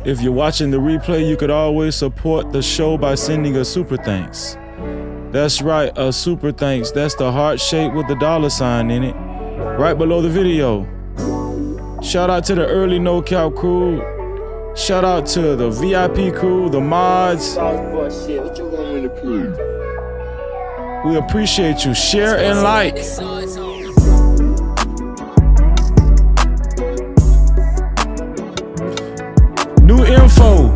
If you're watching the replay, you could always support the show by sending a super thanks. That's right, a super thanks. That's the heart shape with the $sign in it, right below the video. Shout out to the early No Cap crew. Shout out to the VIP crew, the mods. We appreciate you. Share and like. New info.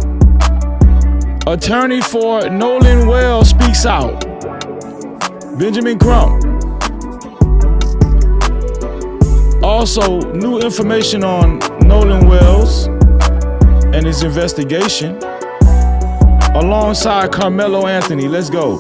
Attorney for Nolan Wells speaks out. Benjamin Crump. Also, new information on Nolan Wells and his investigation alongside Karmelo Anthony. Let's go.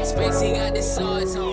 Spacey got the sauce on.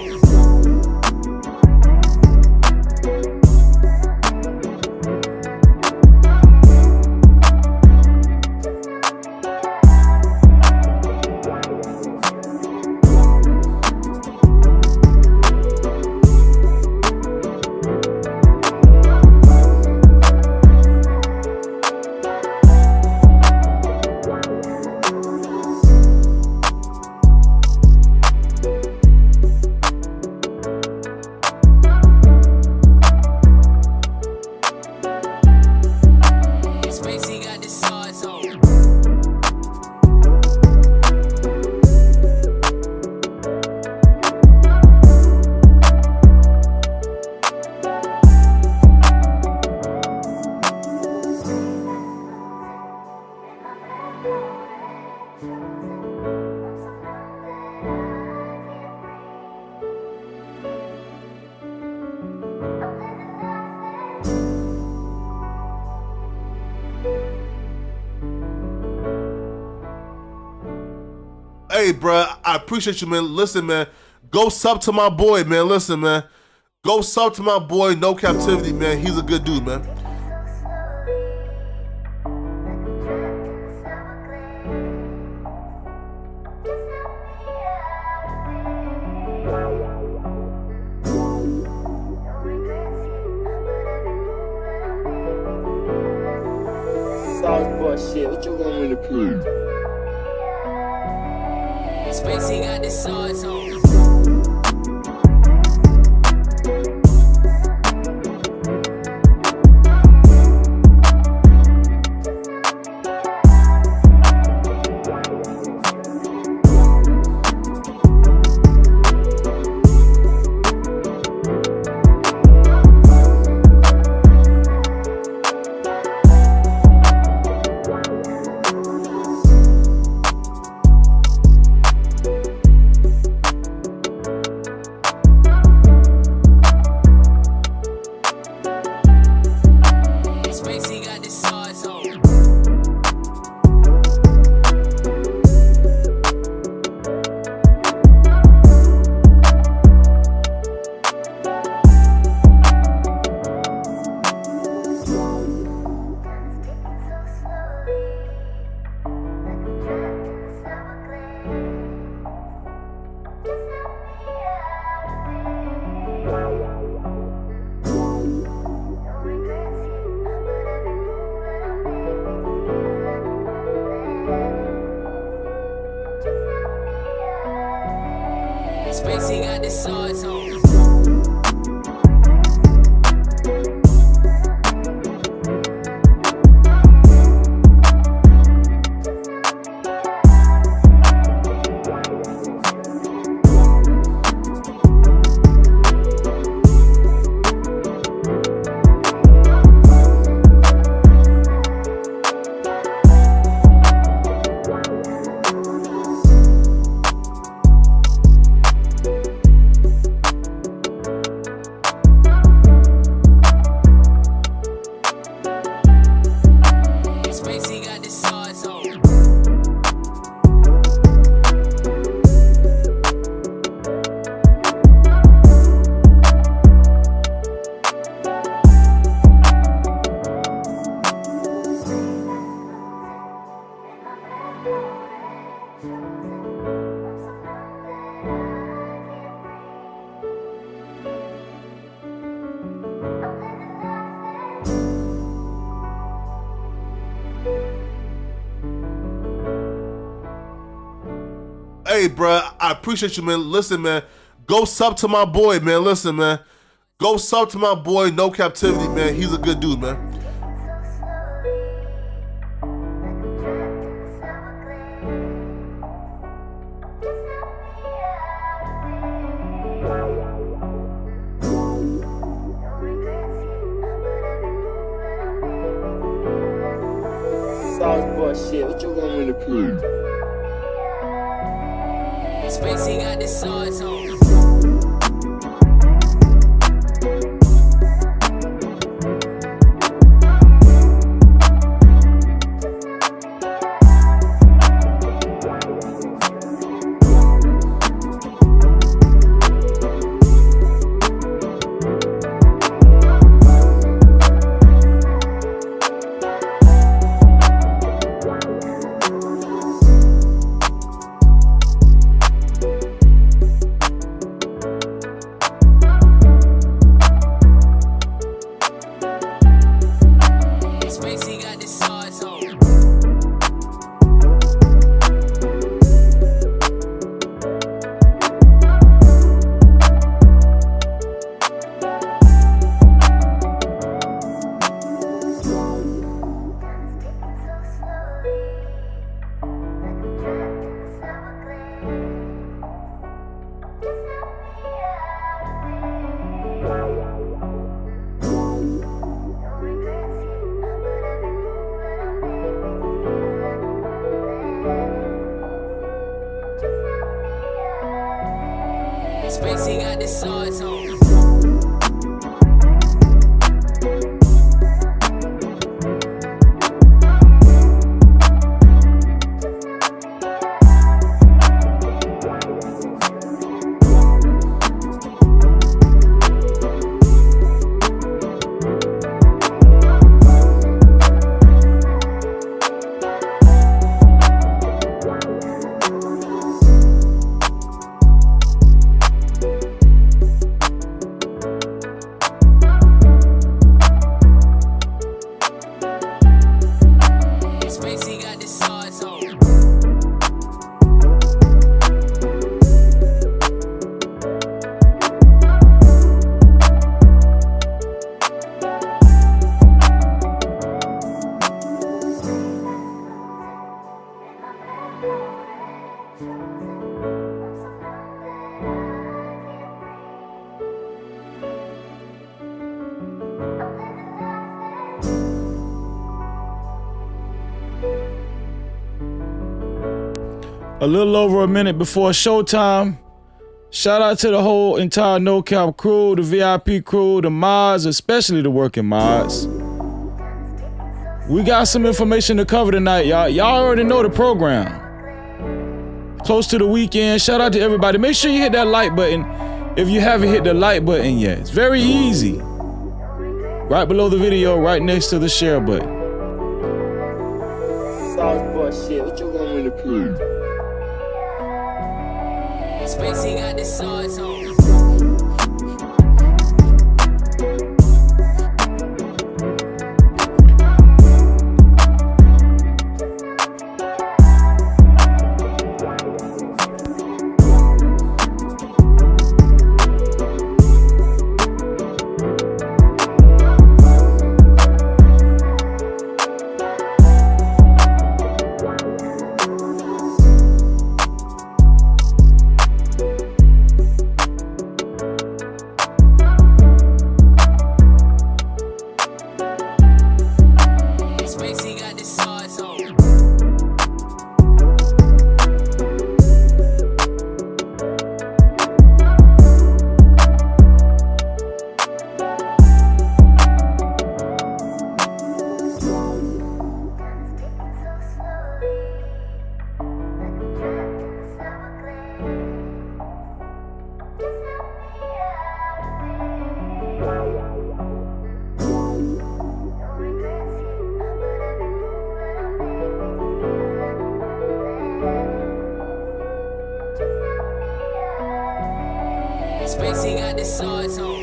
Hey, bro, I appreciate you, man. Listen, man, go sub to my boy, man. Listen, man, go sub to my boy, No Cap-tivity, man. He's a good dude, man. Shit, what you want me to prove? Spacey got the sauce on. Spacey got the sauce on. Hey, bro, I appreciate you, man. Listen, man, go sub to my boy, man. Listen, man, go sub to my boy, No Captivity, man. He's a good dude, man. Sauce boy shit, what you want me to prove? Spacey got the sauce on. Spacey got the sauce on. Spacey got the sauce on. Spacey got the sauce on. A little over a minute before showtime. Shout out to the whole entire No Cap crew, the VIP crew, the mods, especially the working mods. We got some information to cover tonight, y'all. Y'all already know the program. Close to the weekend. Shout out to everybody. Make sure you hit that like button if you haven't hit the like button yet. It's very easy. Right below the video, right next to the share button. Sauce boy shit, what you want me to prove? Spacey got the sauce on. Spacey got the sauce on. Spacey got the sauce on.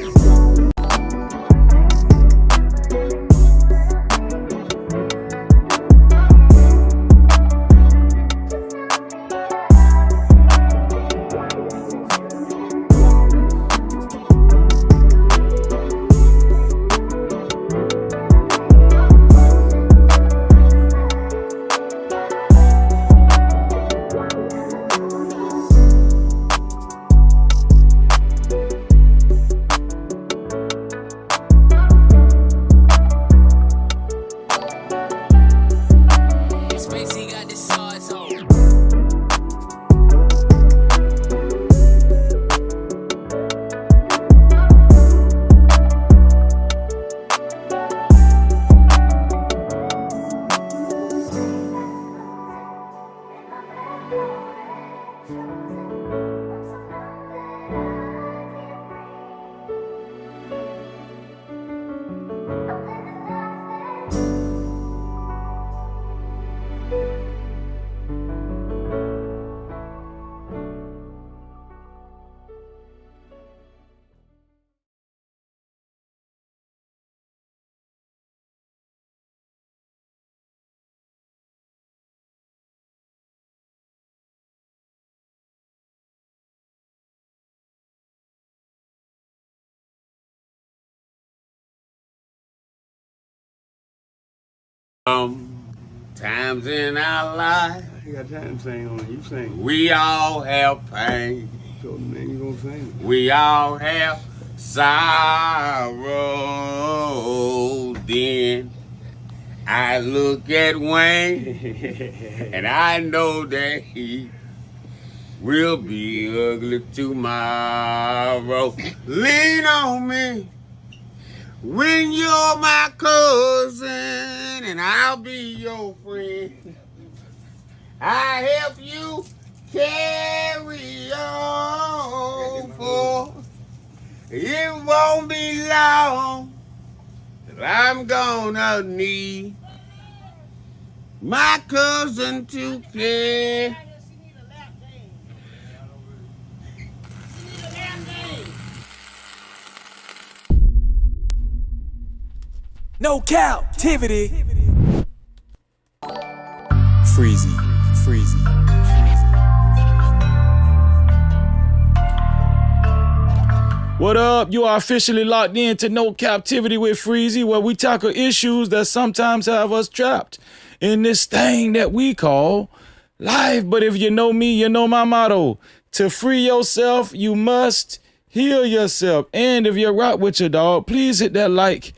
Times in our life, You got time to sing on it. You sing. we all have pain. So man, you gonna sing. We all have sorrow. Then I look at Wayne and I know that he will be ugly tomorrow. Lean on me when you're my cousin and I'll be your friend. I help you carry on, for it won't be long that I'm gonna need my cousin to care. No Cap-tivity. Freezy. What up? You are officially locked in to No Captivity with Freezy, where we tackle issues that sometimes have us trapped in this thing that we call life. But if you know me, you know my motto. To free yourself, you must heal yourself. And if you're right with your dog, please hit that like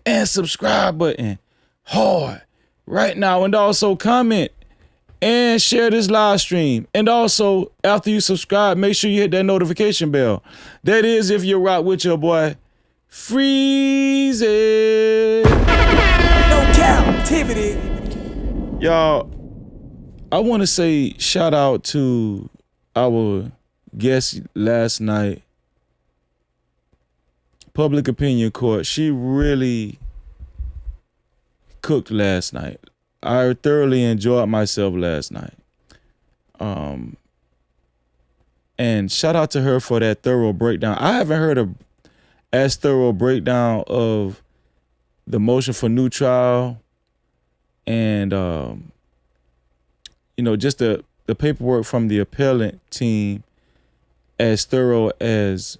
and subscribe button hard right now. And also comment and share this live stream. And also, after you subscribe, make sure you hit that notification bell. That is if you're right with your boy, Freezy. No Cap-tivity. Y'all, I want to say shout out to our guest last night, Public Opinion Court. She really cooked last night. I thoroughly enjoyed myself last night. And shout out to her for that thorough breakdown. I haven't heard a as thorough breakdown of the motion for new trial and just the paperwork from the appellant team as thorough as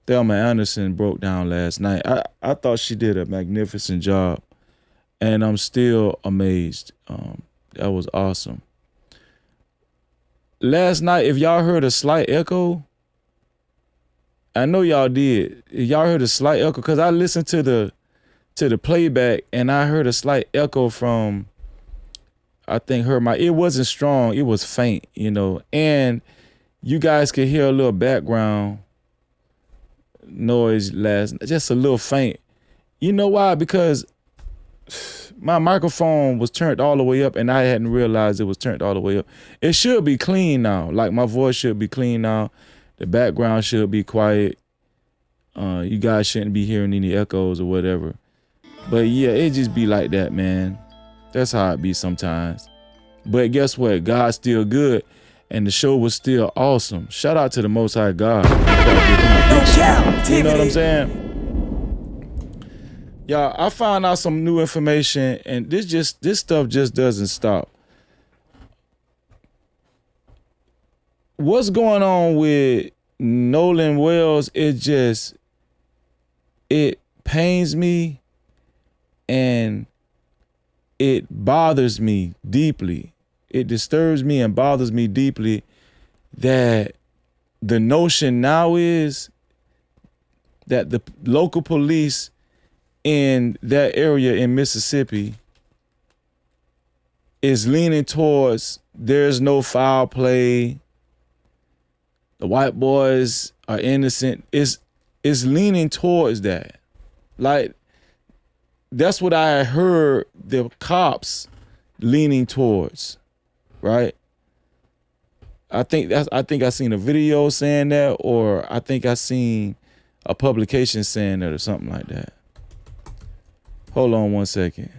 Thelma Anderson broke down last night. I thought she did a magnificent job. And I'm still amazed. That was awesome. Last night, if y'all heard a slight echo, I know y'all did. If y'all heard a slight echo, because I listened to the playback and I heard a slight echo from, I think it wasn't strong, it was faint, and you guys could hear a little background noise just a little faint. You know why? Because my microphone was turned all the way up and I hadn't realized it was turned all the way up. It should be clean now. Like my voice should be clean now. The background should be quiet. You guys shouldn't be hearing any echoes or whatever. But yeah, it just be like that, man. That's how it be sometimes. But guess what? God's still good and the show was still awesome. Shout out to the Most High God. You know what I'm saying? Y'all, I found out some new information and this stuff just doesn't stop. What's going on with Nolan Wells, it pains me and it bothers me deeply. It disturbs me and bothers me deeply that the notion now is that the local police in that area in Mississippi is leaning towards there's no foul play. The white boys are innocent. It's leaning towards that. Like, that's what I heard the cops leaning towards, right? I think I seen a video saying that, or I think I seen a publication saying that or something like that. Hold on one second.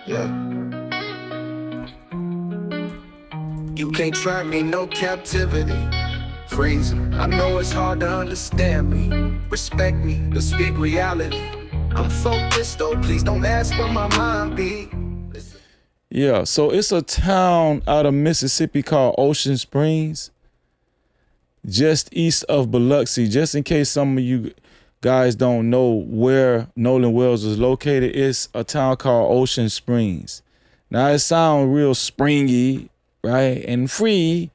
Yeah. You can't try me, no captivity. Freezing. I know it's hard to understand me. Respect me, but speak reality. I'm focused though, please don't ask where my mind be. Yeah, so it's a town out of Mississippi called Ocean Springs, just east of Biloxi. Just in case some of you guys don't know where Nolan Wells is located, it's a town called Ocean Springs. Now, it sounds real springy, right, and free,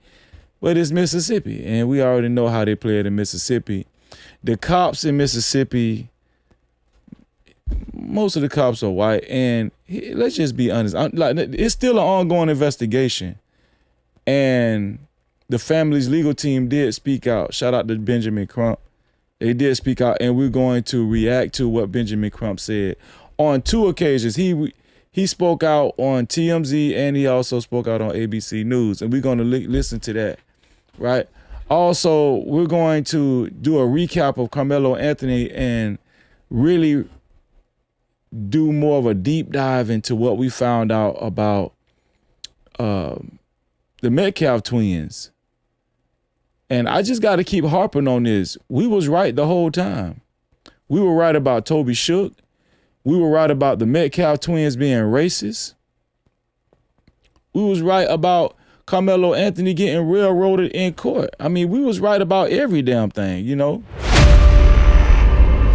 but it's Mississippi, and we already know how they play it in Mississippi. The cops in Mississippi, most of the cops are white, and let's just be honest, it's still an ongoing investigation, and the family's legal team did speak out. Shout out to Benjamin Crump. They did speak out, and we're going to react to what Benjamin Crump said. On 2 occasions, he spoke out on TMZ, and he also spoke out on ABC News, and we're going to listen to that, right? Also, we're going to do a recap of Karmelo Anthony and really do more of a deep dive into what we found out about the Metcalf twins. And I just got to keep harping on this. We was right the whole time. We were right about Toby Shook. We were right about the Metcalf twins being racist. We was right about Karmelo Anthony getting railroaded in court. I mean, we was right about every damn thing, you know?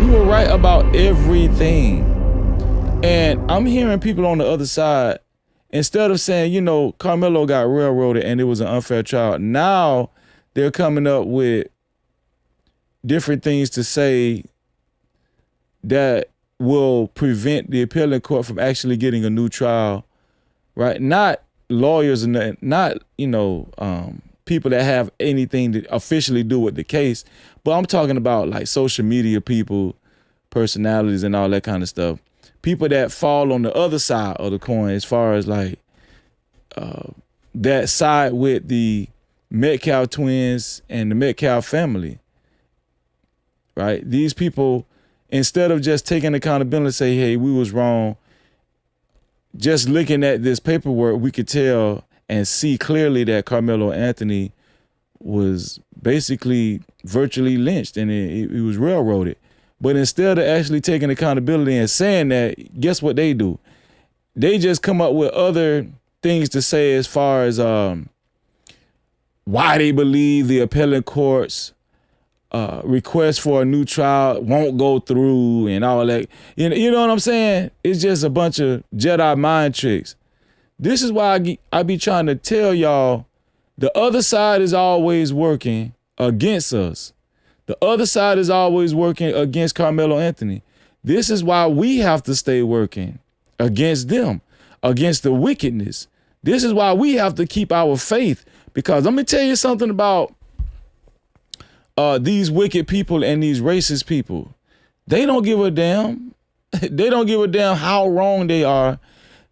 We were right about everything. And I'm hearing people on the other side, instead of saying, you know, Karmelo got railroaded and it was an unfair trial, now they're coming up with different things to say that will prevent the appellate court from actually getting a new trial, right? Not lawyers and not, you know, people that have anything to officially do with the case, but I'm talking about like social media people, personalities and all that kind of stuff. People that fall on the other side of the coin as far as like that side with the Metcalf twins and the Metcalf family, right? These people, instead of just taking accountability and say, hey, we was wrong, just looking at this paperwork, we could tell and see clearly that Karmelo Anthony was basically virtually lynched and he was railroaded. But instead of actually taking accountability and saying that, guess what they do? They just come up with other things to say as far as why they believe the appellate court's request for a new trial won't go through and all that. You know what I'm saying? It's just a bunch of Jedi mind tricks. This is why I be trying to tell y'all, the other side is always working against us. The other side is always working against Karmelo Anthony. This is why we have to stay working against them, against the wickedness. This is why we have to keep our faith, because let me tell you something about these wicked people and these racist people. They don't give a damn. They don't give a damn how wrong they are.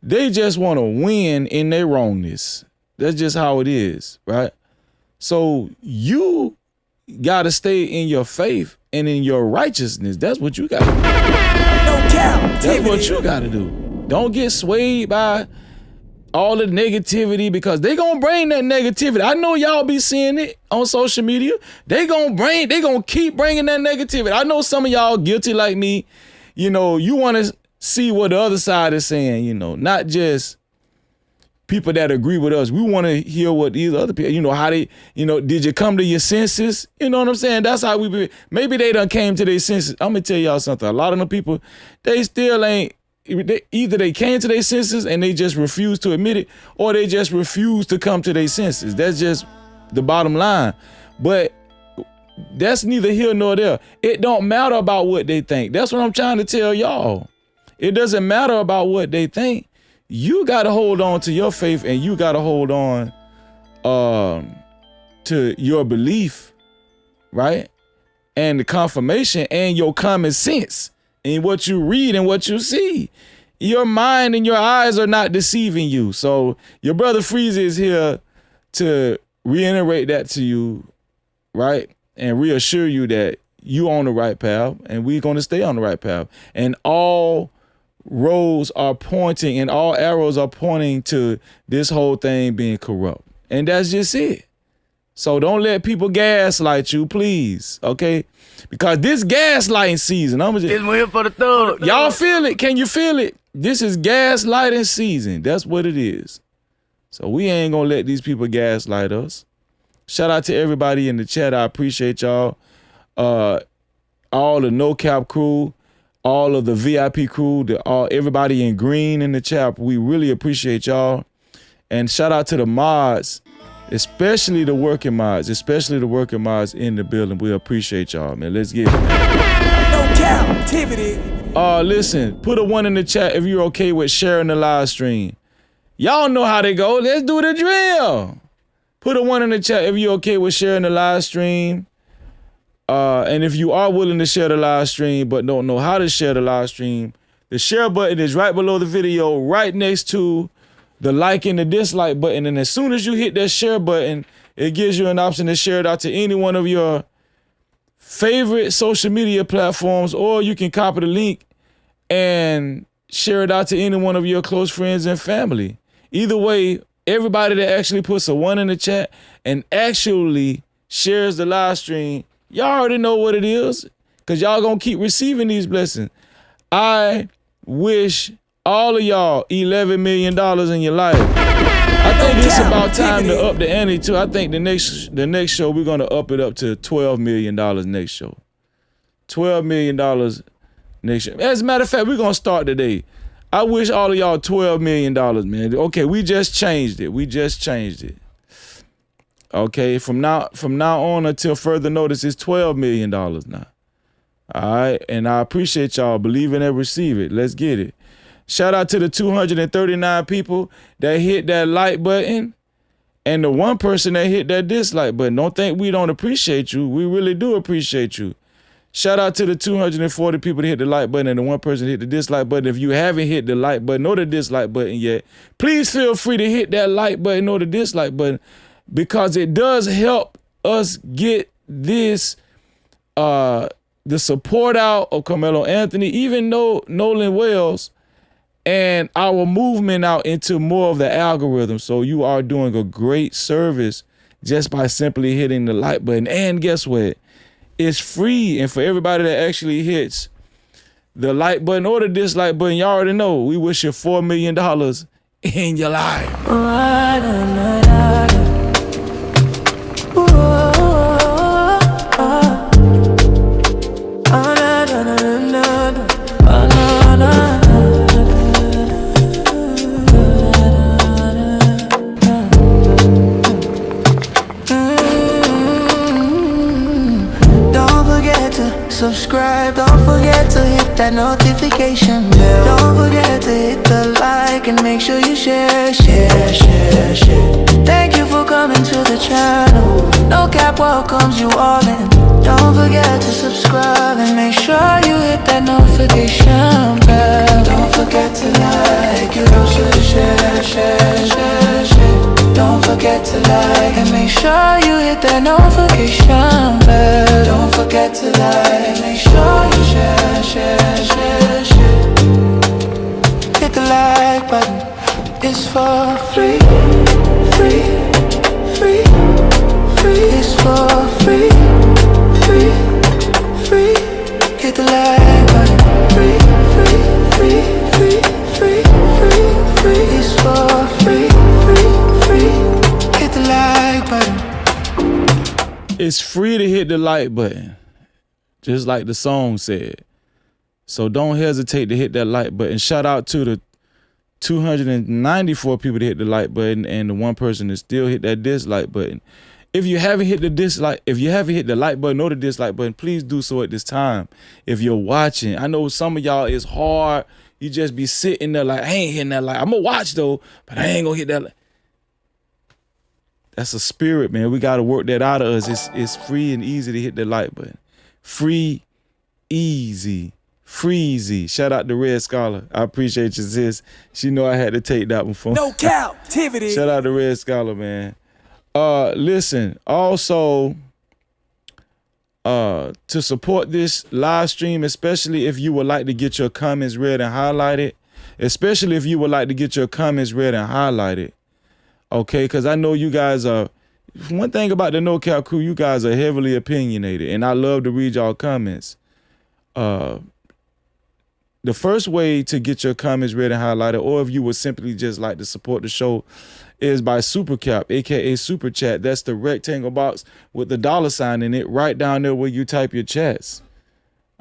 They just want to win in their wrongness. That's just how it is, right? So you got to stay in your faith and in your righteousness. That's what you got to do. That's what you got to do. Don't get swayed by all the negativity, because they gonna bring that negativity. I know y'all be seeing it on social media. They gonna keep bringing that negativity. I know some of y'all guilty like me. You know, you want to see what the other side is saying, you know, not just people that agree with us. We want to hear what these other people, you know, how they, you know, did you come to your senses? You know what I'm saying? That's how we be. Maybe they done came to their senses. I'm gonna tell y'all something. A lot of them people, they still ain't. Either they came to their senses and they just refuse to admit it, or they just refuse to come to their senses. That's just the bottom line. But that's neither here nor there. It don't matter about what they think. That's what I'm trying to tell y'all. It doesn't matter about what they think. You got to hold on to your faith, and you got to hold on to your belief, right? And the confirmation and your common sense in what you read and what you see. Your mind and your eyes are not deceiving you. So your brother Freezy is here to reiterate that to you, right? And reassure you that you on the right path, and we're going to stay on the right path. And all roads are pointing and all arrows are pointing to this whole thing being corrupt. And that's just it. So don't let people gaslight you, please, okay? Because this gaslighting season, I'm just here for the thug. Y'all feel it? Can you feel it? This is gaslighting season. That's what it is. So we ain't gonna let these people gaslight us. Shout out to everybody in the chat. I appreciate y'all. all the No Cap crew, all of the VIP crew, everybody in green in the chat. We really appreciate y'all. And shout out to the mods, especially the working mods in the building. We appreciate y'all, man. Let's get it. No Cap-tivity. Listen, put a 1 in the chat if you're okay with sharing the live stream. Y'all know how they go. Let's do the drill. Put a 1 in the chat if you're okay with sharing the live stream. And if you are willing to share the live stream but don't know how to share the live stream, the share button is right below the video, right next to the like and the dislike button. And as soon as you hit that share button, it gives you an option to share it out to any one of your favorite social media platforms, or you can copy the link and share it out to any one of your close friends and family. Either way, everybody that actually puts a 1 in the chat and actually shares the live stream, y'all already know what it is, because y'all gonna keep receiving these blessings. I wish all of y'all $11 million in your life. I think it's about time to up the ante too. I think the next show we're gonna up it up to $12 million next show. $12 million next show. As a matter of fact, we're gonna start today. I wish all of y'all $12 million, man. Okay, we just changed it. Okay, from now on until further notice, it's $12 million now. All right, and I appreciate y'all believing and receive it. Let's get it. Shout out to the 239 people that hit that like button and the 1 person that hit that dislike button. Don't think we don't appreciate you. We really do appreciate you. Shout out to the 240 people that hit the like button and the 1 person that hit the dislike button. If you haven't hit the like button or the dislike button yet, please feel free to hit that like button or the dislike button, because it does help us get this, the support out of Karmelo Anthony, even though Nolan Wells, and our movement out into more of the algorithm. So you are doing a great service just by simply hitting the like button. And guess what? It's free. And for everybody that actually hits the like button or the dislike button, y'all already know we wish you $4 million in your life. Subscribe, don't forget to hit that notification bell. Don't forget to hit the like and make sure you share. Thank you for coming to the channel. No Cap welcomes you all in. Don't forget to subscribe and make sure you hit that notification bell. Don't forget to like, you don't share. Don't forget to like and make sure you hit that notification bell. Don't forget to like and make sure you share. Hit the like button, it's for free. It's for free. Hit the like button, it's for free. Hit the like button. It's free to hit the like button, just like the song said. So don't hesitate to hit that like button. Shout out to the 294 people that hit the like button and the 1 person that still hit that dislike button. If you haven't hit the like button or the dislike button, please do so at this time. If you're watching, I know some of y'all it's hard. You just be sitting there like, I ain't hitting that like. I'm gonna watch though, but I ain't gonna hit that like. That's a spirit, man. We gotta work that out of us. It's free and easy to hit the like button. Free, easy, freezy. Shout out to Red Scholar. I appreciate you, sis. She know I had to take that one from. No Cap-tivity. Shout out to Red Scholar, man. Listen, also, to support this live stream, especially if you would like to get your comments read and highlighted, okay, because I know you guys are, one thing about the No Cap crew, you guys are heavily opinionated, and I love to read y'all comments. The first way to get your comments read and highlighted, or if you would simply just like to support the show, is by Super Cap, aka Super Chat. That's the rectangle box with the $sign in it, right down there where you type your chats.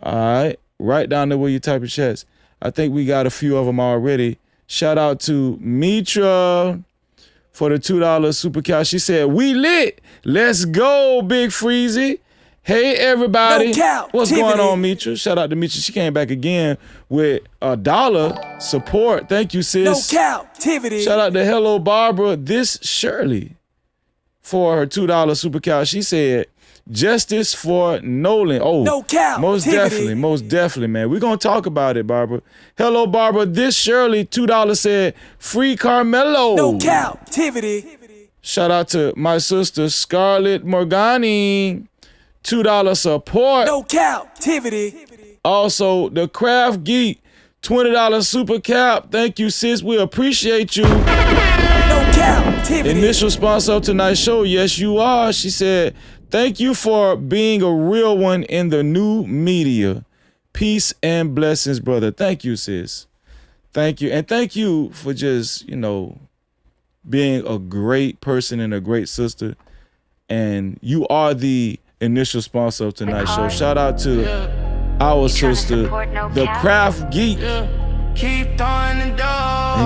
All right, right down there where you type your chats. I think we got a few of them already. Shout out to Mitra for the $2 super cow. She said, "We lit. Let's go, Big Freezy." Hey, everybody. What's going on, Mitra? Shout out to Mitra. She came back again with $1 support. Thank you, sis. No Cap-tivity. Shout out to Hello Barbara. This Shirley for her $2 super cow. She said, "Justice for Nolan." Oh, no most definitely, man. We're going to talk about it, Barbara. Hello, Barbara. This Shirley, $2 said, "Free Karmelo." No Cap-tivity. Shout out to my sister, Scarlett Morgani. $2 support. No Cap-tivity. Also, the Craft Geek, $20 super cap. Thank you, sis. We appreciate you. No Cap-tivity. Initial sponsor of tonight's show. Yes, you are. She said, "Thank you for being a real one in the new media. Peace and blessings, brother." Thank you, sis. Thank you. And thank you for just, being a great person and a great sister. And you are the initial sponsor of tonight's show. Shout out to our sister, the Craft Geek. And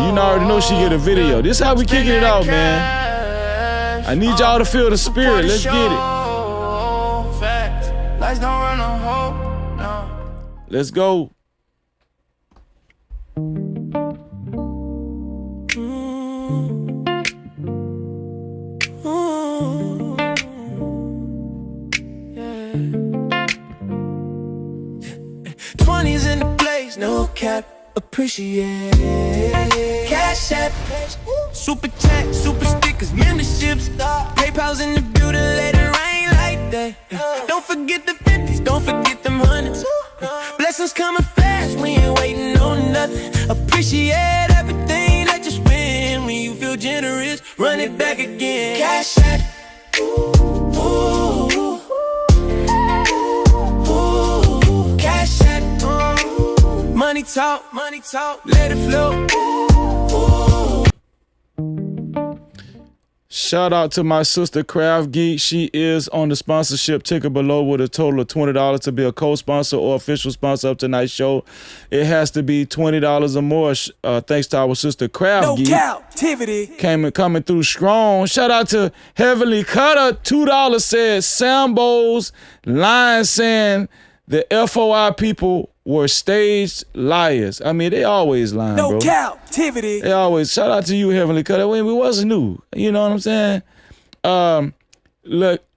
you already know she get a video. This is how we kicking it out, man. I need y'all to feel the spirit. Let's get it. Let's go. No cap, appreciate. Cash app, super chat, super stickers, memberships, PayPal's in the building, let it rain like that. Don't forget the 50s, don't forget them hundreds. Blessings coming fast, we ain't waiting on nothing. Appreciate everything that you spend. When you feel generous, run it back again. Cash app. Money talk, let it flow. Shout out to my sister Craft Geek. She is on the sponsorship ticker below with a total of $20 to be a co-sponsor or official sponsor of tonight's show. It has to be $20 or more. Thanks to our sister Craft Geek. No Cap-tivity. Coming through strong. Shout out to Heavenly Cutter. $2 said Sambo's line saying the FOI people were staged liars. I mean, they always lying, bro. No Cap-tivity. They always. Shout out to you, Heavenly Cutter. We wasn't new. You know what I'm saying?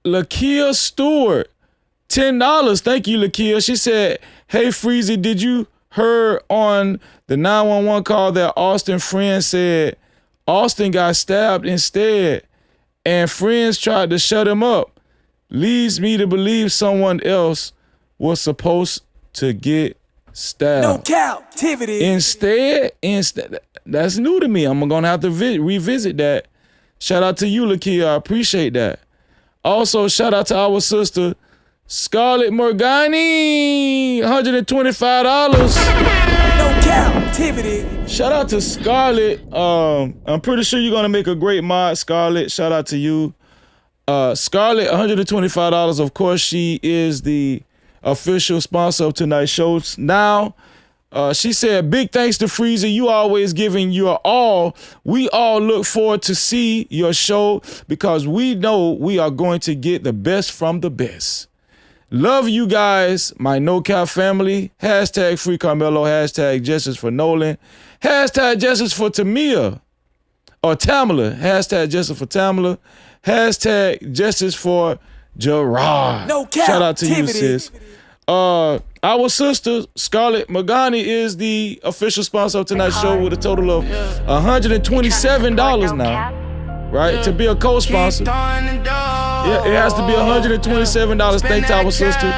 Lakia Stewart, $10. Thank you, Lakia. She said, "Hey, Freezy, did you hear on the 911 call that Austin friend said Austin got stabbed instead and friends tried to shut him up? Leads me to believe someone else was supposed to get stabbed." No Cap-tivity. Instead, that's new to me. I'm gonna have to revisit that. Shout out to you, Lakia. I appreciate that. Also, shout out to our sister, Scarlett Morgani, $125. No Cap-tivity. Shout out to Scarlett. I'm pretty sure you're gonna make a great mod, Scarlett. Shout out to you. Scarlett, $125. Of course, she is the official sponsor of tonight's show. Now, she said, "Big thanks to Freezy. You always giving your all. We all look forward to see your show because we know we are going to get the best from the best. Love you guys, my No Cap family. Hashtag Free Karmelo. Hashtag Justice for Nolan. Hashtag Justice for Tamia. Or Tamala. Hashtag Justice for Tamala. Hashtag Justice for Gerard." No Cap-tivity. Shout out to you, sis. Our sister, Scarlett Morgani, is the official sponsor of tonight's show with a total of $127 now, right? To be a co-sponsor. Yeah, it has to be $127. Thanks to our sister.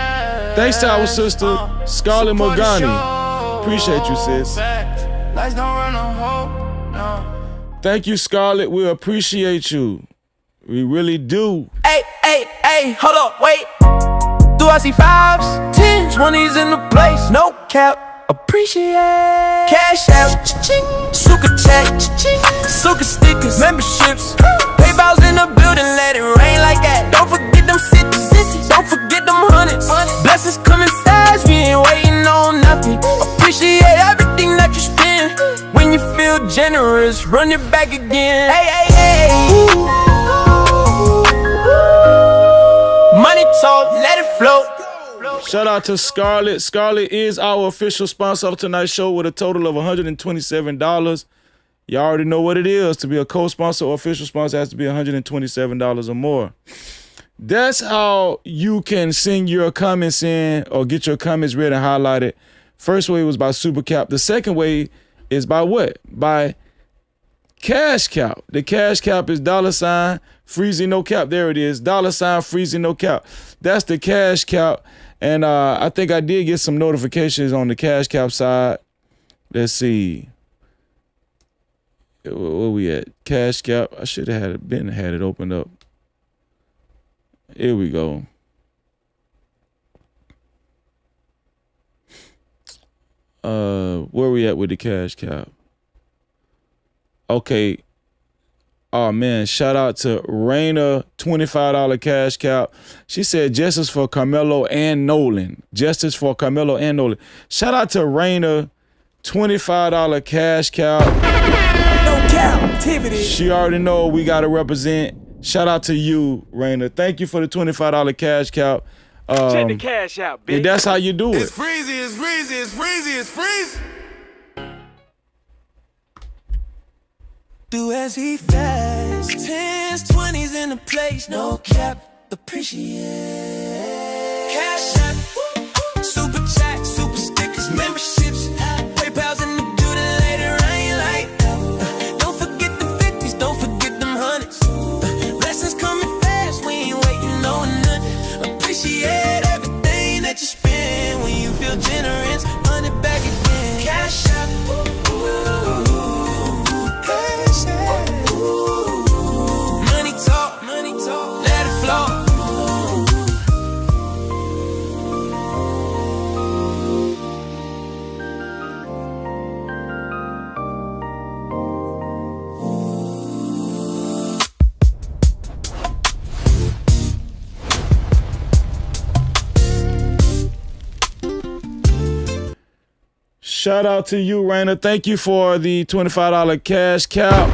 Thanks to our sister, Scarlett Morgani. Appreciate you, sis. Thank you, Scarlett. We appreciate you. We really do. Hey, hold up, wait. Do I see 5s, 10s, 20s in the place? No cap, appreciate. Cash out, cha-ching. Suka chat, cha-ching. Suka stickers, memberships. PayPal's in the building, let it rain like that. Don't forget them cities, don't forget them hundreds. Blessings coming fast, we ain't waiting. Appreciate everything that you spend. When you feel generous, run it back again. Hey, hey, hey. Money talk, let it flow. Shout out to Scarlett. Scarlett is our official sponsor of tonight's show with a total of $127. You already know what it is. To be a co-sponsor or official sponsor, it has to be $127 or more. That's how you can send your comments in or get your comments read and highlighted. First way was by Super Cap. The second way is by what? By Cash Cap. The Cash Cap is $ freezing no cap. There it is. $ freezing no cap. That's the Cash Cap. And I think I did get some notifications on the Cash Cap side. Let's see. Where we at? Cash Cap. I should have had it opened up. Here we go. Where we at with the Cash Cap? Okay. Oh man, shout out to Raina, $25 Cash Cap. She said justice for Karmelo and Nolan. Justice for Karmelo and Nolan. Shout out to Raina, $25 Cash Cap. No Cap-tivity. She already know we gotta represent. Shout out to you, Raina. Thank you for the $25 Cash Cap. Check the cash out, bitch. And that's how you do it. freezy, it's freezy, it's freezy, it's freeze. Do as he fast. 10s, 20s in the place. No cap. Appreciate. Cash out. Super chat, super stickers, memberships. PayPal's in the building later. I ain't like that. Don't forget the 50s. Don't forget them hundreds. Blessings coming fast. We ain't waiting on nothing. Appreciate everything that you spend when you feel generous. Run it back again. Cash out. Money talk, let it flow. Shout out to you, Raina. Thank you for the $25 Cash Cap.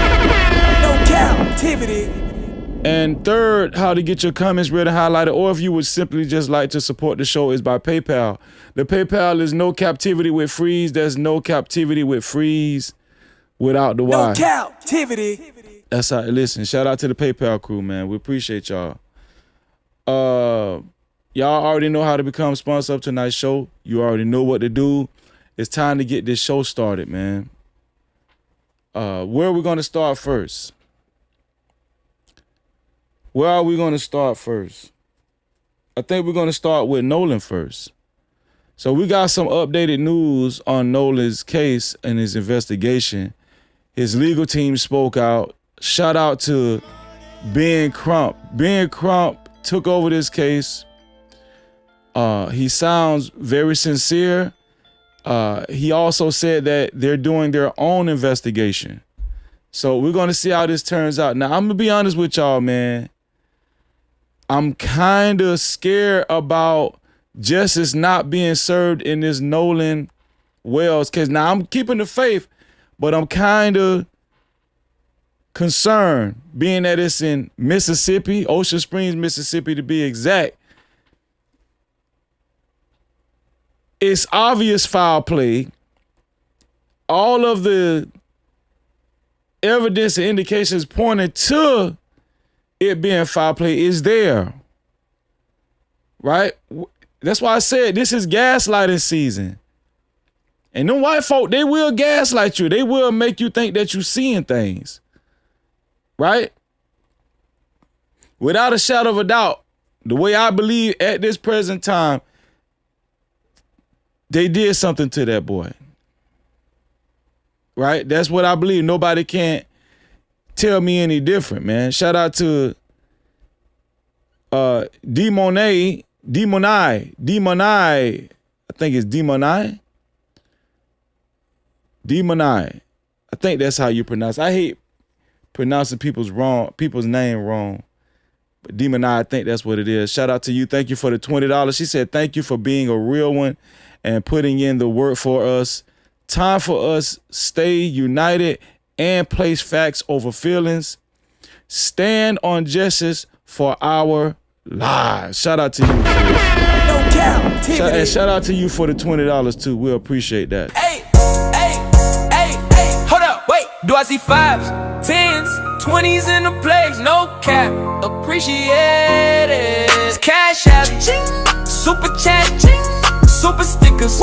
No Cap-tivity. And third, how to get your comments read and highlighted, or if you would simply just like to support the show, is by PayPal. The PayPal is No Cap-tivity with freeze. There's No Cap-tivity with freeze without the Y. No Cap-tivity. That's how. Listen, shout out to the PayPal crew, man. We appreciate y'all. Y'all already know how to become sponsor of tonight's show. You already know what to do. It's time to get this show started, man. Where are we going to start first? Where are we going to start first? I think we're going to start with Nolan first. So we got some updated news on Nolan's case and his investigation. His legal team spoke out. Shout out to Ben Crump. Ben Crump took over this case. He sounds very sincere. He also said that they're doing their own investigation. So we're going to see how this turns out. Now, I'm going to be honest with y'all, man. I'm kind of scared about justice not being served in this Nolan Wells case. Now, I'm keeping the faith, but I'm kind of concerned, being that it's in Mississippi, Ocean Springs, Mississippi, to be exact. It's obvious foul play. All of the evidence and indications pointing to it being foul play is there. Right? That's why I said this is gaslighting season. And them white folk, they will gaslight you. They will make you think that you're seeing things. Right? Without a shadow of a doubt, the way I believe at this present time, they did something to that boy. Right? That's what I believe. Nobody can't tell me any different, man. Shout out to Demonai. I think it's Demonai. I think that's how you pronounce it. I hate pronouncing people's name wrong. But Demonai, I think that's what it is. Shout out to you. Thank you for the $20. She said, thank you for being a real one and putting in the work for us. Time for us stay united and place facts over feelings. Stand on justice for our lives. Shout out to you. No Cap-tivity. And shout out to you for the $20 too. We'll appreciate that. Hey, hold up, wait. Do I see 5s, 10s, 20s in the place? No cap, appreciate it. Cash app, super chat, super stickers,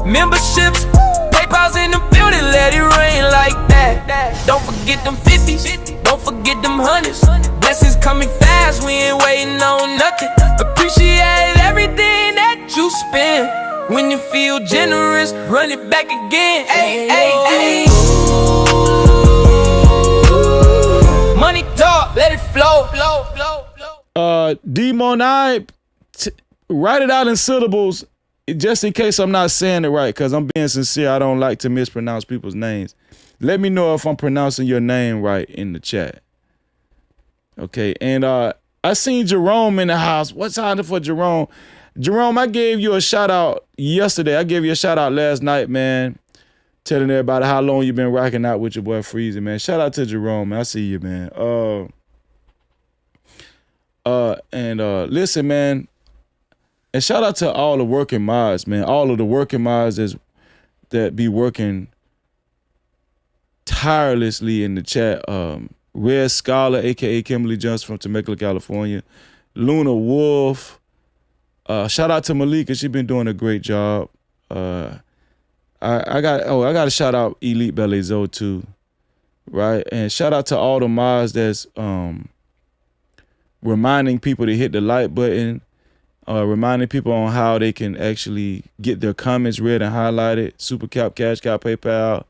memberships, PayPal's in the building, let it rain like that. Don't forget them 50s, don't forget them 100s. Blessings coming fast, we ain't waiting on nothing. Appreciate everything that you spend. When you feel generous, run it back again. Ay. Money talk, let it flow. D-Monai, write it out in syllables just in case I'm not saying it right, because I'm being sincere. I don't like to mispronounce people's names. Let me know if I'm pronouncing your name right in the chat. Okay, and I seen Jerome in the house. What's happening for Jerome? Jerome, I gave you a shout out yesterday. I gave you a shout out last night, man. Telling everybody how long you been rocking out with your boy Freezy, man. Shout out to Jerome, man. I see you, man. Listen, man. And shout out to all the working mods, man. All of the working mods that be working tirelessly in the chat. Red Scholar, aka Kimberly Johnson from Temecula, California. Luna Wolf. Shout out to Malika. She been doing a great job. I got to shout out Elite Belezo too, right? And shout out to all the mods that's reminding people to hit the like button, reminding people on how they can actually get their comments read and highlighted. Super Cap, Cash Cow, PayPal.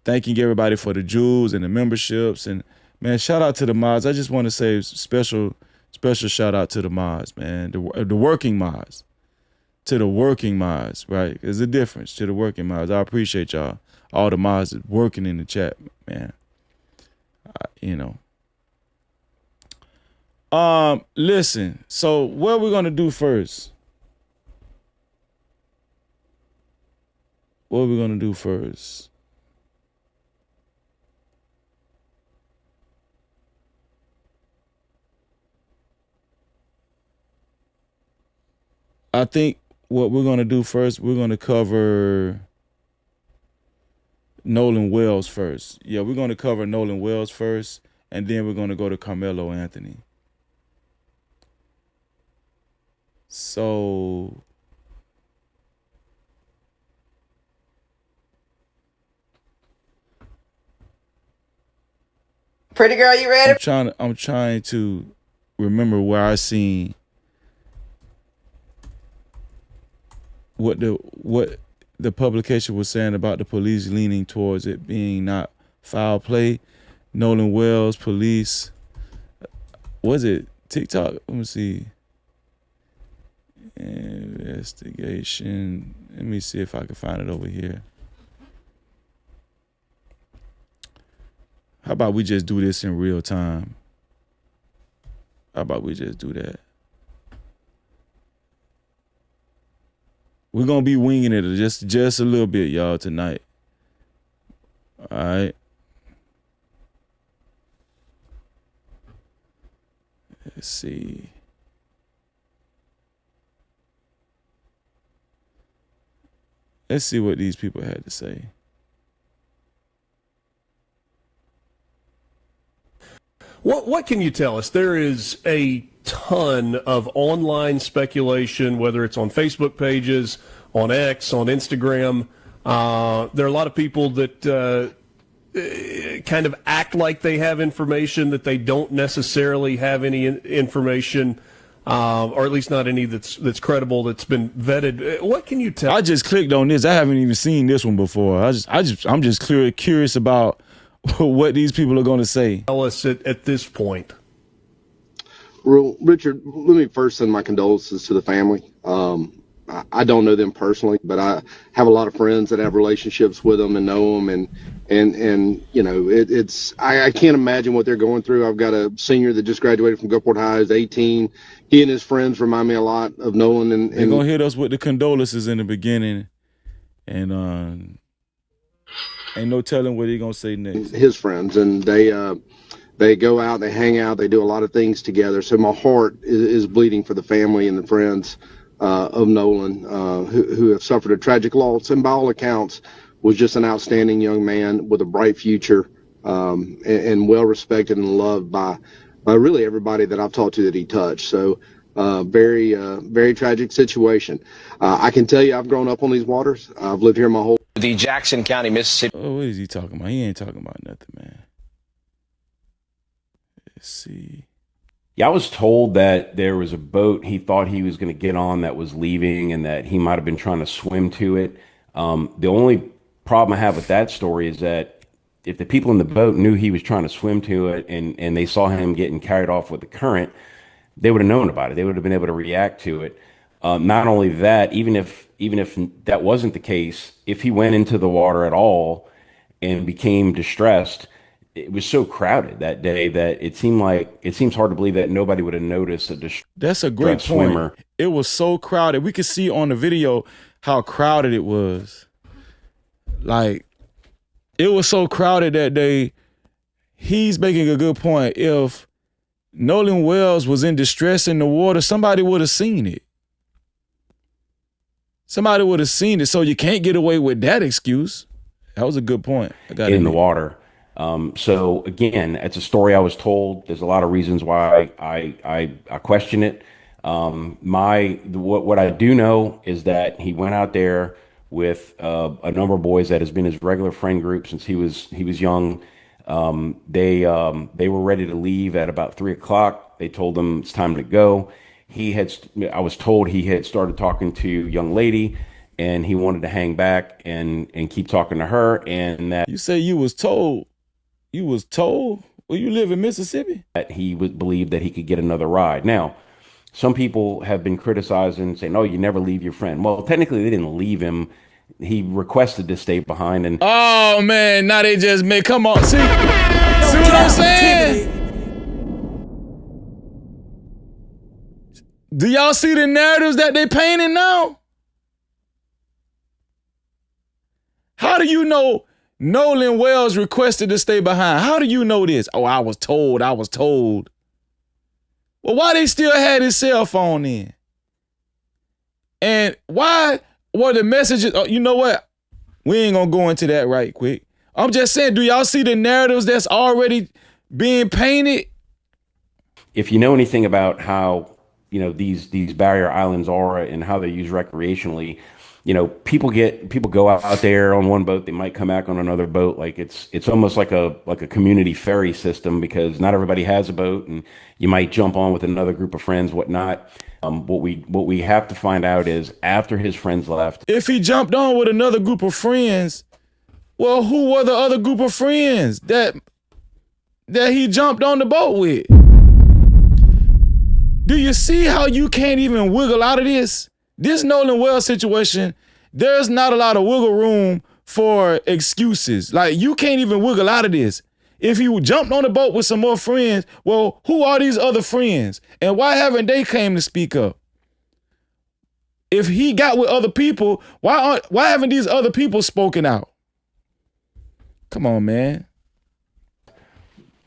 Thanking everybody for the jewels and the memberships. And man, shout out to the mods. I just want to say special shout out to the mods, man. The working mods. To the working mods, right? There's a difference to the working mods. I appreciate y'all. All the mods that working in the chat, man. Listen, so what we're gonna do first? What are we gonna do first? I think what we're going to do first, we're going to cover Nolan Wells first. Yeah, we're going to cover Nolan Wells first, and then we're going to go to Karmelo Anthony. So Pretty girl, you ready? I'm trying to remember where I seen what the publication was saying about the police leaning towards it being not foul play. Nolan Wells, police. Was it TikTok? Let me see. Investigation. Let me see if I can find it over here. How about we just do this in real time? How about we just do that? We're gonna be winging it just a little bit, y'all, tonight. All right. Let's see. Let's see what these people had to say. What can you tell us? There is a ton of online speculation, whether it's on Facebook pages, on X, on Instagram. There are a lot of people that kind of act like they have information that they don't necessarily have any information, or at least not any that's credible, that's been vetted. What can you tell? I just clicked on this. I haven't even seen this one before. I'm just curious about what these people are going to say. Tell us at this point. Well, Richard, let me first send my condolences to the family. I don't know them personally, but I have a lot of friends that have relationships with them and know them, and you know, I can't imagine what they're going through. I've got a senior that just graduated from Gulfport High, is 18. He and his friends remind me a lot of Nolan. And they're gonna hit us with the condolences in the beginning, And ain't no telling what he gonna say next. His friends, and they go out, they hang out, they do a lot of things together. So my heart is bleeding for the family and the friends of Nolan, who have suffered a tragic loss, and by all accounts was just an outstanding young man with a bright future, and well respected and loved by really everybody that I've talked to that he touched. So very tragic situation. I can tell you, I've grown up on these waters. I've lived here my whole. The Jackson County, Mississippi. Oh, what is he talking about? He ain't talking about nothing, man. Let's see. Yeah, I was told that there was a boat he thought he was going to get on that was leaving and that he might have been trying to swim to it. The only problem I have with that story is that if the people in the boat knew he was trying to swim to it and they saw him getting carried off with the current, they would have known about it. They would have been able to react to it. Not only that, even if that wasn't the case, if he went into the water at all and became distressed, it was so crowded that day that it seems hard to believe that nobody would have noticed a distressed That's a great swimmer. point. It was so crowded. We could see on the video how crowded it was. Like, it was so crowded that day. He's making a good point. If Nolan Wells was in distress in the water, somebody would have seen it. Somebody would have seen it, so you can't get away with that excuse. That was a good point. In the water. So again, it's a story I was told. There's a lot of reasons why I question it. What I do know is that he went out there with a number of boys that has been his regular friend group since he was young. They were ready to leave at about 3:00. They told him it's time to go. I was told he had started talking to a young lady and he wanted to hang back and keep talking to her. And that you say you was told. You was told? Well, you live in Mississippi? That he would believe that he could get another ride. Now, some people have been criticizing, saying, "No, you never leave your friend." Well, technically, they didn't leave him. He requested to stay behind. And oh man, now they just made. Come on, see what I'm saying? Do y'all see the narratives that they painting now? How do you know Nolan Wells requested to stay behind? How do you know this? Oh, I was told. Well, why they still had his cell phone in? And why were the messages? Oh, you know what? We ain't gonna go into that right quick. I'm just saying, do y'all see the narratives that's already being painted? If you know anything about how, these barrier islands are and how they're used recreationally, people go out there on one boat, they might come back on another boat. Like it's almost like a community ferry system, because not everybody has a boat, and you might jump on with another group of friends, whatnot. What we have to find out is, after his friends left, if he jumped on with another group of friends, well, who were the other group of friends that he jumped on the boat with? Do you see how you can't even wiggle out of this? This Nolan Wells situation, there's not a lot of wiggle room for excuses. Like, you can't even wiggle out of this. If he jumped on the boat with some more friends, well, who are these other friends? And why haven't they came to speak up? If he got with other people, why haven't these other people spoken out? Come on, man.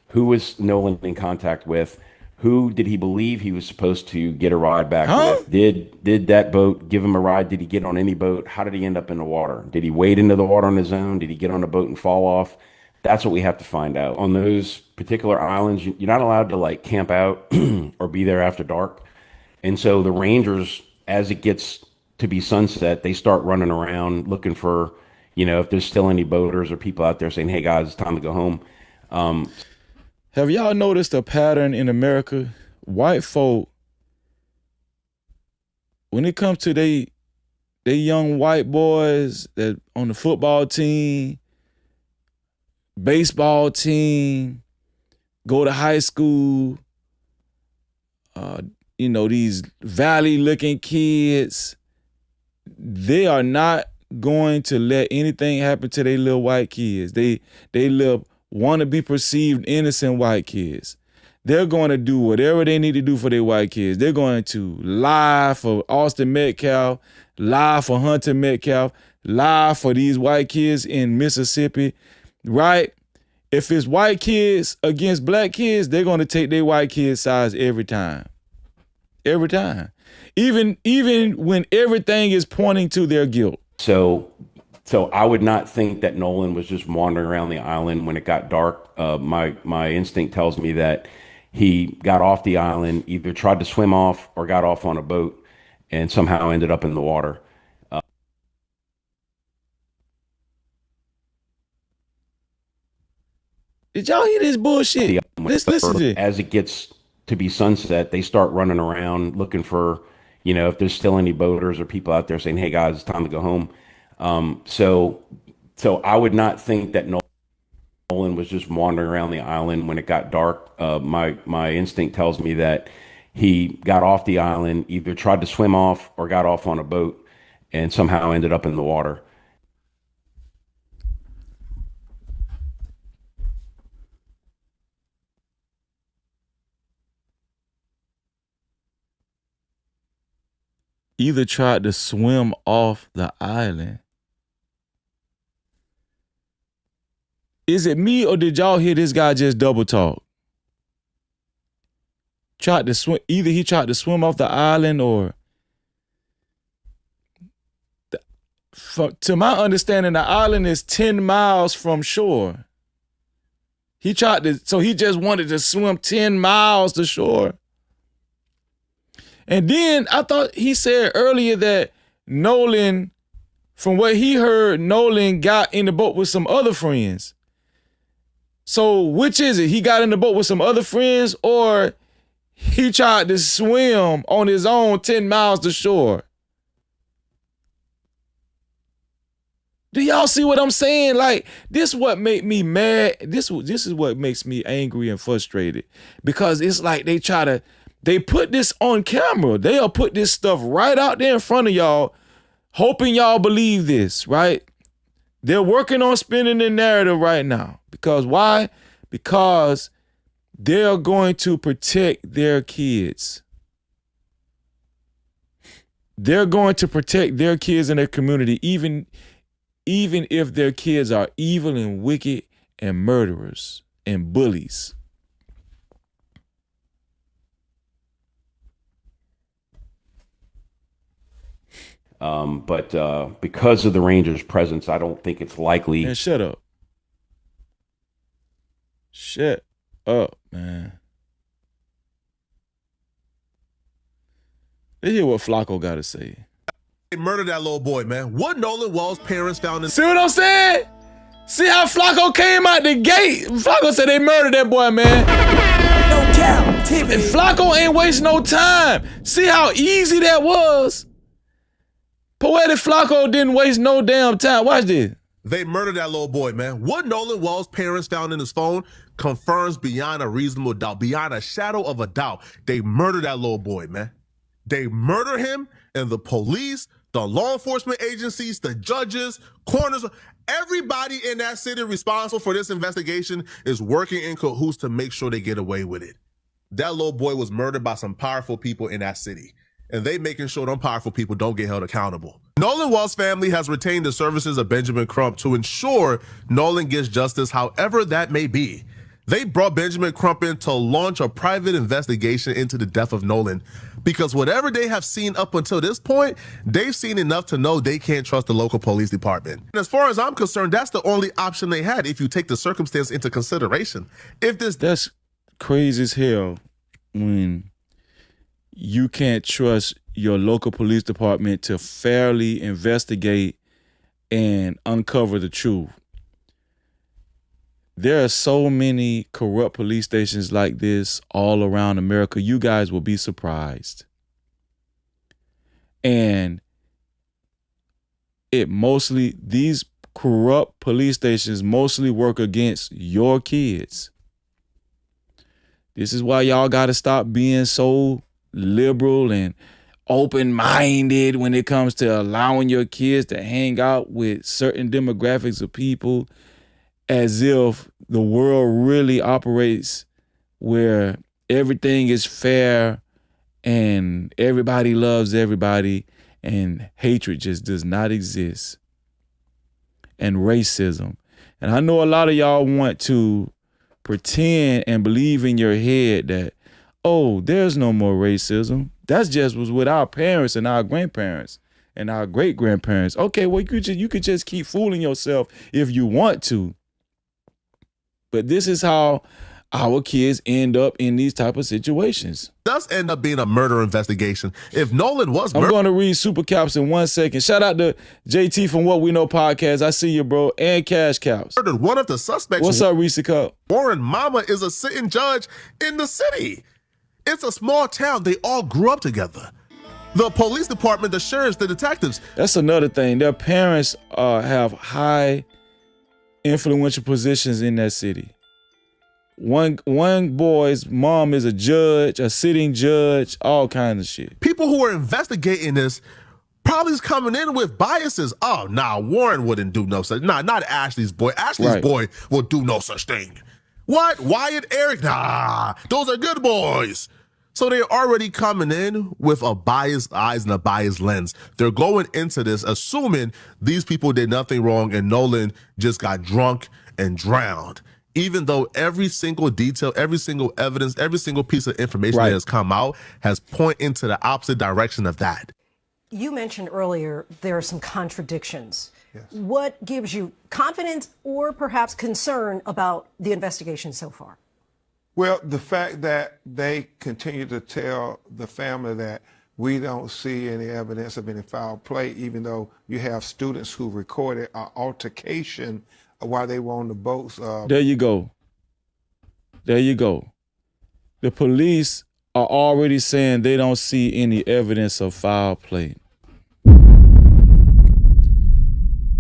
Who was Nolan in contact with? Who did he believe he was supposed to get a ride back with? Did that boat give him a ride? Did he get on any boat? How did he end up in the water? Did he wade into the water on his own? Did he get on a boat and fall off? That's what we have to find out. On those particular islands, you're not allowed to camp out or be there after dark. And so the rangers, as it gets to be sunset, they start running around looking for, if there's still any boaters or people out there saying, "Hey guys, it's time to go home." Have y'all noticed a pattern in America? White folk, when it comes to they young white boys that on the football team, baseball team, go to high school, these valley-looking kids, they are not going to let anything happen to their little white kids. They want to be perceived innocent white kids. They're going to do whatever they need to do for their white kids. They're going to lie for Austin Metcalf, lie for Hunter Metcalf, lie for these white kids in Mississippi, right? If it's white kids against black kids, they're going to take their white kids' sides every time. Every time. Even when everything is pointing to their guilt. So I would not think that Nolan was just wandering around the island when it got dark. My instinct tells me that he got off the island, either tried to swim off or got off on a boat and somehow ended up in the water. Did y'all hear this bullshit? Let's listen to it. As it gets to be sunset, they start running around looking for, if there's still any boaters or people out there saying, hey guys, it's time to go home. So I would not think that Nolan was just wandering around the island when it got dark. My instinct tells me that he got off the island, either tried to swim off or got off on a boat and somehow ended up in the water. Either tried to swim off the island. Is it me or did y'all hear this guy just double talk? Tried to swim. Either he tried to swim off the island or... To my understanding, the island is 10 miles from shore. He just wanted to swim 10 miles to shore. And then I thought he said earlier that Nolan, from what he heard, Nolan got in the boat with some other friends. So which is it? He got in the boat with some other friends or he tried to swim on his own 10 miles to shore? Do y'all see what I'm saying? Like, this is what make me mad. This is what makes me angry and frustrated. Because it's like they put this on camera. They'll put this stuff right out there in front of y'all, hoping y'all believe this, right? They're working on spinning the narrative right now. Because why? Because they're going to protect their kids. They're going to protect their kids and their community, even if their kids are evil and wicked and murderers and bullies. But because of the Rangers' presence, I don't think it's likely. Man, shut up. Shut up, man. Let's hear what Flacco got to say. They murdered that little boy, man. What Nolan Wall's parents found in... See what I'm saying? See how Flacco came out the gate? Flacco said they murdered that boy, man. No Cap-tivity. And Flacco ain't waste no time. See how easy that was? Poetic Flacco didn't waste no damn time. Watch this. They murdered that little boy, man. What Nolan Wall's parents found in his phone confirms beyond a reasonable doubt, beyond a shadow of a doubt, they murdered that little boy, man. They murder him, and the police, the law enforcement agencies, the judges, coroners, everybody in that city responsible for this investigation is working in cahoots to make sure they get away with it. That little boy was murdered by some powerful people in that city, and they making sure them powerful people don't get held accountable. Nolan Wall's family has retained the services of Benjamin Crump to ensure Nolan gets justice, however that may be. They brought Benjamin Crump in to launch a private investigation into the death of Nolan because whatever they have seen up until this point, they've seen enough to know they can't trust the local police department. And as far as I'm concerned, that's the only option they had if you take the circumstance into consideration. That's crazy as hell when you can't trust your local police department to fairly investigate and uncover the truth. There are so many corrupt police stations like this all around America. You guys will be surprised. And these corrupt police stations mostly work against your kids. This is why y'all got to stop being so liberal and open-minded when it comes to allowing your kids to hang out with certain demographics of people, as if the world really operates where everything is fair and everybody loves everybody and hatred just does not exist. and racism. And I know a lot of y'all want to pretend and believe in your head that, oh, there's no more racism. That just was with our parents and our grandparents and our great-grandparents. Okay, well, you could just keep fooling yourself if you want to. But this is how our kids end up in these type of situations. Does end up being a murder investigation. If Nolan was I'm going to read Super Caps in 1 second. Shout out to JT from What We Know Podcast. I see you, bro. And Cash Caps. murdered one of the suspects. What's up, Reese Cup? Warren Mama is a sitting judge in the city. It's a small town. They all grew up together. The police department, the sheriffs, the detectives. That's another thing. Their parents have high influential positions in that city. One boy's mom is a judge, a sitting judge, all kinds of shit. People who are investigating this probably is coming in with biases. Oh, nah, Warren wouldn't do no such. Nah, not Ashley's boy. Ashley's boy will do no such thing. What? Wyatt, Eric? Nah, those are good boys. So they're already coming in with a biased eyes and a biased lens. They're going into this assuming these people did nothing wrong and Nolan just got drunk and drowned. Even though every single detail, every single evidence, every single piece of information that has come out has pointed into the opposite direction of that. You mentioned earlier there are some contradictions. Yes. What gives you confidence or perhaps concern about the investigation so far? Well, the fact that they continue to tell the family that we don't see any evidence of any foul play, even though you have students who recorded an altercation while they were on the boats. There you go. There you go. The police are already saying they don't see any evidence of foul play.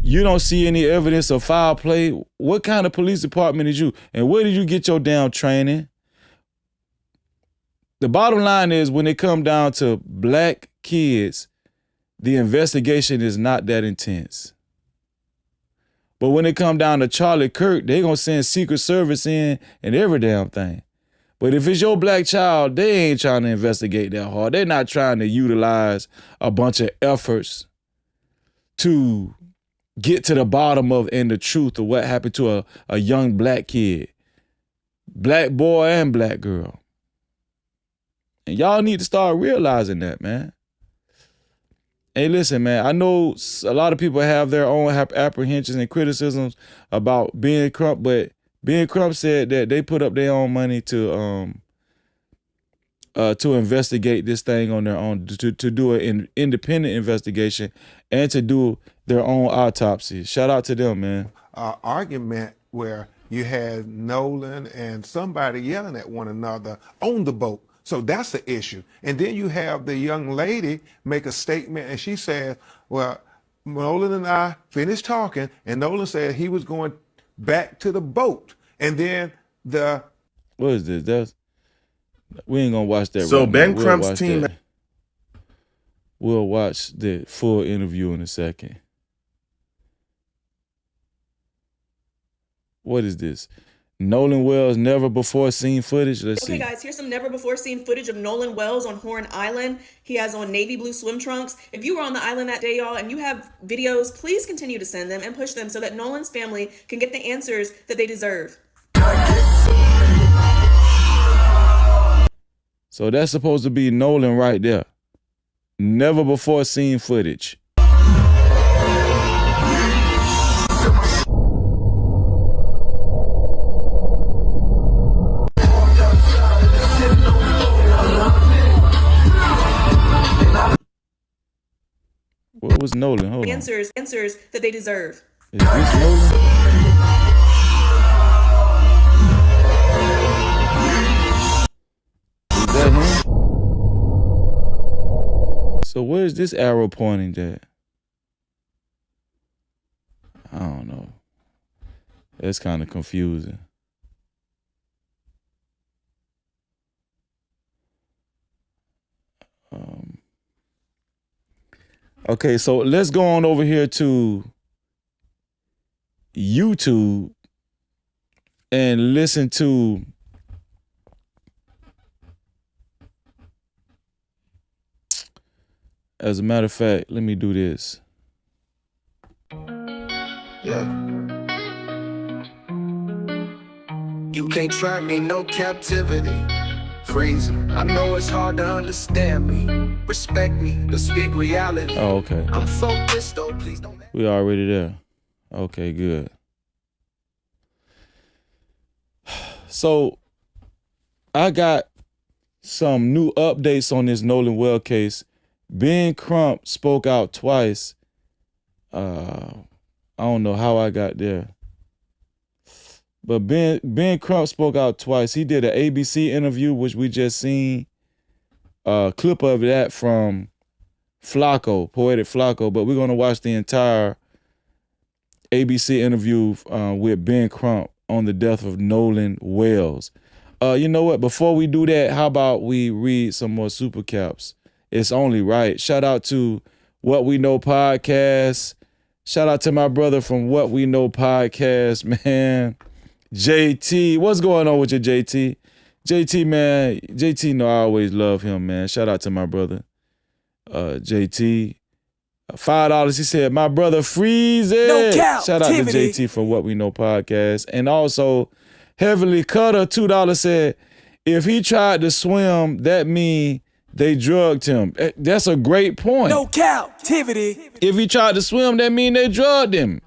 You don't see any evidence of foul play? What kind of police department is you? And where did you get your damn training? The bottom line is when it come down to black kids, the investigation is not that intense. But when it come down to Charlie Kirk, they gonna send Secret Service in and every damn thing. But if it's your black child, they ain't trying to investigate that hard. They're not trying to utilize a bunch of efforts to get to the bottom of and the truth of what happened to a young black kid, black boy and black girl. And y'all need to start realizing that, man. Hey, listen, man, I know a lot of people have their own apprehensions and criticisms about Ben Crump, but Ben Crump said that they put up their own money to investigate this thing on their own, to do an independent investigation and to do their own autopsy. Shout out to them, man. Argument where you had Nolan and somebody yelling at one another on the boat. So that's the issue. And then you have the young lady make a statement and she says, well, Nolan and I finished talking and Nolan said he was going back to the boat. And then what is this? We ain't gonna watch that. So right Ben now. Crump's team. We'll watch the full interview in a second. What is this? Nolan Wells never before seen footage. Let's see. Okay, guys, here's some never before seen footage of Nolan Wells on Horn Island. He has on navy blue swim trunks. If you were on the island that day, y'all, and you have videos, please continue to send them and push them so that Nolan's family can get the answers that they deserve. So that's supposed to be Nolan right there. Never before seen footage. What was Nolan? Hold on. Answers that they deserve. Is this Nolan? Is that him? So where's this arrow pointing at? I don't know. That's kind of confusing. Okay, so let's go on over here to YouTube and listen to as a matter of fact, let me do this. Yeah. You can't trap me, no captivity. Freezing. I know it's hard to understand me. Respect me, to speak reality. Oh, okay. I'm focused though, please don't. We already there. Okay, good. So I got some new updates on this Nolan Well case. Ben Crump spoke out twice. I don't know how I got there. But Ben Crump spoke out twice. He did an ABC interview, which we just seen a clip of that from Flacco, Poetic Flacco. But we're going to watch the entire ABC interview with Ben Crump on the death of Nolan Wells. You know what? Before we do that, how about we read some more super caps? It's only right. Shout out to What We Know Podcast. Shout out to my brother from What We Know Podcast, man. JT, what's going on with you, JT? JT, man, JT, know I always love him, man. Shout out to my brother, JT. $5, he said, my brother Freezy. No cap, Shout out to Tivity. JT from What We Know Podcast. And also, Heavenly Cutter, $2 said, if he tried to swim, that mean they drugged him. That's a great point. No captivity. If he tried to swim, that mean they drugged him.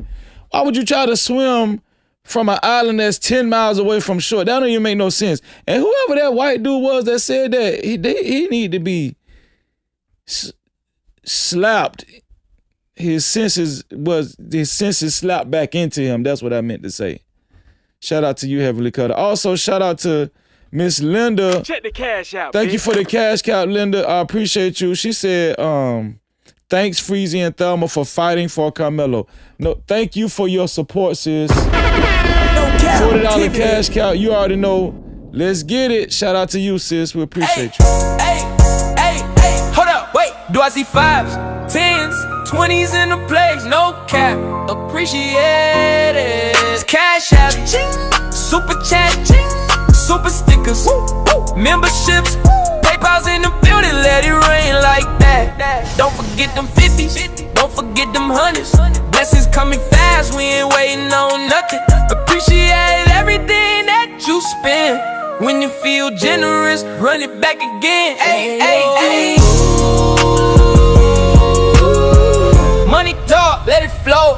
Why would you try to swim from an island that's 10 miles away from shore? That don't even make no sense. And whoever that white dude was that said that, he need to be slapped. His senses slapped back into him. That's what I meant to say. Shout out to you, Heavenly Cutter. Also, shout out to Miss Linda. Check the cash out. Thank you for the cash cow, Linda. I appreciate you. She said, thanks, Freezy and Thelma, for fighting for Karmelo. No, thank you for your support, sis. $40 cash cow. You already know. Let's get it. Shout out to you, sis. We appreciate you. Hey, hold up, wait. Do I see 5s, 10s, 20s in the place? No cap, appreciate it. Cash out, super chat, super stickers, memberships, PayPal's in the building, let it rain like that. Don't forget them 50s, don't forget them 100s. Blessings coming fast, we ain't waiting on nothing. Appreciate everything that you spend. When you feel generous, run it back again. Ay. Money talk, let it flow.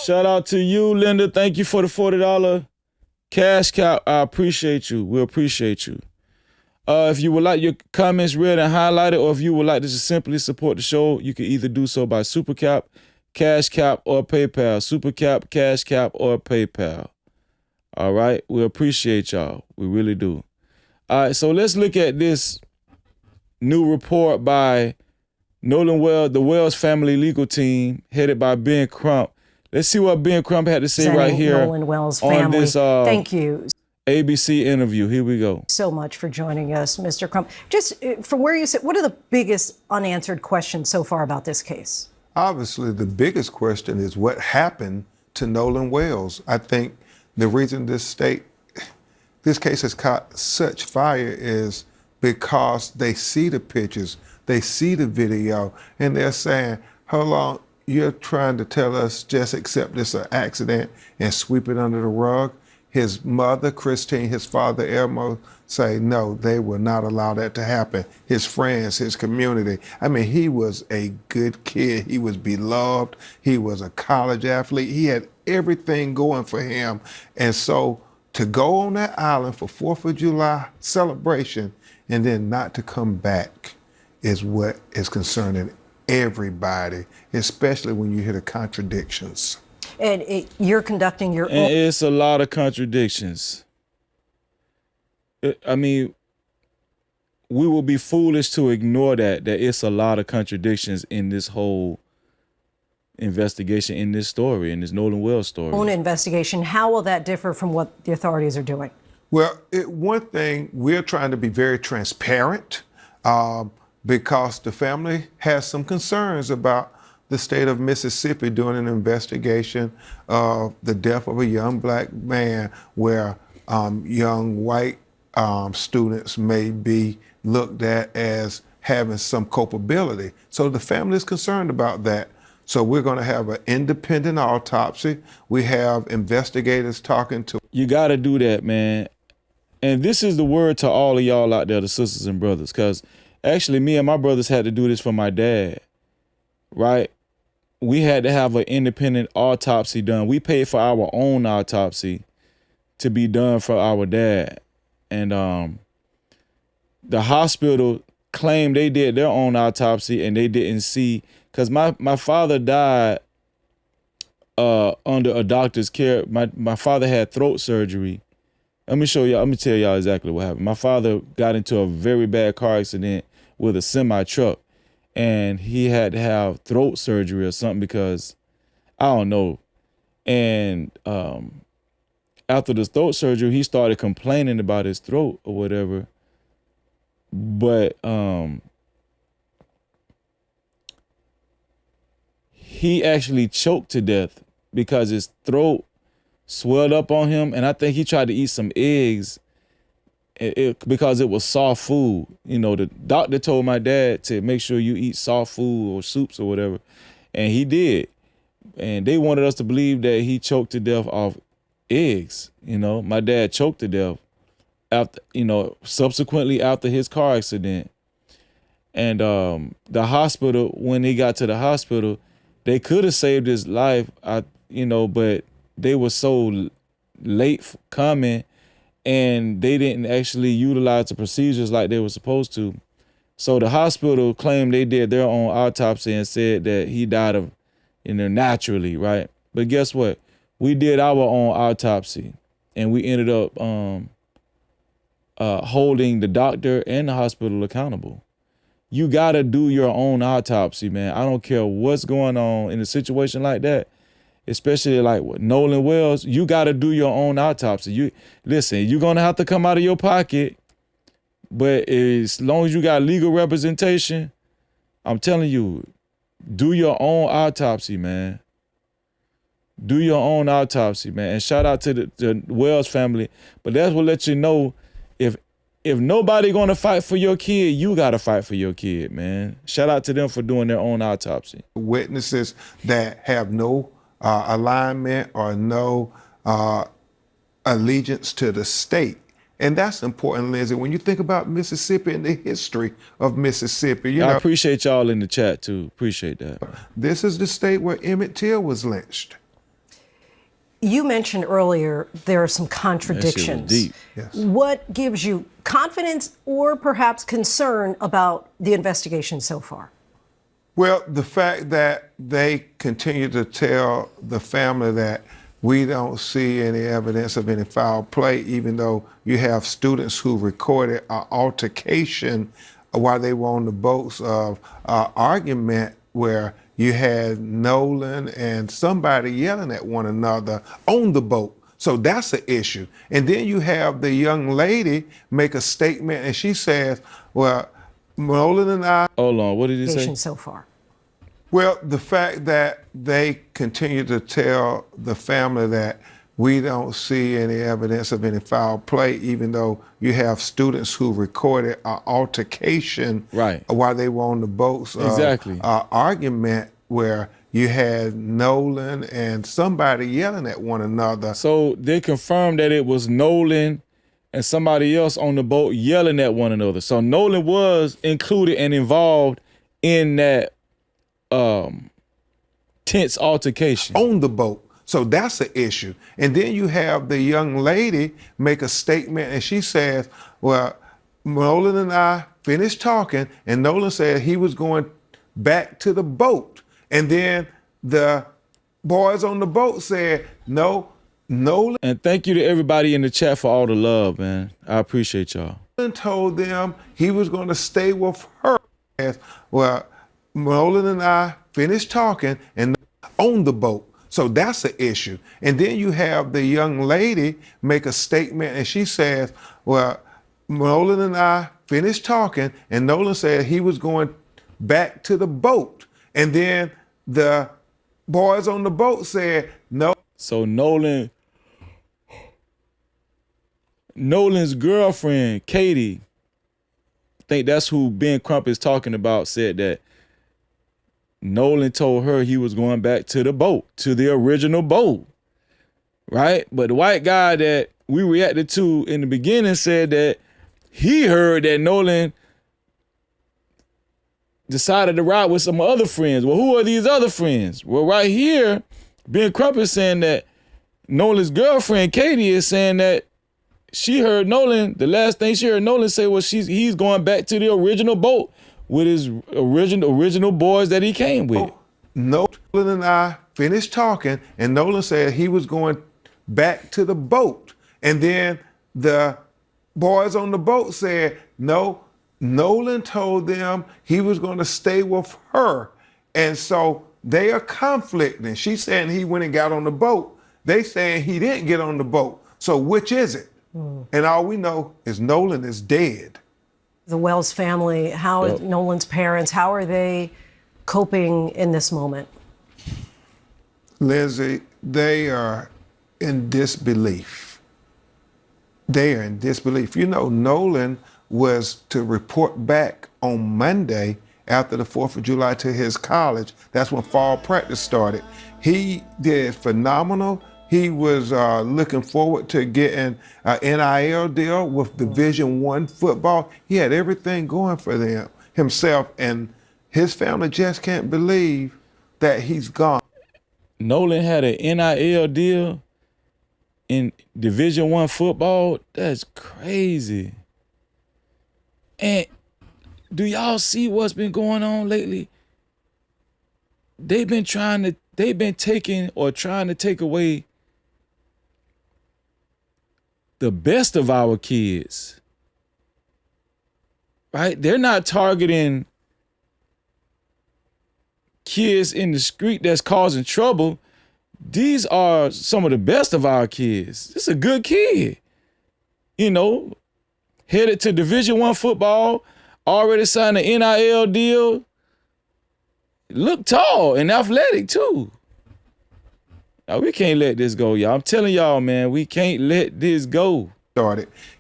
Shout out to you, Linda. Thank you for the $40 cash cow. I appreciate you. We appreciate you. If you would like your comments read and highlighted, or if you would like to just simply support the show, you can either do so by Super Cap, Cash Cap, or PayPal. Super Cap, Cash Cap, or PayPal. All right? We appreciate y'all. We really do. All right, so let's look at this new report by Nolan Wells, the Wells family legal team, headed by Ben Crump. Let's see what Ben Crump had to say right here Nolan Wells family. on this Thank you ABC interview. Here we go. so much for joining us, Mr. Crump. Just from where you sit, what are the biggest unanswered questions so far about this case? Obviously, the biggest question is what happened to Nolan Wells. I think the reason this case has caught such fire is because they see the pictures, they see the video, and they're saying, hold on, you're trying to tell us just accept this an accident and sweep it under the rug? His mother, Christine, his father, Elmo, say, no, they will not allow that to happen. His friends, his community. I mean, he was a good kid. He was beloved. He was a college athlete. He had everything going for him. And so to go on that island for 4th of July celebration and then not to come back is what is concerning everybody, especially when you hear the contradictions. And you're conducting your And own. it's a lot of contradictions. I mean, we will be foolish to ignore that it's a lot of contradictions in this whole investigation, in this story, in this Nolan Wells story. Own investigation. How will that differ from what the authorities are doing? Well, one thing, we're trying to be very transparent because the family has some concerns about the state of Mississippi doing an investigation of the death of a young black man where young white students may be looked at as having some culpability. So the family is concerned about that. So we're going to have an independent autopsy. We have investigators talking to. You got to do that, man. And this is the word to all of y'all out there, the sisters and brothers, because actually me and my brothers had to do this for my dad, right? We had to have an independent autopsy done. We paid for our own autopsy to be done for our dad. And the hospital claimed they did their own autopsy and they didn't see, because my father died under a doctor's care. My father had throat surgery. Let me tell y'all exactly what happened. My father got into a very bad car accident with a semi truck, and he had to have throat surgery or something because I don't know. And after the throat surgery, he started complaining about his throat or whatever. But he actually choked to death because his throat swelled up on him, and I think he tried to eat some eggs because it was soft food. You know, the doctor told my dad to make sure you eat soft food or soups or whatever, and he did. And they wanted us to believe that he choked to death off eggs. You know, my dad choked to death after, subsequently after his car accident. And the hospital, when he got to the hospital, they could have saved his life, but they were so late coming, and they didn't actually utilize the procedures like they were supposed to. So the hospital claimed they did their own autopsy and said that he died of, naturally, right? But guess what? We did our own autopsy, and we ended up holding the doctor and the hospital accountable. You gotta do your own autopsy, man. I don't care what's going on in a situation like that. Especially like with Nolan Wells, you got to do your own autopsy. You're going to have to come out of your pocket, but as long as you got legal representation, I'm telling you, do your own autopsy, man. Do your own autopsy, man. And shout out to the Wells family. But that's what let you know, if nobody going to fight for your kid, you got to fight for your kid, man. Shout out to them for doing their own autopsy. Witnesses that have no alignment or no allegiance to the state. And that's important, Lindsay. When you think about Mississippi and the history of Mississippi, I appreciate y'all in the chat too. Appreciate that. This is the state where Emmett Till was lynched. You mentioned earlier there are some contradictions. That shit was deep. Yes. What gives you confidence or perhaps concern about the investigation so far? Well, the fact that they continue to tell the family that we don't see any evidence of any foul play, even though you have students who recorded an altercation while they were on the boats of argument where you had Nolan and somebody yelling at one another on the boat. So that's an issue. And then you have the young lady make a statement and she says, well, Nolan and I. Hold on, what did he say? So far. Well, the fact that they continue to tell the family that we don't see any evidence of any foul play, even though you have students who recorded an altercation while they were on the boats. Exactly. Argument where you had Nolan and somebody yelling at one another. So they confirmed that it was Nolan and somebody else on the boat yelling at one another. So Nolan was included and involved in that tense altercation. On the boat. So that's an issue. And then you have the young lady make a statement and she says, well, Nolan and I finished talking and Nolan said he was going back to the boat. And then the boys on the boat said, no, Nolan. And thank you to everybody in the chat for all the love, man. I appreciate y'all. Told them he was going to stay with her. Well, Nolan and I finished talking and on the boat. So that's an issue. And then you have the young lady make a statement and she says, well, Nolan and I finished talking and Nolan said he was going back to the boat. And then the boys on the boat said, no. So Nolan's girlfriend, Katie, I think that's who Ben Crump is talking about, said that Nolan told her he was going back to the boat, to the original boat, right? But the white guy that we reacted to in the beginning said that he heard that Nolan decided to ride with some other friends. Well, who are these other friends? Well, right here, Ben Crump is saying that Nolan's girlfriend, Katie, is saying that she heard Nolan, the last thing she heard Nolan say was he's going back to the original boat with his original boys that he came with. Nolan and I finished talking, and Nolan said he was going back to the boat. And then the boys on the boat said, no, Nolan told them he was going to stay with her. And so they are conflicting. She's saying he went and got on the boat. They saying he didn't get on the boat. So which is it? And all we know is Nolan is dead. The Wells family, Nolan's parents, how are they coping in this moment? Lindsay, they are in disbelief. They are in disbelief. You know, Nolan was to report back on Monday after the 4th of July to his college. That's when fall practice started. He did phenomenal. He was looking forward to getting an NIL deal with Division I football. He had everything going for himself, and his family just can't believe that he's gone. Nolan had an NIL deal in Division I football. That's crazy. And do y'all see what's been going on lately? They've been trying to take away the best of our kids, right? They're not targeting kids in the street that's causing trouble. These are some of the best of our kids. This is a good kid, you know, headed to Division I football, already signed an NIL deal, look tall and athletic too. Now, we can't let this go, y'all. I'm telling y'all, man, we can't let this go.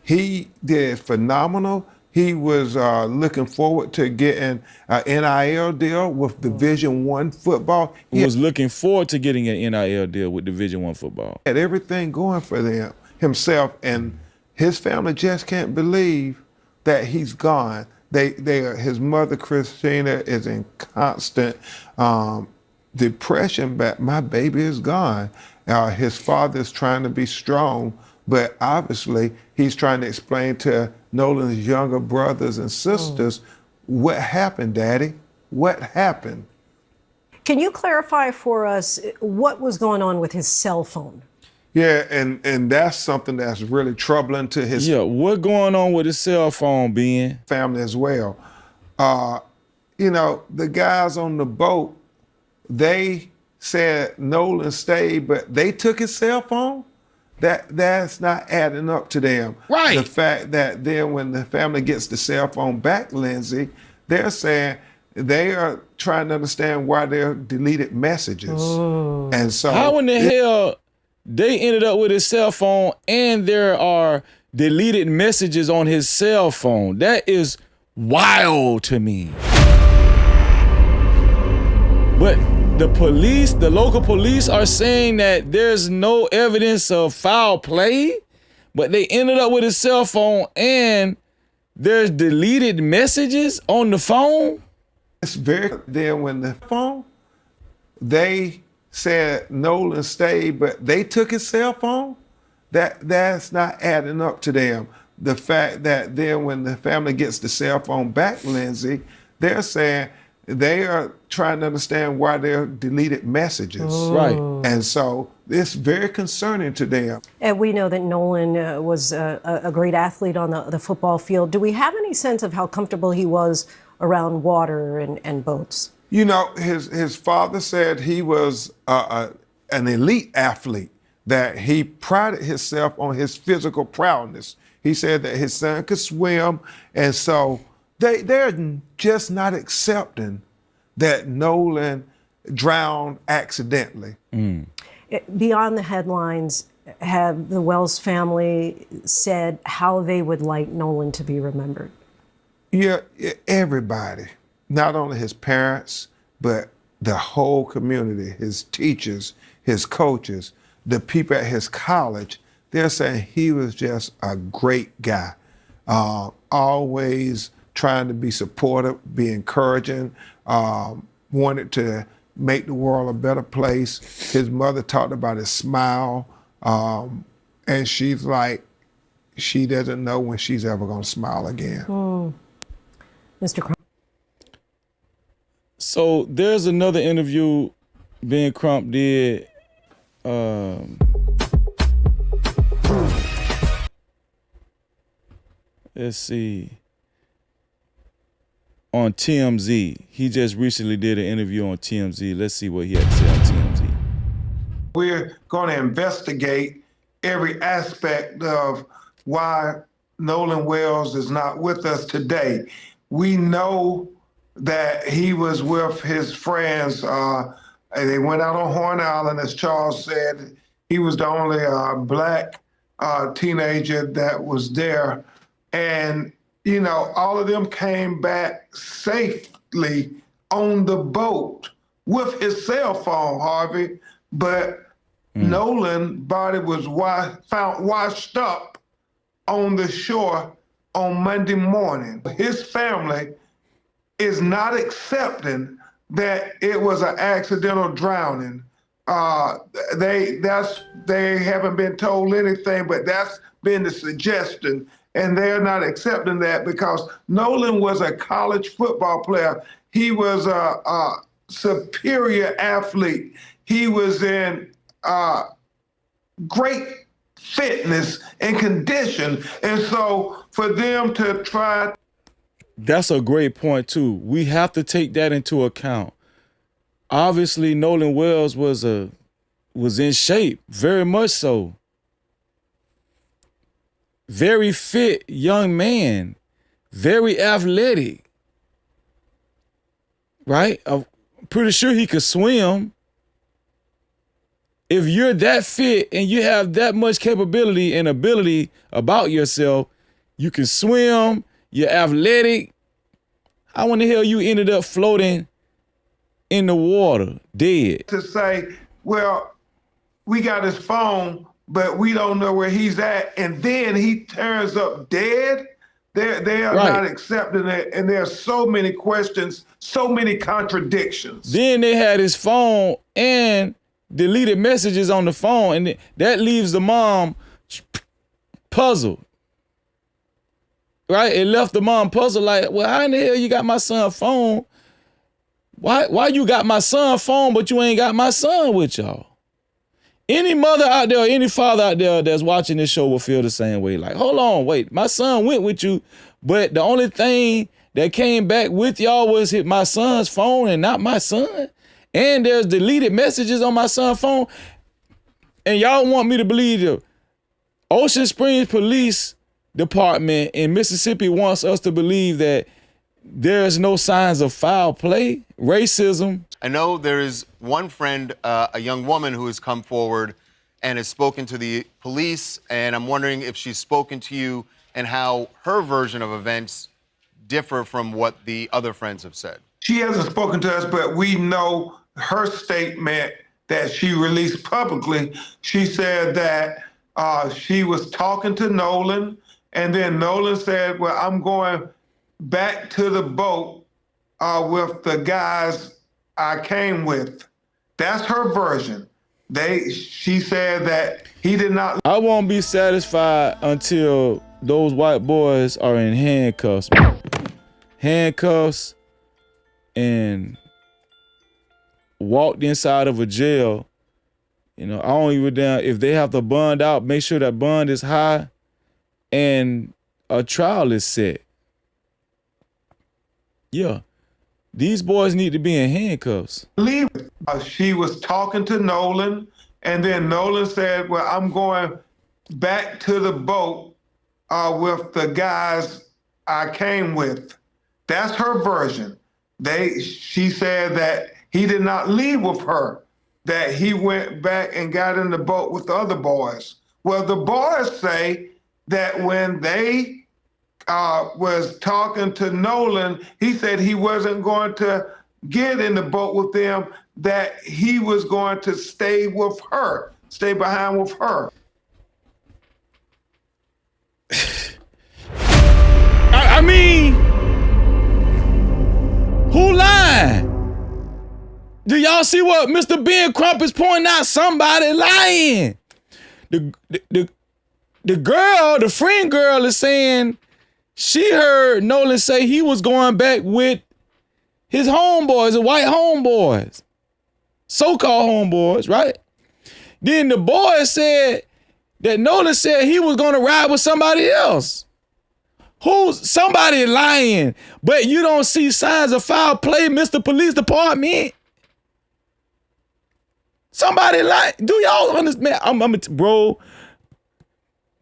He did phenomenal. He was looking forward to getting an NIL deal with Division I football. He was looking forward to getting an NIL deal with Division I football. He had everything going for himself, and his family just can't believe that he's gone. His mother, Christina, is in constant depression, but my baby is gone. His father's trying to be strong, but obviously he's trying to explain to Nolan's younger brothers and sisters, what happened, Daddy? What happened? Can you clarify for us what was going on with his cell phone? Yeah, and that's something that's really troubling to his what going on with his cell phone, Ben? Family as well. You know, the guys on the boat, they said Nolan stayed, but they took his cell phone. That's not adding up to them. Right. The fact that then when the family gets the cell phone back, Lindsay, they're saying they are trying to understand why they're deleted messages. And so how in the hell they ended up with his cell phone and there are deleted messages on his cell phone? That is wild to me. But the local police are saying that there's no evidence of foul play, but they ended up with his cell phone and there's deleted messages on the phone. It's very then when the phone, they said Nolan stayed, but they took his cell phone. That's not adding up to them. The fact that then when the family gets the cell phone back, Lindsay, they're saying they are trying to understand why they're deleted messages. Right. And so it's very concerning to them. And we know that Nolan was a great athlete on the football field. Do we have any sense of how comfortable he was around water and boats? You know, his father said he was an elite athlete, that he prided himself on his physical prowess. He said that his son could swim, and so they're just not accepting that Nolan drowned accidentally. Beyond the headlines, have the Wells family said how they would like Nolan to be remembered? Yeah, everybody, not only his parents, but the whole community, his teachers, his coaches, the people at his college, they're saying he was just a great guy. Always trying to be supportive, be encouraging, wanted to make the world a better place. His mother talked about his smile, and she's like, she doesn't know when she's ever gonna smile again. Mr. So there's another interview Ben Crump did. Let's see. On TMZ. He just recently did an interview on TMZ. Let's see what he had to say on TMZ. We're going to investigate every aspect of why Nolan Wells is not with us today. We know that he was with his friends. They went out on Horn Island, as Charles said. He was the only black teenager that was there. And, you know, all of them came back safely on the boat with his cell phone, Harvey. But Nolan's body was found washed up on the shore on Monday morning. His family is not accepting that it was an accidental drowning. They haven't been told anything, but that's been the suggestion. And they're not accepting that because Nolan was a college football player. He was a superior athlete. He was in great fitness and condition. And so for them to try. That's a great point too. We have to take that into account. Obviously, Nolan Wells was in shape, very much so. Very fit young man, very athletic, right? I'm pretty sure he could swim. If you're that fit and you have that much capability and ability about yourself, you can swim, you're athletic. How in the hell you ended up floating in the water, dead? To say, well, we got his phone, but we don't know where he's at, and then he turns up dead. They are not accepting it, and there are so many questions, so many contradictions. Then they had his phone and deleted messages on the phone, and that leaves the mom puzzled. Right? It left the mom puzzled, like, well, how in the hell you got my son's phone? Why you got my son's phone, but you ain't got my son with y'all? Any mother out there, any father out there that's watching this show will feel the same way. Like, hold on, wait, my son went with you, but the only thing that came back with y'all was my son's phone and not my son. And there's deleted messages on my son's phone. And y'all want me to believe the Ocean Springs Police Department in Mississippi wants us to believe that there's no signs of foul play, racism. I know there is one friend, a young woman who has come forward and has spoken to the police, and I'm wondering if she's spoken to you and how her version of events differ from what the other friends have said. She hasn't spoken to us, but we know her statement that she released publicly. She said that she was talking to Nolan, and then Nolan said, well, I'm going back to the boat with the guys I came with. That's her version. She said that he did not. I won't be satisfied until those white boys are in handcuffs. Handcuffs and walked inside of a jail. You know, I don't even down if they have to bond out, make sure that bond is high and a trial is set. Yeah. These boys need to be in handcuffs. She was talking to Nolan, and then Nolan said, well, I'm going back to the boat with the guys I came with. That's her version. She said that he did not leave with her, that he went back and got in the boat with the other boys. Well, the boys say that when they was talking to Nolan, he said he wasn't going to get in the boat with them, that he was going to stay with her, stay behind with her. I mean, who lying? Do y'all see what Mr. Ben Crump is pointing out? Somebody lying. The girl, the friend girl is saying she heard Nolan say he was going back with his homeboys, the white homeboys, so-called homeboys, right? Then the boy said that Nolan said he was going to ride with somebody else. Who's somebody lying, but you don't see signs of foul play, Mr. Police Department? Somebody lying. Do y'all understand? Bro,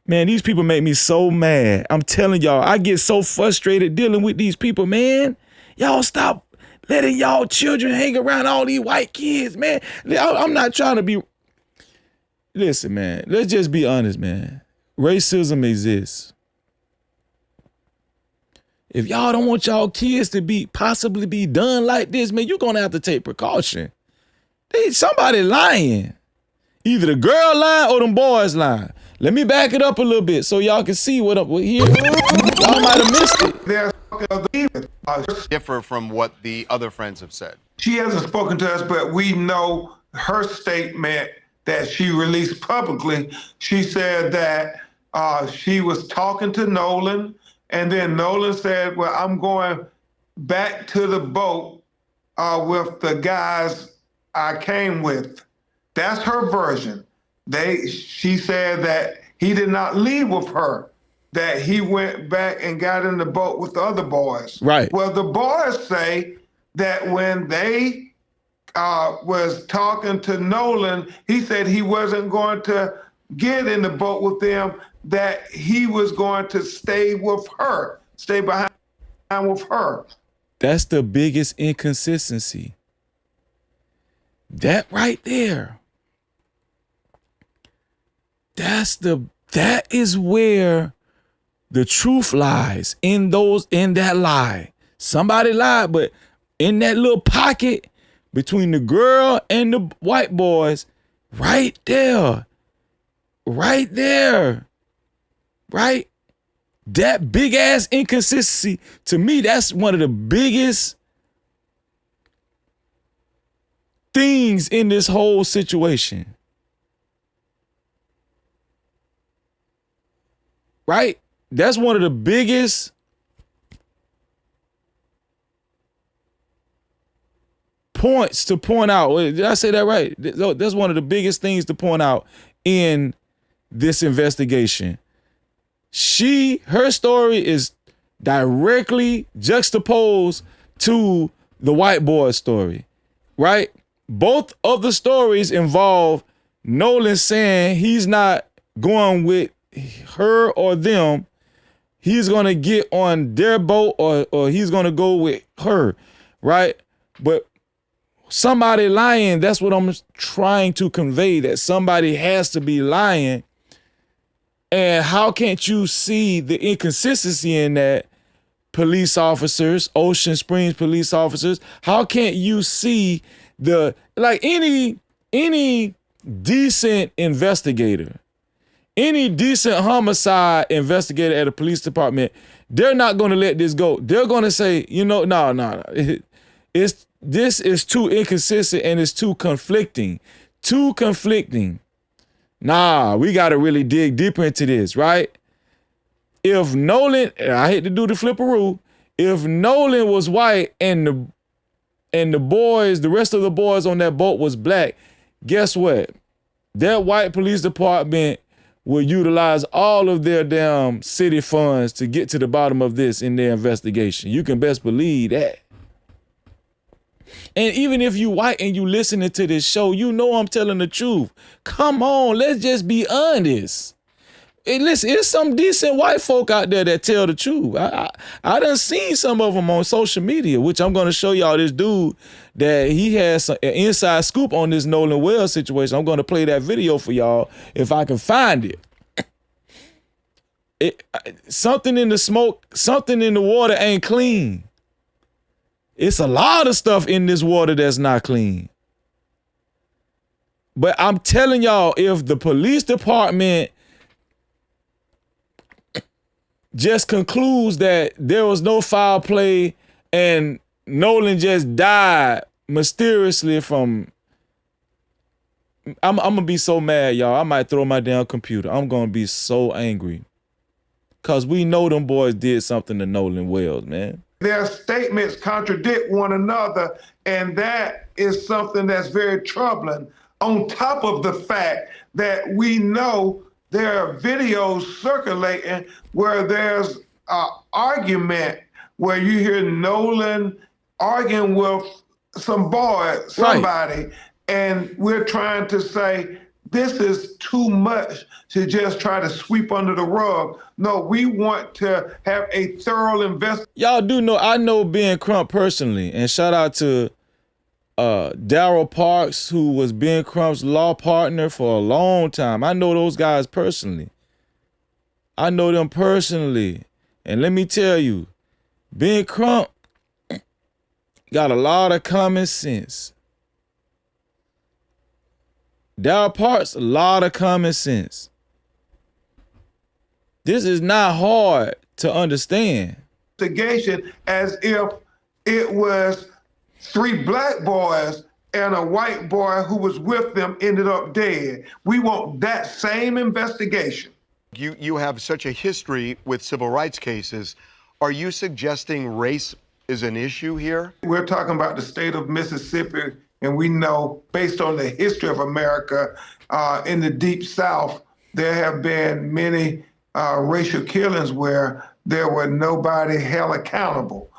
man, these people make me so mad. I'm telling y'all, I get so frustrated dealing with these people, man. Y'all stop letting y'all children hang around all these white kids, man. I'm not trying to be. Listen, man, let's just be honest, man. Racism exists. If y'all don't want y'all kids to possibly be done like this, man, you're gonna have to take precaution. Somebody lying. Either the girl lying or them boys lying. Let me back it up a little bit so y'all can see what here. Y'all might have missed it. Differ from what the other friends have said. She hasn't spoken to us, but we know her statement that she released publicly. She said that she was talking to Nolan, and then Nolan said, well, I'm going back to the boat with the guys I came with. That's her version. She said that he did not leave with her, that he went back and got in the boat with the other boys. Right. Well, the boys say that when they was talking to Nolan, he said he wasn't going to get in the boat with them, that he was going to stay with her, stay behind with her. That's the biggest inconsistency. That right there. That is where the truth lies, in that lie. Somebody lied, but in that little pocket between the girl and the white boys, right there. That big ass inconsistency, to me, that's one of the biggest things in this whole situation. Right? That's one of the biggest points to point out. Did I say that right? That's one of the biggest things to point out in this investigation. Her story is directly juxtaposed to the white boy's story, right? Both of the stories involve Nolan saying he's not going with her or them. He's going to get on their boat or he's going to go with her, right? But somebody lying, that's what I'm trying to convey, that somebody has to be lying. And how can't you see the inconsistency in that? Police officers, Ocean Springs police officers, how can't you see any decent investigator, any decent homicide investigator at a police department, they're not going to let this go. They're going to say, no. This is too inconsistent and it's too conflicting. Nah, we got to really dig deeper into this, right? If Nolan, I hate to do the flipperoo, if Nolan was white and the boys, the rest of the boys on that boat was black, guess what? That white police department will utilize all of their damn city funds to get to the bottom of this in their investigation. You can best believe that. And even if you white and you listening to this show, you know I'm telling the truth. Come on, let's just be honest. And listen, there's some decent white folk out there that tell the truth. I done seen some of them on social media, which I'm going to show y'all this dude that he has an inside scoop on this Nolan Wells situation. I'm going to play that video for y'all if I can find it. Something in the smoke, something in the water ain't clean. It's a lot of stuff in this water that's not clean. But I'm telling y'all, if the police department just concludes that there was no foul play and Nolan just died mysteriously from, I'm gonna be so mad, y'all. I might throw my damn computer. I'm gonna be so angry. Cause we know them boys did something to Nolan Wells, man. Their statements contradict one another, and that is something that's very troubling. On top of the fact that we know there are videos circulating where there's an argument where you hear Nolan arguing with somebody, and we're trying to say, this is too much to just try to sweep under the rug. No, we want to have a thorough investigation. Y'all do know, I know Ben Crump personally, and shout out to Darryl Parks, who was Ben Crump's law partner for a long time. I know those guys personally. I know them personally. And let me tell you, Ben Crump got a lot of common sense. Darryl Parks, a lot of common sense. This is not hard to understand. Investigation as if it was 3 black boys and a white boy who was with them ended up dead. We want that same investigation. You have such a history with civil rights cases. Are you suggesting race is an issue here? We're talking about the state of Mississippi, and we know, based on the history of America, in the Deep South, there have been many racial killings where there were nobody held accountable.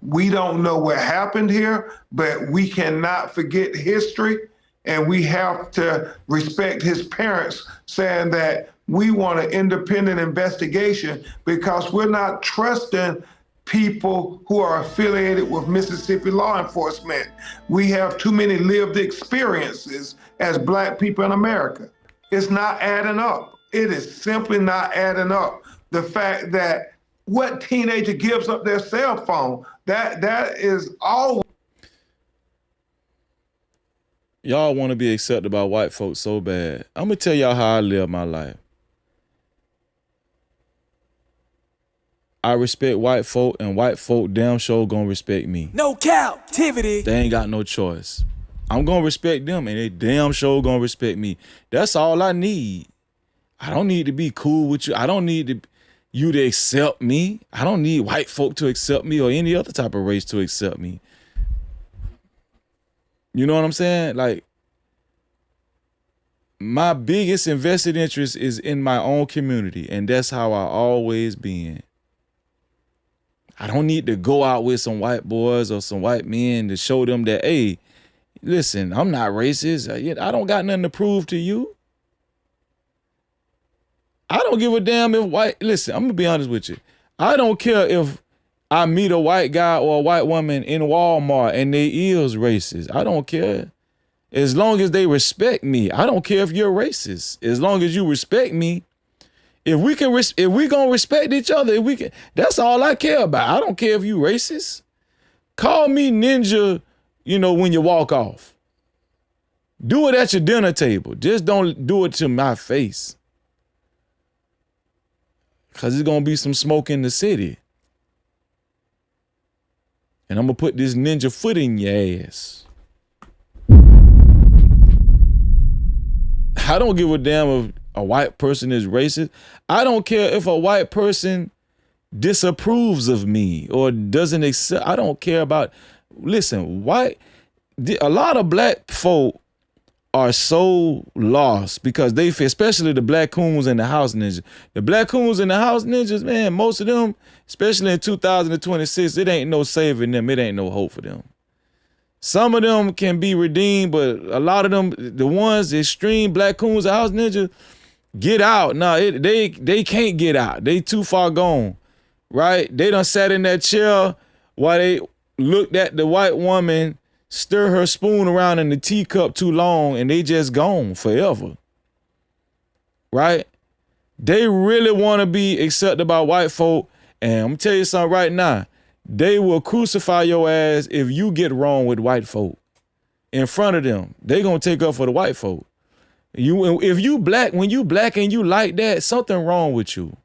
We don't know what happened here, but we cannot forget history, and we have to respect his parents saying that we want an independent investigation because we're not trusting people who are affiliated with Mississippi law enforcement. We have too many lived experiences as black people in America. It's not adding up. It is simply not adding up. The fact that what teenager gives up their cell phone, that is all. Y'all want to be accepted by white folks so bad. I'm gonna tell y'all how I live my life. I respect white folk, and white folk damn sure gonna respect me. No captivity. They ain't got no choice. I'm gonna respect them, and they damn sure gonna respect me. That's all I need. I don't need to be cool with you. I don't need you to accept me. I don't need white folk to accept me or any other type of race to accept me. You know what I'm saying? Like, my biggest invested interest is in my own community, and that's how I always been. I don't need to go out with some white boys or some white men to show them that, hey, listen, I'm not racist. I don't got nothing to prove to you. I don't give a damn if listen, I'm gonna be honest with you. I don't care if I meet a white guy or a white woman in Walmart and they is racist. I don't care. As long as they respect me. I don't care if you're racist. As long as you respect me. If we gonna respect each other, that's all I care about. I don't care if you racist. Call me ninja, when you walk off. Do it at your dinner table. Just don't do it to my face. Cause there's gonna be some smoke in the city. And I'm gonna put this ninja foot in your ass. I don't give a damn if a white person is racist. I don't care if a white person disapproves of me or doesn't accept. I don't care about, listen, a lot of black folk are so lost because they feel, especially the black coons and the house ninjas. The black coons and the house ninjas, man, most of them, especially in 2026, it ain't no saving them. It ain't no hope for them. Some of them can be redeemed, but a lot of them, the ones, the extreme black coons and house ninjas, get out. No, they can't get out. They too far gone, right? They done sat in that chair while they looked at the white woman stir her spoon around in the teacup too long, and they just gone forever, right? They really want to be accepted by white folk, and I'm gonna tell you something right now. they will crucify your ass if you get wrong with white folk in front of them. They gonna take up for the white folk. If you black, when you black and you like that, something wrong with you.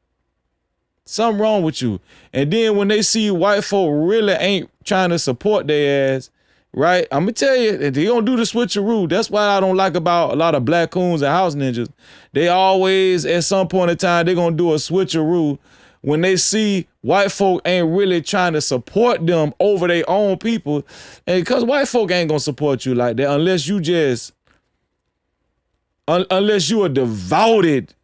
Something wrong with you. And then when they see white folk really ain't trying to support their ass, right? I'm gonna tell you, they gonna do the switcheroo. That's what I don't like about a lot of black coons and house ninjas. They always, at some point in time, they gonna do a switcheroo when they see white folk ain't really trying to support them over their own people. And because white folk ain't gonna support you like that unless you just, unless you a devoted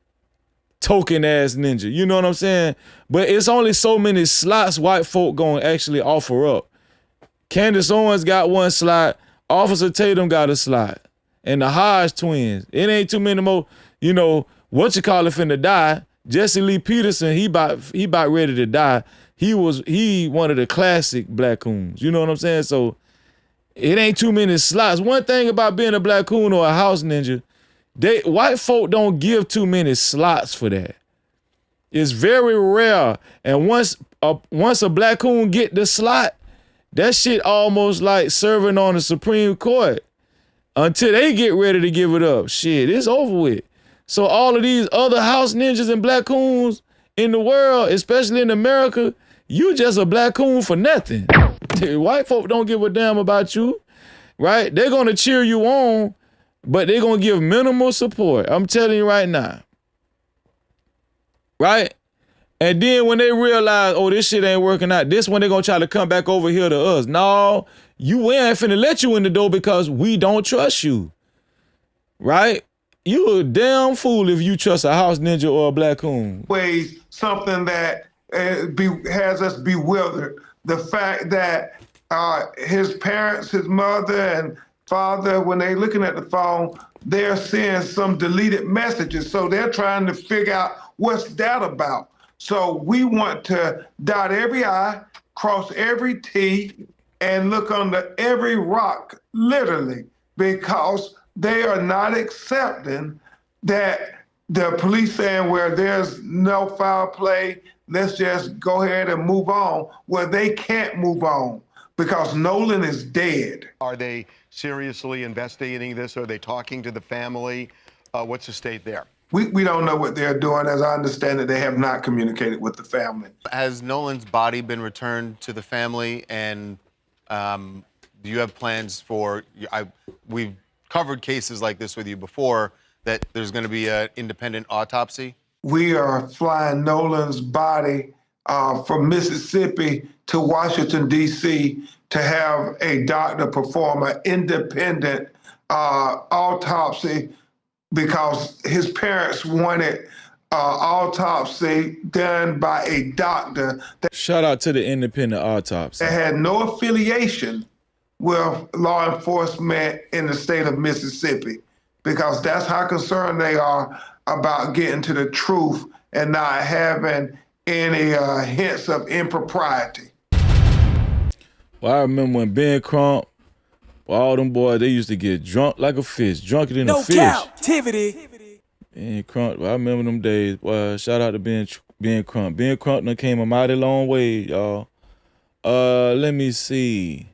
token ass ninja. You know what I'm saying? But it's only so many slots white folk gonna actually offer up. Candace Owens got one slot. Officer Tatum got a slot. And the Hodge twins. It ain't too many more, you know, what you call it finna die. Jesse Lee Peterson, he about ready to die. He one of the classic black coons. You know what I'm saying? So it ain't too many slots. One thing about being a black coon or a house ninja, white folk don't give too many slots for that. It's very rare. And once a black coon get the slot, that shit almost like serving on the Supreme Court until they get ready to give it up. Shit, it's over with. So all of these other house ninjas and black coons in the world, especially in America, you just a black coon for nothing. White folk don't give a damn about you, right? They're gonna cheer you on, but they're gonna give minimal support. I'm telling you right now. Right? And then when they realize, oh, this shit ain't working out, this when they gonna try to come back over here to us. No, we ain't finna let you in the door because we don't trust you. Right? You a damn fool if you trust a house ninja or a black coon. Ways something that has us bewildered. The fact that his parents, his mother and father, when they looking at the phone, they're seeing some deleted messages. So they're trying to figure out what's that about. So we want to dot every I, cross every T, and look under every rock, literally, because they are not accepting that the police saying where there's no foul play, let's just go ahead and move on, where they can't move on because Nolan is dead. Are they seriously investigating this? Are they talking to the family? What's the state there? We don't know what they're doing. As I understand it, they have not communicated with the family. Has Nolan's body been returned to the family? And do you have plans for, we've covered cases like this with you before, that there's going to be an independent autopsy? We are flying Nolan's body from Mississippi to Washington, D.C. to have a doctor perform an independent autopsy because his parents wanted autopsy done by a doctor. Shout out to the independent autopsy. That had no affiliation with law enforcement in the state of Mississippi, because that's how concerned they are about getting to the truth and not having any hints of impropriety. Well, I remember when Ben Crump, all them boys, they used to get drunk like a fish, drunker than a fish. Cap-tivity. Ben Crump, I remember them days. Well, shout out to Ben Crump. Ben Crump done came a mighty long way, y'all. Let me see.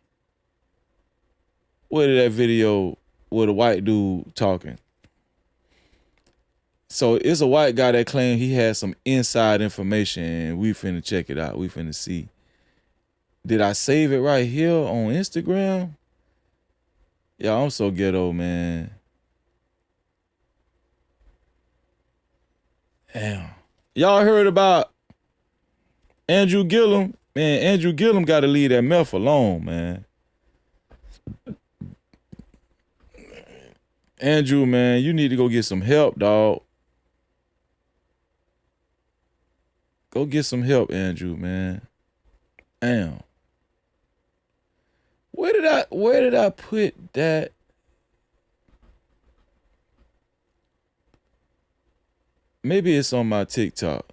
Where did that video with a white dude talking? So it's a white guy that claimed he had some inside information, and we finna check it out. We finna see. Did I save it right here on Instagram? Yeah, I'm so ghetto, man. Damn. Y'all heard about Andrew Gillum? Man, Andrew Gillum got to leave that meth alone, man. Andrew, man, you need to go get some help, dog. Go get some help, Andrew, man. Damn. Where did I put that? Maybe it's on my TikTok.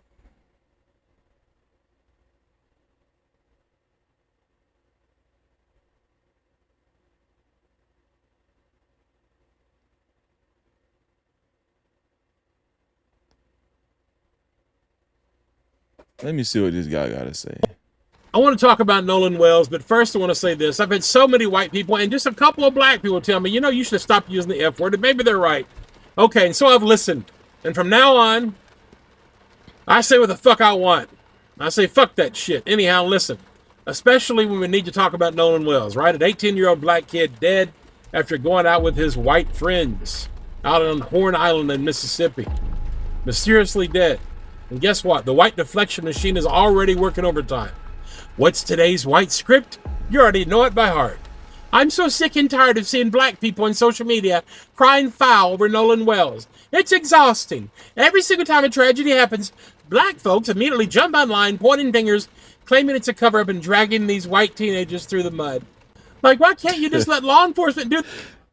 Let me see what this guy got to say. I want to talk about Nolan Wells, but first I want to say this. I've had so many white people and just a couple of black people tell me, you know, you should stop using the F word, and maybe they're right. Okay, and so I've listened. And from now on, I say what the fuck I want. I say fuck that shit. Anyhow, listen. Especially when we need to talk about Nolan Wells, right? An 18-year-old black kid dead after going out with his white friends out on Horn Island in Mississippi. Mysteriously dead. And guess what? The white deflection machine is already working overtime. What's today's white script? You already know it by heart. I'm so sick and tired of seeing black people on social media crying foul over Nolan Wells. It's exhausting. Every single time a tragedy happens, black folks immediately jump online, pointing fingers, claiming it's a cover-up and dragging these white teenagers through the mud. Like, why can't you just let law enforcement do...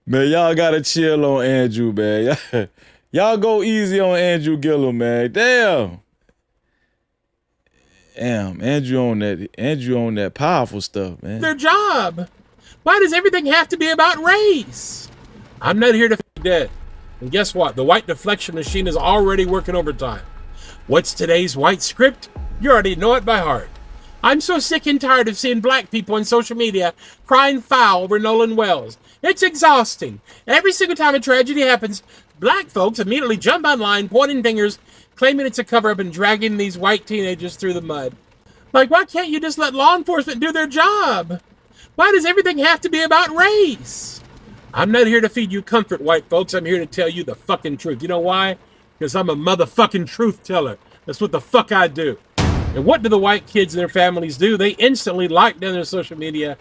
Man, y'all gotta chill on Andrew, man. Y'all go easy on Andrew Gillum, man. Damn, Andrew on that powerful stuff, man. Their job. Why does everything have to be about race? I'm not here to dead. And guess what? The white deflection machine is already working overtime. What's today's white script? You already know it by heart. I'm so sick and tired of seeing black people on social media crying foul over Nolan Wells. It's exhausting. Every single time a tragedy happens, black folks immediately jump online, pointing fingers, claiming it's a cover-up and dragging these white teenagers through the mud. Like, why can't you just let law enforcement do their job? Why does everything have to be about race? I'm not here to feed you comfort, white folks. I'm here to tell you the fucking truth. You know why? Because I'm a motherfucking truth teller. That's what the fuck I do. And what do the white kids and their families do? They instantly lock down their social media,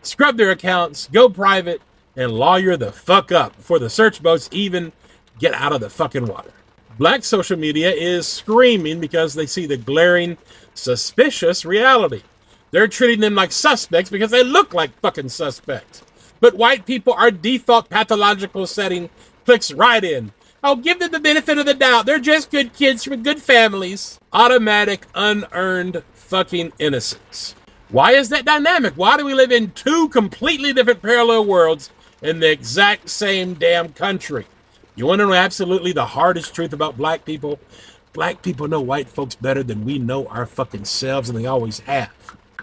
scrub their accounts, go private, and lawyer the fuck up before the search boats even get out of the fucking water. Black social media is screaming because they see the glaring, suspicious reality. They're treating them like suspects because they look like fucking suspects. But white people, our default pathological setting clicks right in. I'll give them the benefit of the doubt. They're just good kids from good families. Automatic, unearned fucking innocence. Why is that dynamic? Why do we live in two completely different parallel worlds in the exact same damn country? You want to know absolutely the hardest truth about black people? Black people know white folks better than we know our fucking selves, and they always have.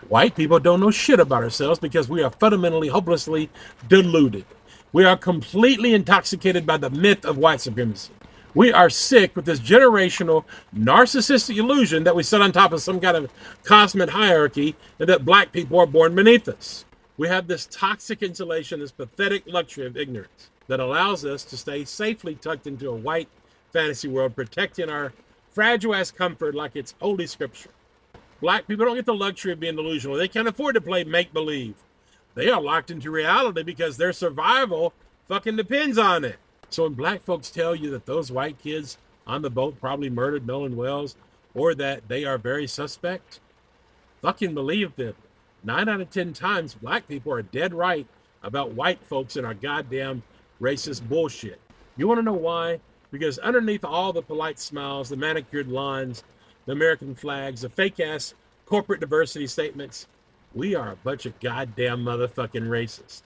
White people don't know shit about ourselves because we are fundamentally, hopelessly deluded. We are completely intoxicated by the myth of white supremacy. We are sick with this generational, narcissistic illusion that we sit on top of some kind of cosmic hierarchy and that black people are born beneath us. We have this toxic insulation, this pathetic luxury of ignorance that allows us to stay safely tucked into a white fantasy world, protecting our fragile-ass comfort like it's holy scripture. Black people don't get the luxury of being delusional. They can't afford to play make-believe. They are locked into reality because their survival fucking depends on it. So when black folks tell you that those white kids on the boat probably murdered Nolan Wells or that they are very suspect, fucking believe them. 9 out of 10 times, black people are dead right about white folks and our goddamn racist bullshit. You want to know why? Because underneath all the polite smiles, the manicured lawns, the American flags, the fake-ass corporate diversity statements, we are a bunch of goddamn motherfucking racists.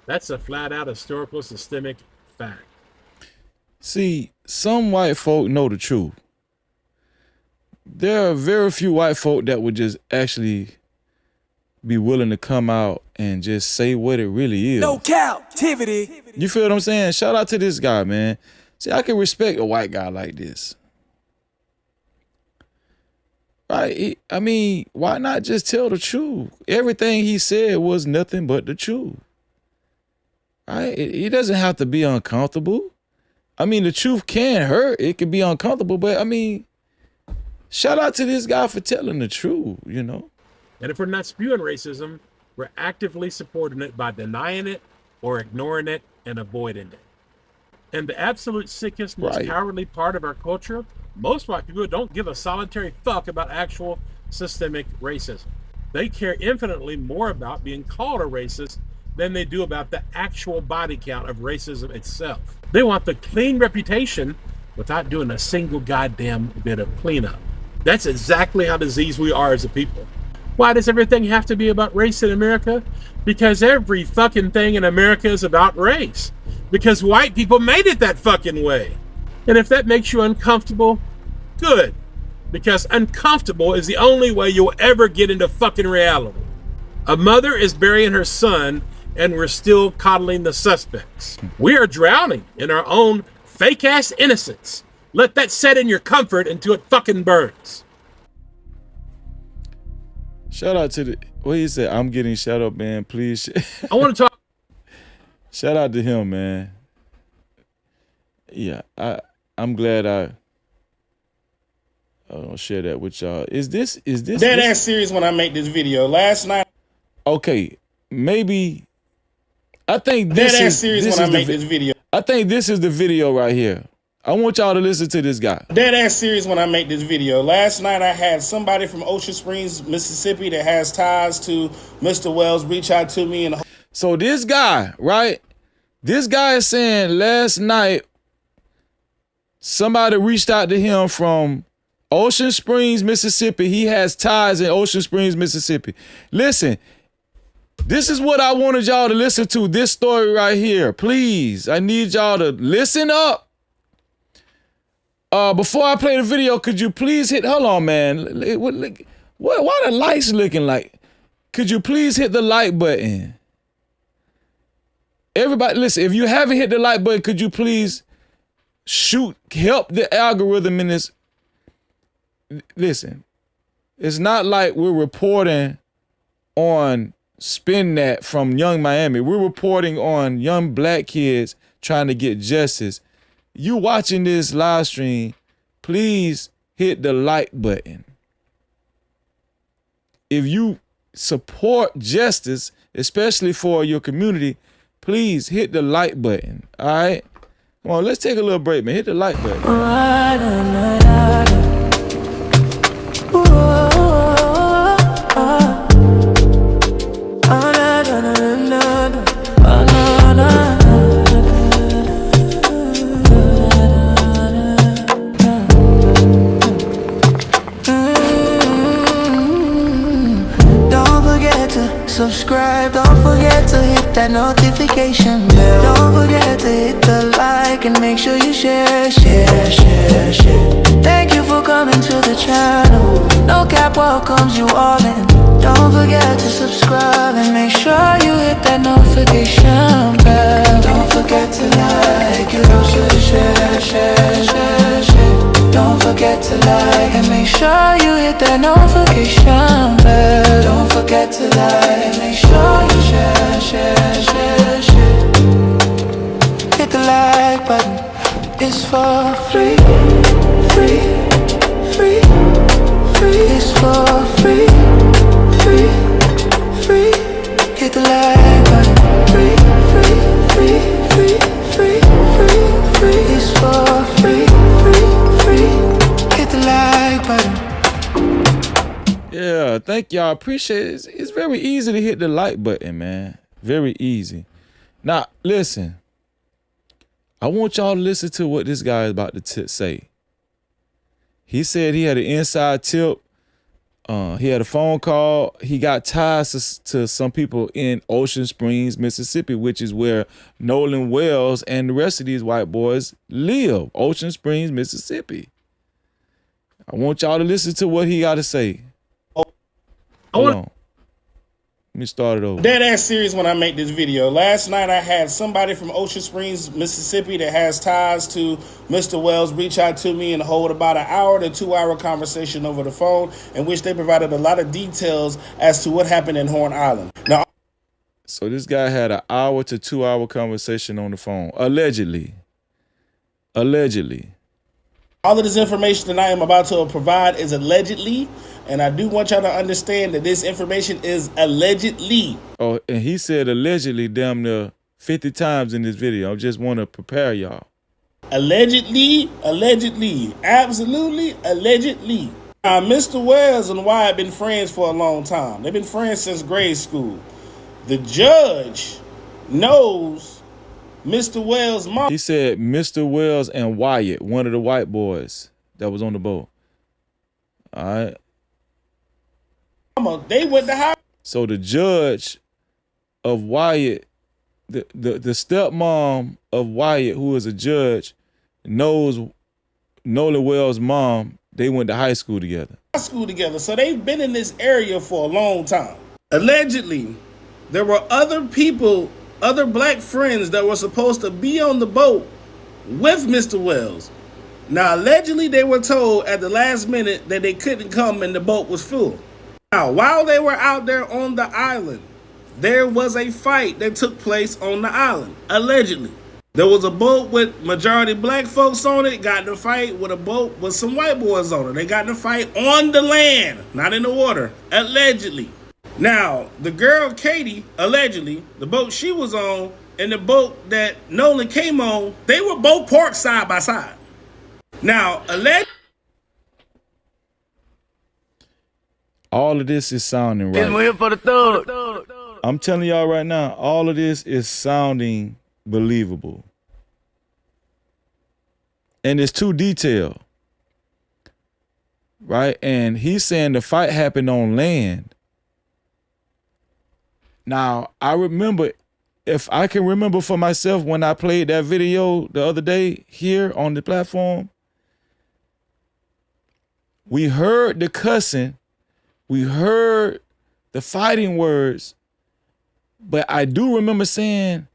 That's a flat-out historical systemic fact. See, some white folk know the truth. There are very few white folk that would just actually be willing to come out and just say what it really is. No Cap-tivity. You feel what I'm saying? Shout out to this guy, man. See, I can respect a white guy like this. Right? I mean, why not just tell the truth? Everything he said was nothing but the truth. Right? It doesn't have to be uncomfortable. I mean, the truth can hurt. It can be uncomfortable, but I mean, shout out to this guy for telling the truth, you know? And if we're not spewing racism, we're actively supporting it by denying it or ignoring it and avoiding it. And the absolute sickest, most cowardly part of our culture, most white people don't give a solitary fuck about actual systemic racism. They care infinitely more about being called a racist than they do about the actual body count of racism itself. They want the clean reputation without doing a single goddamn bit of cleanup. That's exactly how diseased we are as a people. Why does everything have to be about race in America? Because every fucking thing in America is about race. Because white people made it that fucking way. And if that makes you uncomfortable, good. because uncomfortable is the only way you'll ever get into fucking reality. A mother is burying her son, and we're still coddling the suspects. We are drowning in our own fake-ass innocence. Let that set in your comfort until it fucking burns. Shout out to what he said. I'm getting shut up, man. Please. I want to talk. Shout out to him, man. Yeah, I'm glad I don't share that with y'all. Is this dead ass serious when I make this video? Last night. Okay, maybe. I think this dead ass is serious this when is I make this video. I think this is the video right here. I want y'all to listen to this guy. Dead ass serious when I make this video. Last night I had somebody from Ocean Springs, Mississippi that has ties to Mr. Wells reach out to me. And so this guy, right? This guy is saying last night somebody reached out to him from Ocean Springs, Mississippi. He has ties in Ocean Springs, Mississippi. Listen, this is what I wanted y'all to listen to. This story right here. Please, I need y'all to listen up. Before I play the video, could you please hit, hold on, man. Why the lights looking like? Could you please hit the like button? Everybody, listen, if you haven't hit the like button, could you please help the algorithm in this? Listen, it's not like we're reporting on Spin That from Young Miami. We're reporting on young black kids trying to get justice. You watching this live stream, please hit the like button. If you support justice, especially for your community, please hit the like button. All right? Come on, let's take a little break, man. Hit the like button. Subscribe, don't forget to hit that notification bell. Don't forget to hit the like and make sure you share. Thank you for coming to the channel. No Cap welcomes you all in. Don't forget to subscribe and make sure you hit that notification bell. Don't forget to like and make sure you share. Don't forget to like and make sure you hit that notification bell. Don't forget to like and make sure you share. Hit the like button. It's for free. It's for free. Hit the like button. It's for free. Hit the like button. Yeah, thank y'all. Appreciate it. It's very easy to hit the like button, man. Very easy. Now, listen. I want y'all to listen to what this guy is about to say. He said he had an inside tip. He had a phone call. He got ties to some people in Ocean Springs, Mississippi, which is where Nolan Wells and the rest of these white boys live. Ocean Springs, Mississippi. I want y'all to listen to what he got to say. Hold on. Let me start it over. Dead ass serious when I make this video. Last night I had somebody from Ocean Springs, Mississippi that has ties to Mr. Wells reach out to me and hold about an hour to 2 hour conversation over the phone in which they provided a lot of details as to what happened in Horn Island. Now, so this guy had an hour to 2 hour conversation on the phone, allegedly. All of this information that I am about to provide is allegedly, and I do want y'all to understand that this information is allegedly. Oh, and he said allegedly damn near 50 times in this video. I just want to prepare y'all. Allegedly, absolutely, allegedly. Now, Mr. Wells and Wyatt been friends for a long time. They've been friends since grade school. The judge knows Mr. Wells' mom. He said Mr. Wells and Wyatt, one of the white boys that was on the boat. All right. They went to high. So the judge of Wyatt, the stepmom of Wyatt, who is a judge, knows Nolan Wells' mom They went to high school together. School together, so they've been in this area for a long time. Allegedly, there were other people, other black friends that were supposed to be on the boat with Mr. Wells. Now, allegedly, they were told at the last minute that they couldn't come and the boat was full. Now, while they were out there on the island, there was a fight that took place on the island, allegedly. There was a boat with majority black folks on it, got in a fight with a boat with some white boys on it. They got in a fight on the land, not in the water, allegedly. Now, the girl, Katie, allegedly, the boat she was on and the boat that Nolan came on, they were both parked side by side. Now, allegedly, all of this is sounding right. For the thug. I'm telling y'all right now, all of this is sounding believable. And it's too detailed. Right? And he's saying the fight happened on land. Now, I remember, if I can remember for myself when I played that video the other day here on the platform, we heard the cussing, we heard the fighting words, but I do remember saying,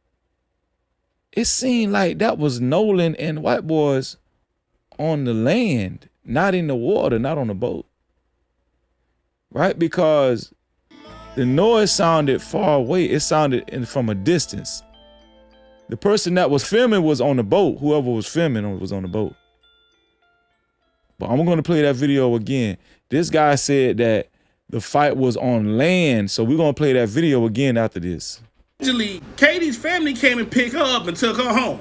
it seemed like that was Nolan and white boys on the land, not in the water, not on the boat. Right? Because the noise sounded far away. It sounded from a distance. The person that was filming was on the boat. Whoever was filming was on the boat. But I'm going to play that video again. This guy said that the fight was on land. So we're going to play that video again after this. allegedly, Katie's family came and picked her up and took her home.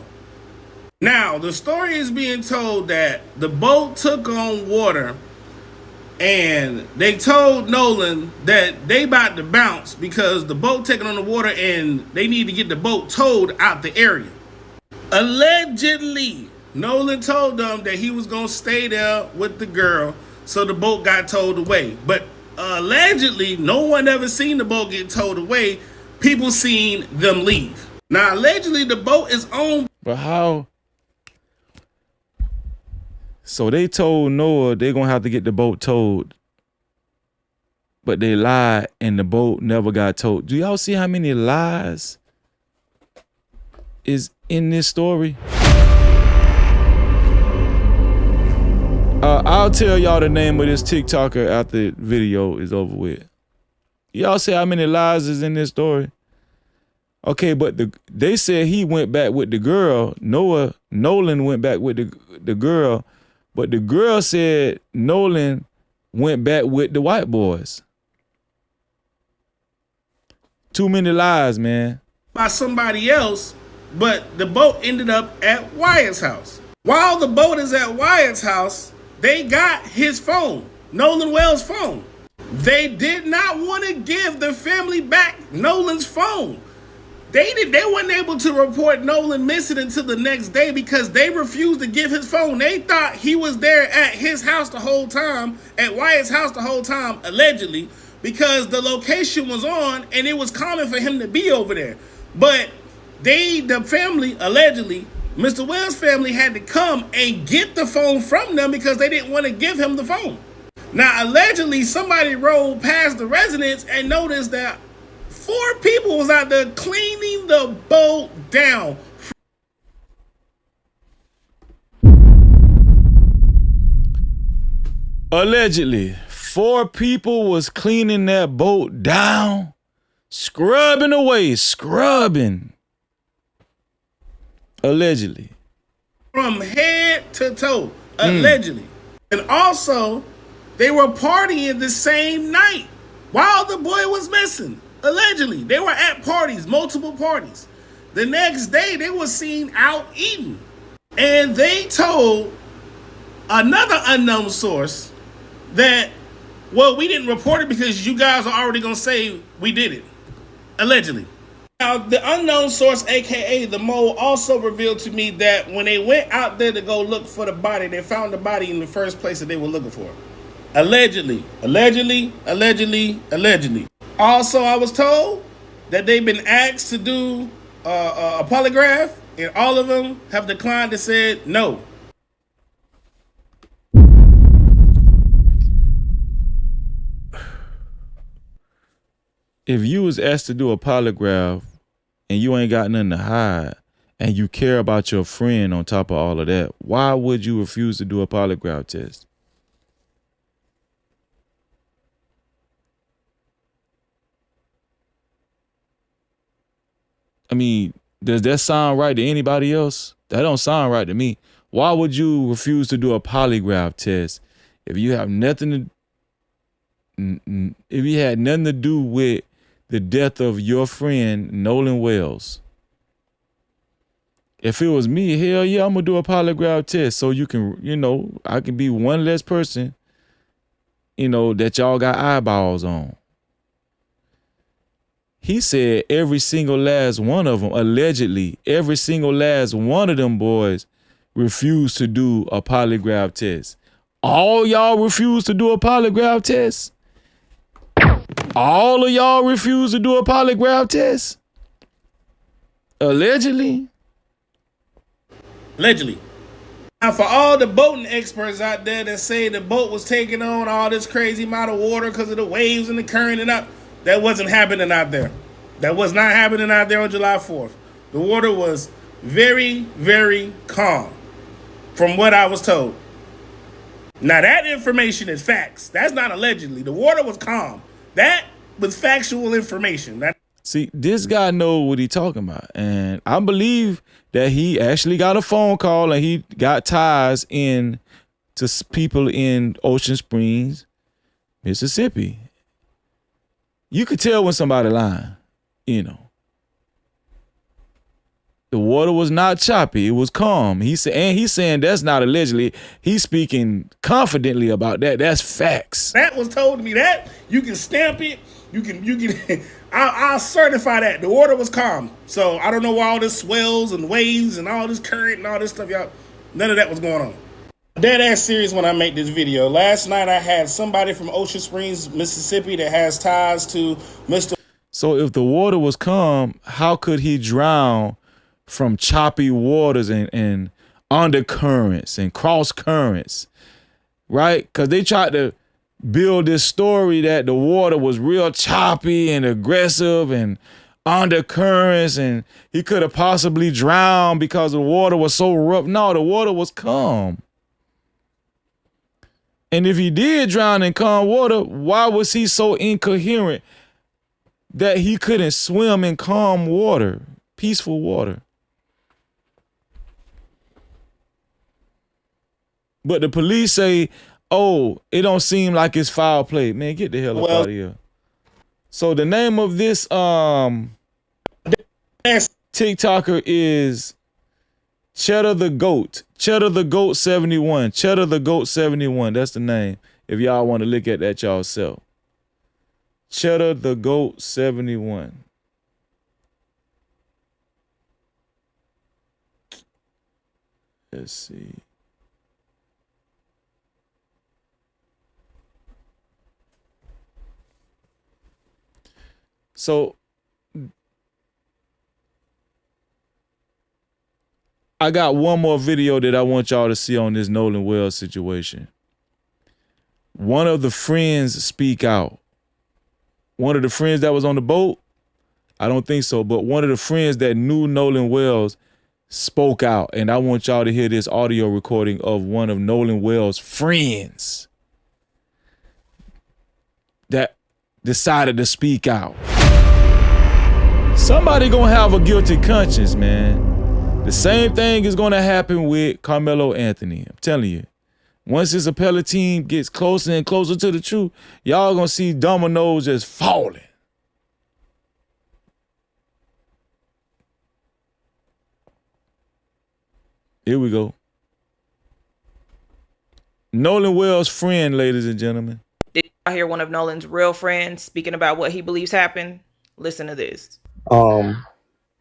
Now, the story is being told that the boat took on water and they told Nolan that they about to bounce because the boat taking on the water and they need to get the boat towed out the area. Allegedly, Nolan told them that he was going to stay there with the girl, so the boat got towed away. But allegedly, no one ever seen the boat get towed away. People seen them leave. Now, allegedly, the boat is owned. But how? So they told Noah they're going to have to get the boat towed. But they lied and the boat never got towed. Do y'all see how many lies is in this story? I'll tell y'all the name of this TikToker after the video is over with. Y'all see how many lies is in this story? Okay, but they said he went back with the girl. Nolan went back with the girl, but the girl said Nolan went back with the white boys. Too many lies, man. By somebody else, but the boat ended up at Wyatt's house. While the boat is at Wyatt's house, they got his phone, Nolan Wells' phone. They did not want to give the family back Nolan's phone. They weren't able to report Nolan missing until the next day because they refused to give his phone. They thought he was there at his house the whole time, at Wyatt's house the whole time, allegedly, because the location was on and it was common for him to be over there. But the family, allegedly, Mr. Wells' family had to come and get the phone from them because they didn't want to give him the phone. Now, allegedly, somebody rode past the residence and noticed that 4 people was out there cleaning the boat down. Allegedly, 4 people was cleaning that boat down, scrubbing away, scrubbing. Allegedly. From head to toe, allegedly. And also, they were partying the same night while the boy was missing. Allegedly, they were at parties, multiple parties. The next day, they were seen out eating. And they told another unknown source that, well, we didn't report it because you guys are already going to say we did it. Allegedly. Now, the unknown source, a.k.a. the mole, also revealed to me that when they went out there to go look for the body, they found the body in the first place that they were looking for. Allegedly. Allegedly. Allegedly. Allegedly. Also, I was told that they've been asked to do a polygraph, and all of them have declined and said no. If you was asked to do a polygraph and you ain't got nothing to hide and you care about your friend on top of all of that, why would you refuse to do a polygraph test? I mean, does that sound right to anybody else? That don't sound right to me. Why would you refuse to do a polygraph test if you have nothing to, if you had nothing to do with the death of your friend Nolan Wells? If it was me, hell yeah, I'm gonna do a polygraph test so you can, I can be one less person, that y'all got eyeballs on. He said every single last one of them, allegedly, every single last one of them boys refused to do a polygraph test. All y'all refused to do a polygraph test? All of y'all refused to do a polygraph test? Allegedly? Allegedly. Now, for all the boating experts out there that say the boat was taking on all this crazy amount of water because of the waves and the current and up, that wasn't happening out there. That was not happening out there on July 4th. The water was very, very calm, from what I was told. Now, that information is facts. That's not allegedly. The water was calm. That was factual information. See, this guy knows what he's talking about. And I believe that he actually got a phone call and he got ties in to people in Ocean Springs, Mississippi. You could tell when somebody lying, The water was not choppy. It was calm. He's saying that's not allegedly. He's speaking confidently about that. That's facts. That was told to me. That you can stamp it. You can. I'll certify that the water was calm. So I don't know why all this swells and waves and all this current and all this stuff, y'all. None of that was going on. Dead ass serious when I make this video. Last night I had somebody from Ocean Springs, Mississippi, that has ties to Mr. So if the water was calm, how could he drown from choppy waters and undercurrents and cross currents, right? Because they tried to build this story that the water was real choppy and aggressive and undercurrents and he could have possibly drowned because the water was so rough. No, the water was calm. And if he did drown in calm water, why was he so incoherent that he couldn't swim in calm water, peaceful water? But the police say, oh, it don't seem like it's foul play. Man, get the hell up out of here. So the name of this TikToker is Cheddar the Goat. Cheddar the Goat 71. Cheddar the Goat 71. That's the name. If y'all want to look at that yourself. Cheddar the Goat 71. Let's see. So I got one more video that I want y'all to see on this Nolan Wells situation. One of the friends speak out. One of the friends that was on the boat, I don't think so, but one of the friends that knew Nolan Wells spoke out. And I want y'all to hear this audio recording of one of Nolan Wells' friends that decided to speak out. Somebody gonna have a guilty conscience, man. The same thing is gonna happen with Karmelo Anthony. I'm telling you. Once this appellate team gets closer and closer to the truth, y'all gonna see dominoes just falling. Here we go. Nolan Wells' friend, ladies and gentlemen. Did y'all hear one of Nolan's real friends speaking about what he believes happened? Listen to this.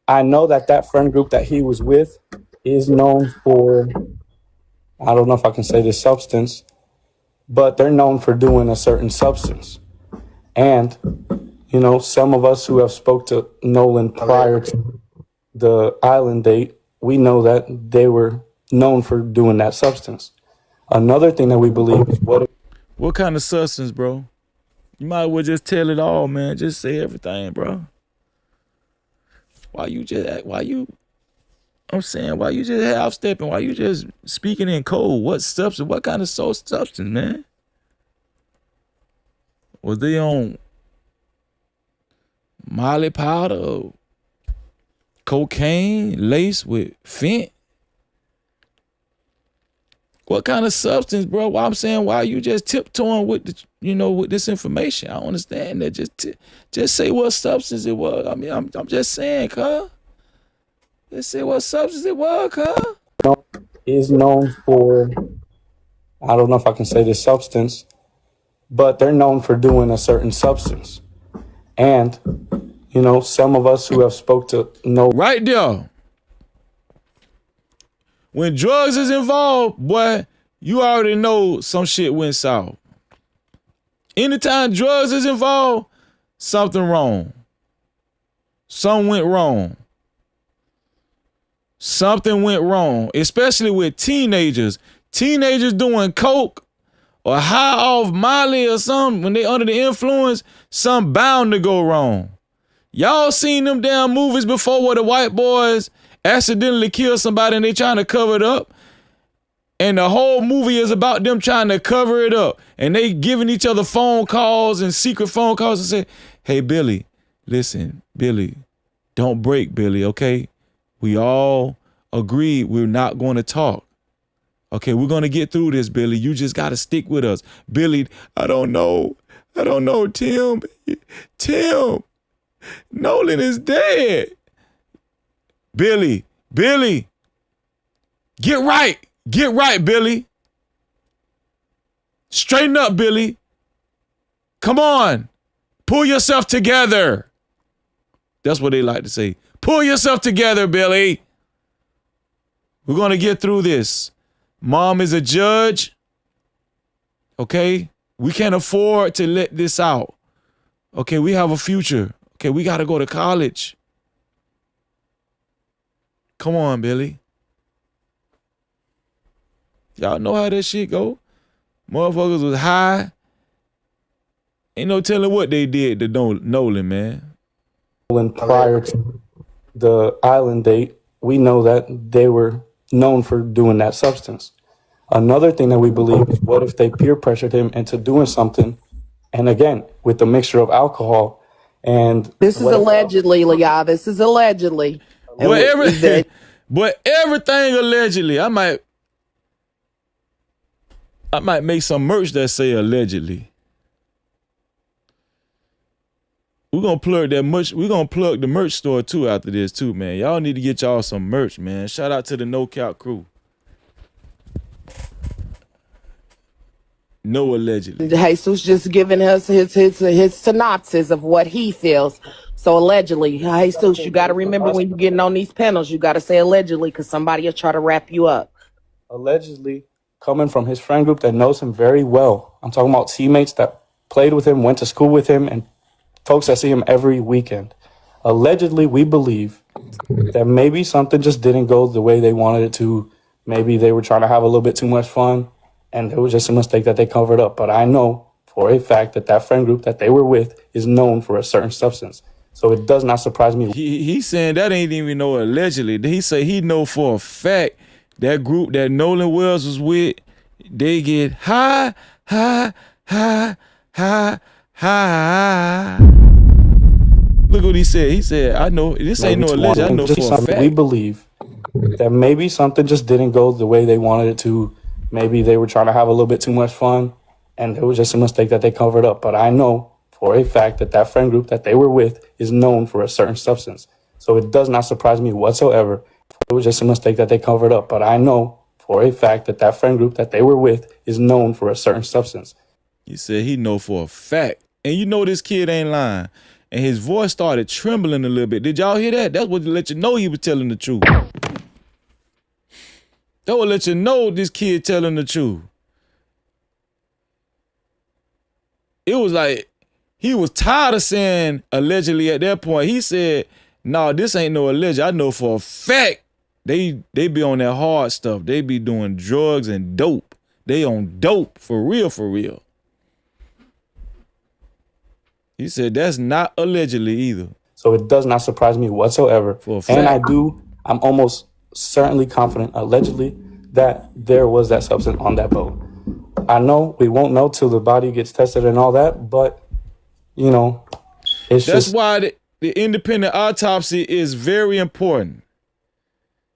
I know that friend group that he was with is known for, I don't know if I can say this substance, but they're known for doing a certain substance. And, some of us who have spoke to Nolan prior to the island date, we know that they were known for doing that substance. Another thing that we believe is what kind of substance, bro? You might as well just tell it all, man. Just say everything, bro. Why you just half stepping? Why you just speaking in code? What substance? What kind of substance, man? Was they on Molly powder or cocaine laced with fent? What kind of substance, bro? Why I'm saying, why you just tiptoeing with with this information? I don't understand that. Just say what substance it was. I mean, I'm just saying, cuz. Just say what substance it was, cuz. Is known for, I don't know if I can say this substance, but they're known for doing a certain substance. And, some of us who have spoke to know. Right there. When drugs is involved, boy, you already know some shit went south. Anytime drugs is involved, something wrong. Something went wrong. Something went wrong, especially with teenagers. Teenagers doing coke or high off Molly or something, when they under the influence, something bound to go wrong. Y'all seen them damn movies before where the white boys accidentally kill somebody and they trying to cover it up? And the whole movie is about them trying to cover it up. And they giving each other phone calls and secret phone calls and say, hey, Billy, listen, Billy, don't break, Billy, okay? We all agreed we're not going to talk. Okay, we're going to get through this, Billy. You just got to stick with us. Billy, I don't know, Tim. Nolan is dead. Billy, get right, Billy. Straighten up, Billy. Come on, pull yourself together. That's what they like to say. Pull yourself together, Billy. We're going to get through this. Mom is a judge. Okay? We can't afford to let this out. Okay, we have a future. Okay, we got to go to college. Come on, Billy. Y'all know how that shit go. Motherfuckers was high. Ain't no telling what they did to Nolan, man. Prior to the island date, we know that they were known for doing that substance. Another thing that we believe is, what if they peer pressured him into doing something? And again, with the mixture of alcohol and... This is allegedly, Leah. This is allegedly. But everything allegedly. I might make some merch that say allegedly. We're gonna plug that merch. We're gonna plug the merch store too after this too, man. Y'all need to get y'all some merch, man. Shout out to the No Cap crew. No allegedly. Jesus just giving us his synopsis of what he feels. So allegedly, Jesus, you got to remember when you're getting on these panels, you got to say allegedly, because somebody will try to wrap you up. Allegedly, coming from his friend group that knows him very well. I'm talking about teammates that played with him, went to school with him, and folks that see him every weekend. Allegedly, we believe that maybe something just didn't go the way they wanted it to. Maybe they were trying to have a little bit too much fun, and it was just a mistake that they covered up. But I know for a fact that that friend group that they were with is known for a certain substance. So it does not surprise me. He's saying that ain't even no allegedly. He say he know for a fact that group that Nolan Wells was with, they get high. Look what he said. He said, I know, this ain't no alleged. I know for a fact. We believe that maybe something just didn't go the way they wanted it to. Maybe they were trying to have a little bit too much fun, and it was just a mistake that they covered up. But I know for a fact that that friend group that they were with is known for a certain substance. So it does not surprise me whatsoever. It was just a mistake that they covered up. But I know for a fact that that friend group that they were with is known for a certain substance. He said he know for a fact. And you know this kid ain't lying. And his voice started trembling a little bit. Did y'all hear that? That's what let you know he was telling the truth. That would let you know this kid telling the truth. It was like, he was tired of saying allegedly at that point. He said, no, this ain't no alleged. I know for a fact they be on that hard stuff. They be doing drugs and dope. They on dope for real, for real. He said that's not allegedly either. So it does not surprise me whatsoever. For a fact. And I'm almost certainly confident, allegedly, that there was that substance on that boat. I know we won't know till the body gets tested and all that, but, you know, That's why the independent autopsy is very important.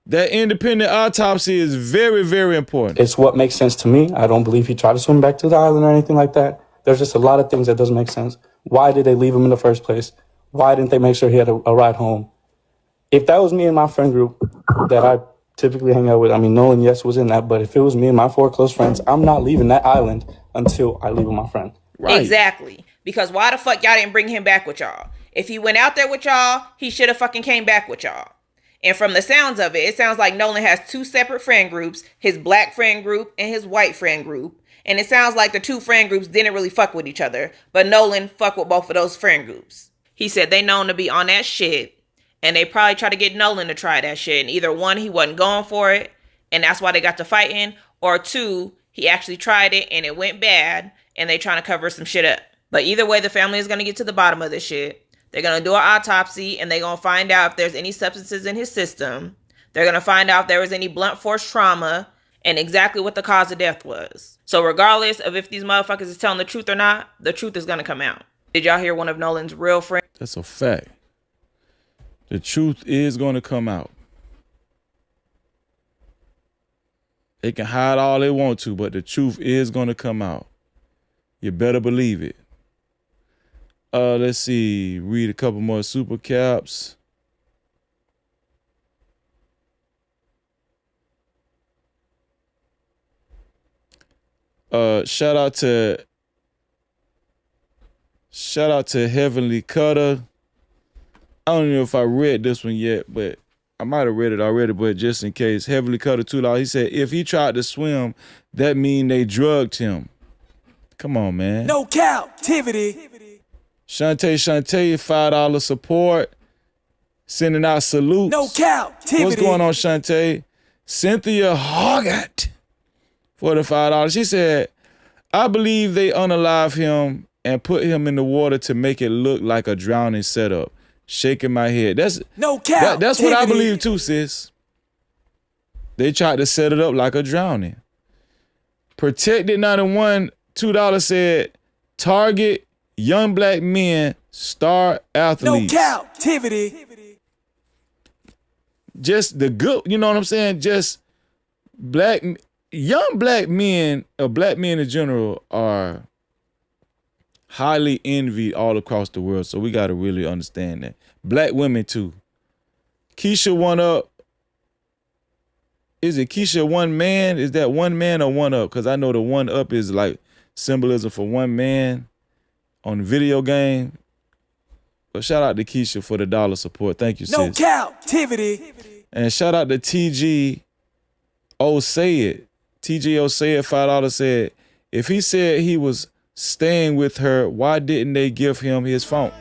That independent autopsy is very, very important. It's what makes sense to me. I don't believe he tried to swim back to the island or anything like that. There's just a lot of things that doesn't make sense. Why did they leave him in the first place? Why didn't they make sure he had a ride home? If that was me and my friend group that I typically hang out with, I mean, Nolan, yes, was in that, but if it was me and my 4 close friends, I'm not leaving that island until I leave with my friend. Right. Exactly. Because why the fuck y'all didn't bring him back with y'all? If he went out there with y'all, he should have fucking came back with y'all. And from the sounds of it, it sounds like Nolan has 2 separate friend groups, his black friend group and his white friend group. And it sounds like the 2 friend groups didn't really fuck with each other, but Nolan fucked with both of those friend groups. He said they known to be on that shit, and they probably tried to get Nolan to try that shit. And either 1, he wasn't going for it, and that's why they got to fighting, or 2, he actually tried it and it went bad, and they trying to cover some shit up. But either way, the family is going to get to the bottom of this shit. They're going to do an autopsy, and they're going to find out if there's any substances in his system. They're going to find out if there was any blunt force trauma and exactly what the cause of death was. So regardless of if these motherfuckers is telling the truth or not, the truth is going to come out. Did y'all hear one of Nolan's real friends? That's a fact. The truth is going to come out. They can hide all they want to, but the truth is going to come out. You better believe it. Let's see. Read a couple more super caps. Shout out to Heavenly Cutter. I don't know if I read this one yet, but I might have read it already, but just in case. Heavenly Cutter $2. He said, if he tried to swim, that mean they drugged him. Come on, man. No Cap-tivity. Shantae, $5 support. Sending out salutes. No Cap-tivity. What's going on, Shantae? Cynthia Hoggart for the $5. She said, I believe they unalive him and put him in the water to make it look like a drowning setup. Shaking my head. That's what I believe too, sis. They tried to set it up like a drowning. Protected 91, $2 said, target young black men, star athletes. No Cap-tivity. Just the good, you know what I'm saying? Just young black men, or black men in general, are highly envied all across the world. So we got to really understand that. Black women too. Keisha One Up. Is it Keisha One Man? Is that one man or one up? Because I know the one up is like symbolism for one man on the video game. But shout out to Keisha for the $1 support. Thank you, sis. No Cap-tivity. And shout out to TG Osayed. TG Osayed, $5 said, if he said he was staying with her, why didn't they give him his phone?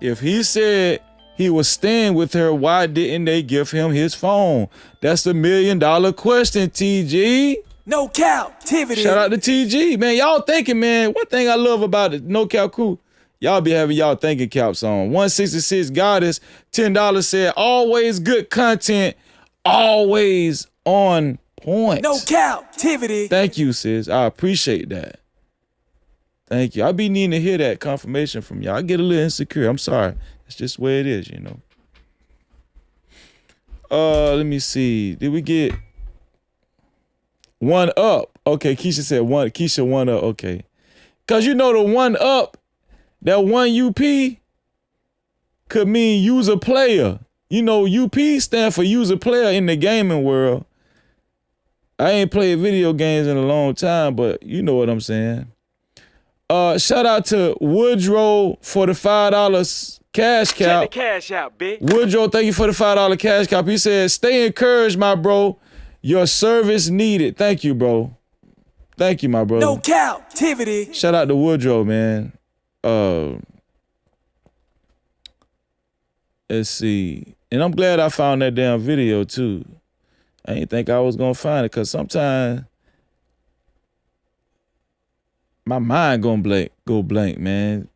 If he said he was staying with her, why didn't they give him his phone? That's the $1 million question, TG. No Cap-tivity. Shout out to TG. Man, y'all thinking, man. One thing I love about the No Cap crew, y'all be having y'all thinking caps on. 166 Goddess, $10 said, always good content, always on point. No Cap-tivity. Thank you, sis. I appreciate that. Thank you. I be needing to hear that confirmation from y'all. I get a little insecure. I'm sorry. It's just the way it is, you know. Let me see. Did we get one up? Okay, Keisha said one. Keisha one up. Okay. Cause you know the one up, that one UP could mean user player. You know, UP stand for user player in the gaming world. I ain't played video games in a long time, but you know what I'm saying. Shout out to Woodrow for the $5 cash cow. Check the cash out, bitch. Woodrow, thank you for the $5 cash cow. He said, stay encouraged, my bro. Your service needed. Thank you, bro. Thank you, my brother. No Cap-tivity. Shout out to Woodrow, man. Let's see. And I'm glad I found that damn video, too. I didn't think I was going to find it, because sometimes my mind gonna go blank, man.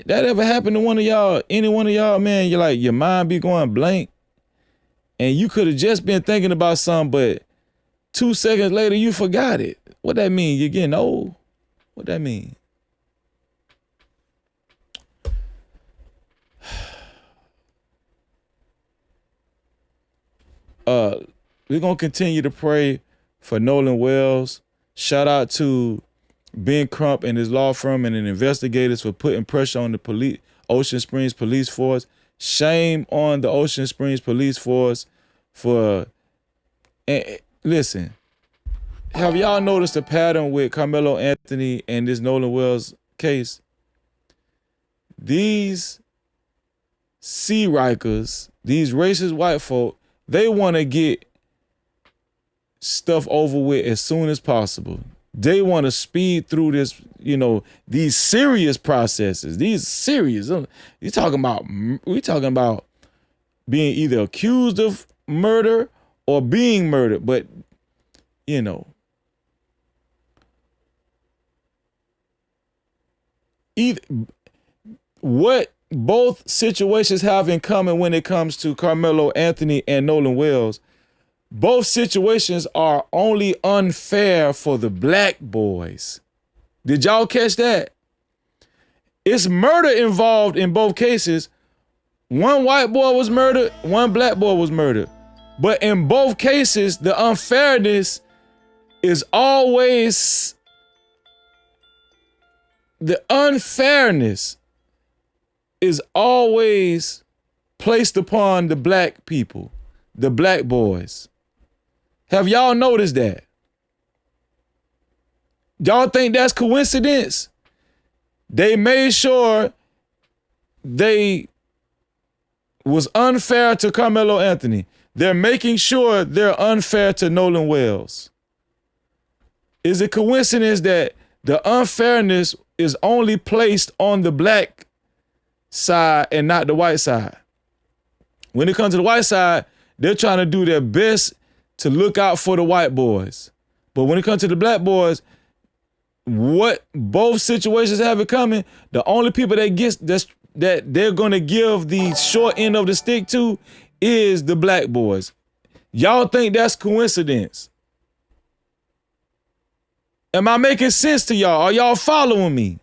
That ever happened to one of y'all, any one of y'all, man? You're like, your mind be going blank and you could have just been thinking about something, but 2 seconds later you forgot it. What that mean? You're getting old? What that mean? We're gonna continue to pray for Nolan Wells. Shout out to Ben Crump and his law firm and the investigators for putting pressure on the Ocean Springs Police Force. Shame on the Ocean Springs Police Force for, and listen, have y'all noticed a pattern with Karmelo Anthony and this Nolan Wells case? These sea rikers, these racist white folk, they want to get stuff over with as soon as possible. They want to speed through this, you know, these serious processes. These serious. We talking about being either accused of murder or being murdered. But, you know, what both situations have in common when it comes to Karmelo Anthony and Nolan Wells, both situations are only unfair for the black boys. Did y'all catch that? It's murder involved in both cases. One white boy was murdered, one black boy was murdered. But in both cases, the unfairness is always, placed upon the black people, the black boys. Have y'all noticed that? Y'all think that's coincidence? They made sure they was unfair to Karmelo Anthony. They're making sure they're unfair to Nolan Wells. Is it coincidence that the unfairness is only placed on the black side and not the white side? When it comes to the white side, they're trying to do their best to look out for the white boys. But when it comes to the black boys, what both situations have it coming, the only people that they're gonna give the short end of the stick to is the black boys. Y'all think that's coincidence? Am I making sense to y'all? Are y'all following me?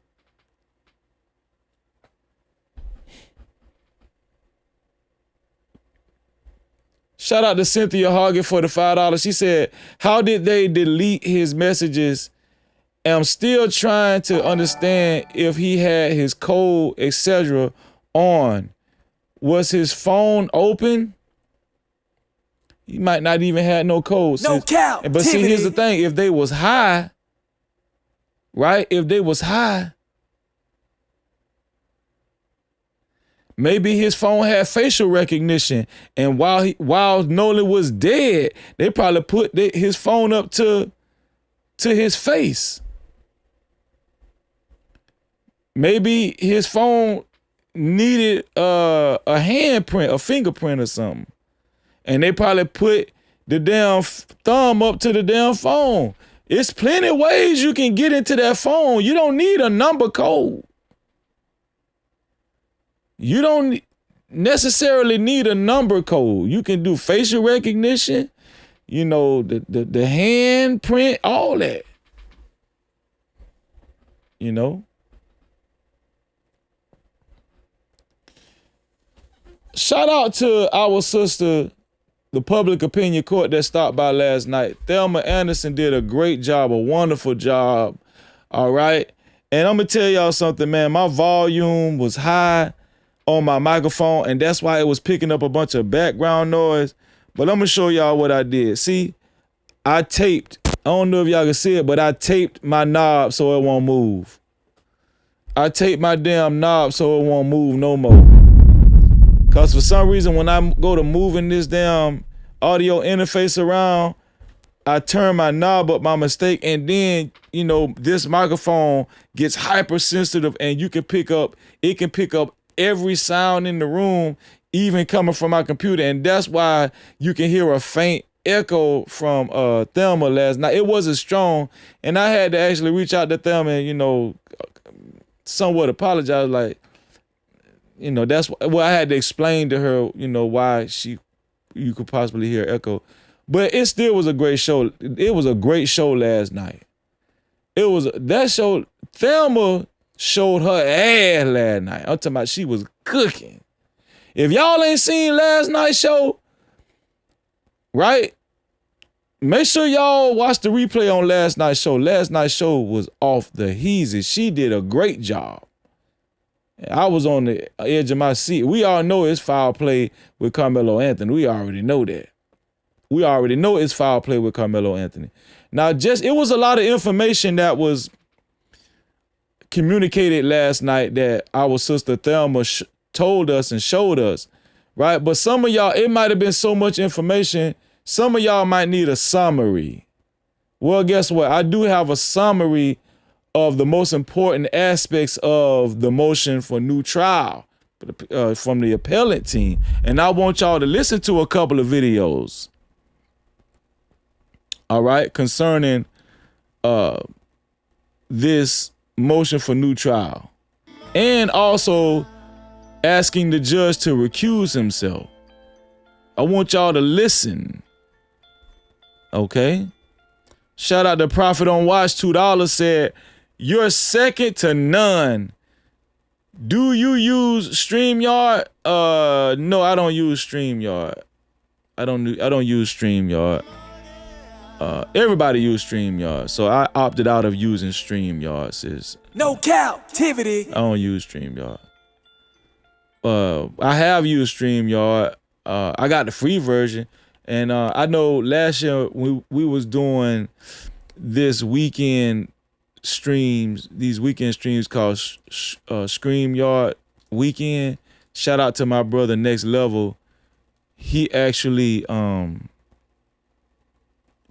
Shout out to Cynthia Hoggett for the $5. She said, how did they delete his messages? I'm still trying to understand if he had his code, etc. on. Was his phone open? He might not even have no code. No cap. But see, here's the thing. If they was high, right? If they was high, maybe his phone had facial recognition, and while Nolan was dead, they probably put his phone up to his face. Maybe his phone needed a handprint, a fingerprint or something, and they probably put the damn thumb up to the damn phone. It's plenty of ways you can get into that phone. You don't need a number code. You don't necessarily need a number code. You can do facial recognition, you know, the hand print, all that. You know? Shout out to our sister, the public opinion court that stopped by last night. Thelma Anderson did a great job, a wonderful job. All right. And I'm going to tell y'all something, man. My volume was high on my microphone, and that's why it was picking up a bunch of background noise. But I'm gonna show y'all what I did. See, I taped, I don't know if y'all can see it, but I taped my knob so it won't move. I taped my damn knob so it won't move no more. Cause for some reason, when I go to moving this damn audio interface around, I turn my knob up by mistake, and then, you know, this microphone gets hypersensitive, and it can pick up every sound in the room, even coming from my computer. And that's why you can hear a faint echo from Thelma last night. It wasn't strong, and I had to actually reach out to Thelma and, you know, somewhat apologize. Like, you know, that's what I had to explain to her, you know, why you could possibly hear echo. But it still was a great show. It was a great show last night. It was that show. Thelma showed her ass last night. I'm talking about she was cooking. If y'all ain't seen last night's show, right? Make sure y'all watch the replay on last night's show. Last night's show was off the heezy. She did a great job. I was on the edge of my seat. We all know it's foul play with Karmelo Anthony. We already know that. We already know it's foul play with Karmelo Anthony. Now, it was a lot of information that was communicated last night that our sister Thelma told us and showed us, right? But some of y'all, it might have been so much information, some of y'all might need a summary. Well, guess what? I do have a summary of the most important aspects of the motion for new trial from the appellate team. And I want y'all to listen to a couple of videos, all right, concerning this motion for new trial. And also asking the judge to recuse himself. I want y'all to listen, okay? Shout out to Prophet on Watch, $2 said, "You're second to none. Do you use StreamYard?" No, I don't use StreamYard. I don't use StreamYard. Everybody use StreamYard, so I opted out of using StreamYard, sis. No Cap-tivity. I don't use StreamYard. I have used StreamYard. I got the free version, and I know last year we was doing this weekend streams, these weekend streams called StreamYard Weekend. Shout out to my brother Next Level. He actually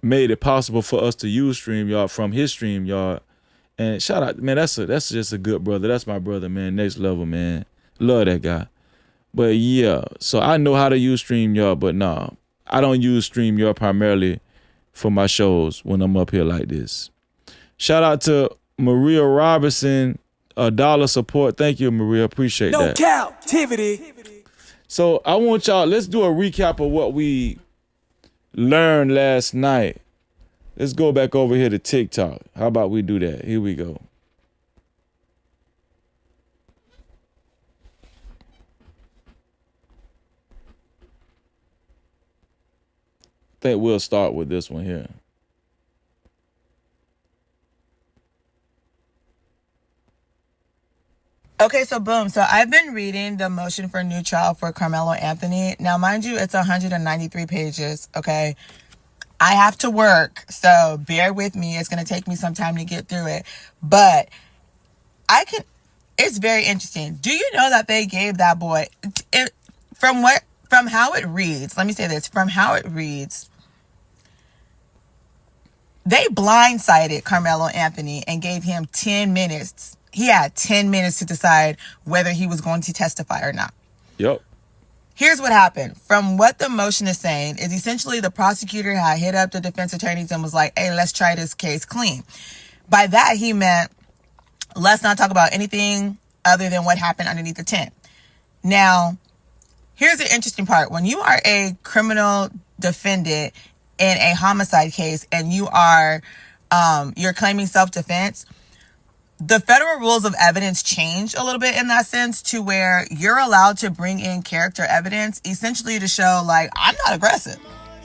made it possible for us to use StreamYard from his StreamYard. And shout out, man, that's just a good brother. That's my brother, man. Next Level, man. Love that guy. But yeah, so I know how to use StreamYard, but nah, I don't use StreamYard primarily for my shows when I'm up here like this. Shout out to Maria Robinson, $1 support. Thank you, Maria. Appreciate that. No Cap-tivity. So I want y'all, let's do a recap of what we learned last night. Let's go back over here to TikTok. How about we do that? Here we go. I think we'll start with this one here. Okay, so boom. So I've been reading the motion for new trial for Karmelo Anthony. Now, mind you, it's 193 pages, okay? I have to work, so bear with me. It's going to take me some time to get through it. But it's very interesting. Do you know that they gave that boy, from how it reads, let me say this, from how it reads, they blindsided Karmelo Anthony and gave him 10 minutes. He had 10 minutes to decide whether he was going to testify or not. Yep. Here's what happened. From what the motion is saying is essentially the prosecutor had hit up the defense attorneys and was like, hey, let's try this case clean. By that, he meant, let's not talk about anything other than what happened underneath the tent. Now, here's the interesting part. When you are a criminal defendant in a homicide case and you're claiming self-defense, the federal rules of evidence change a little bit in that sense to where you're allowed to bring in character evidence essentially to show, like, I'm not aggressive,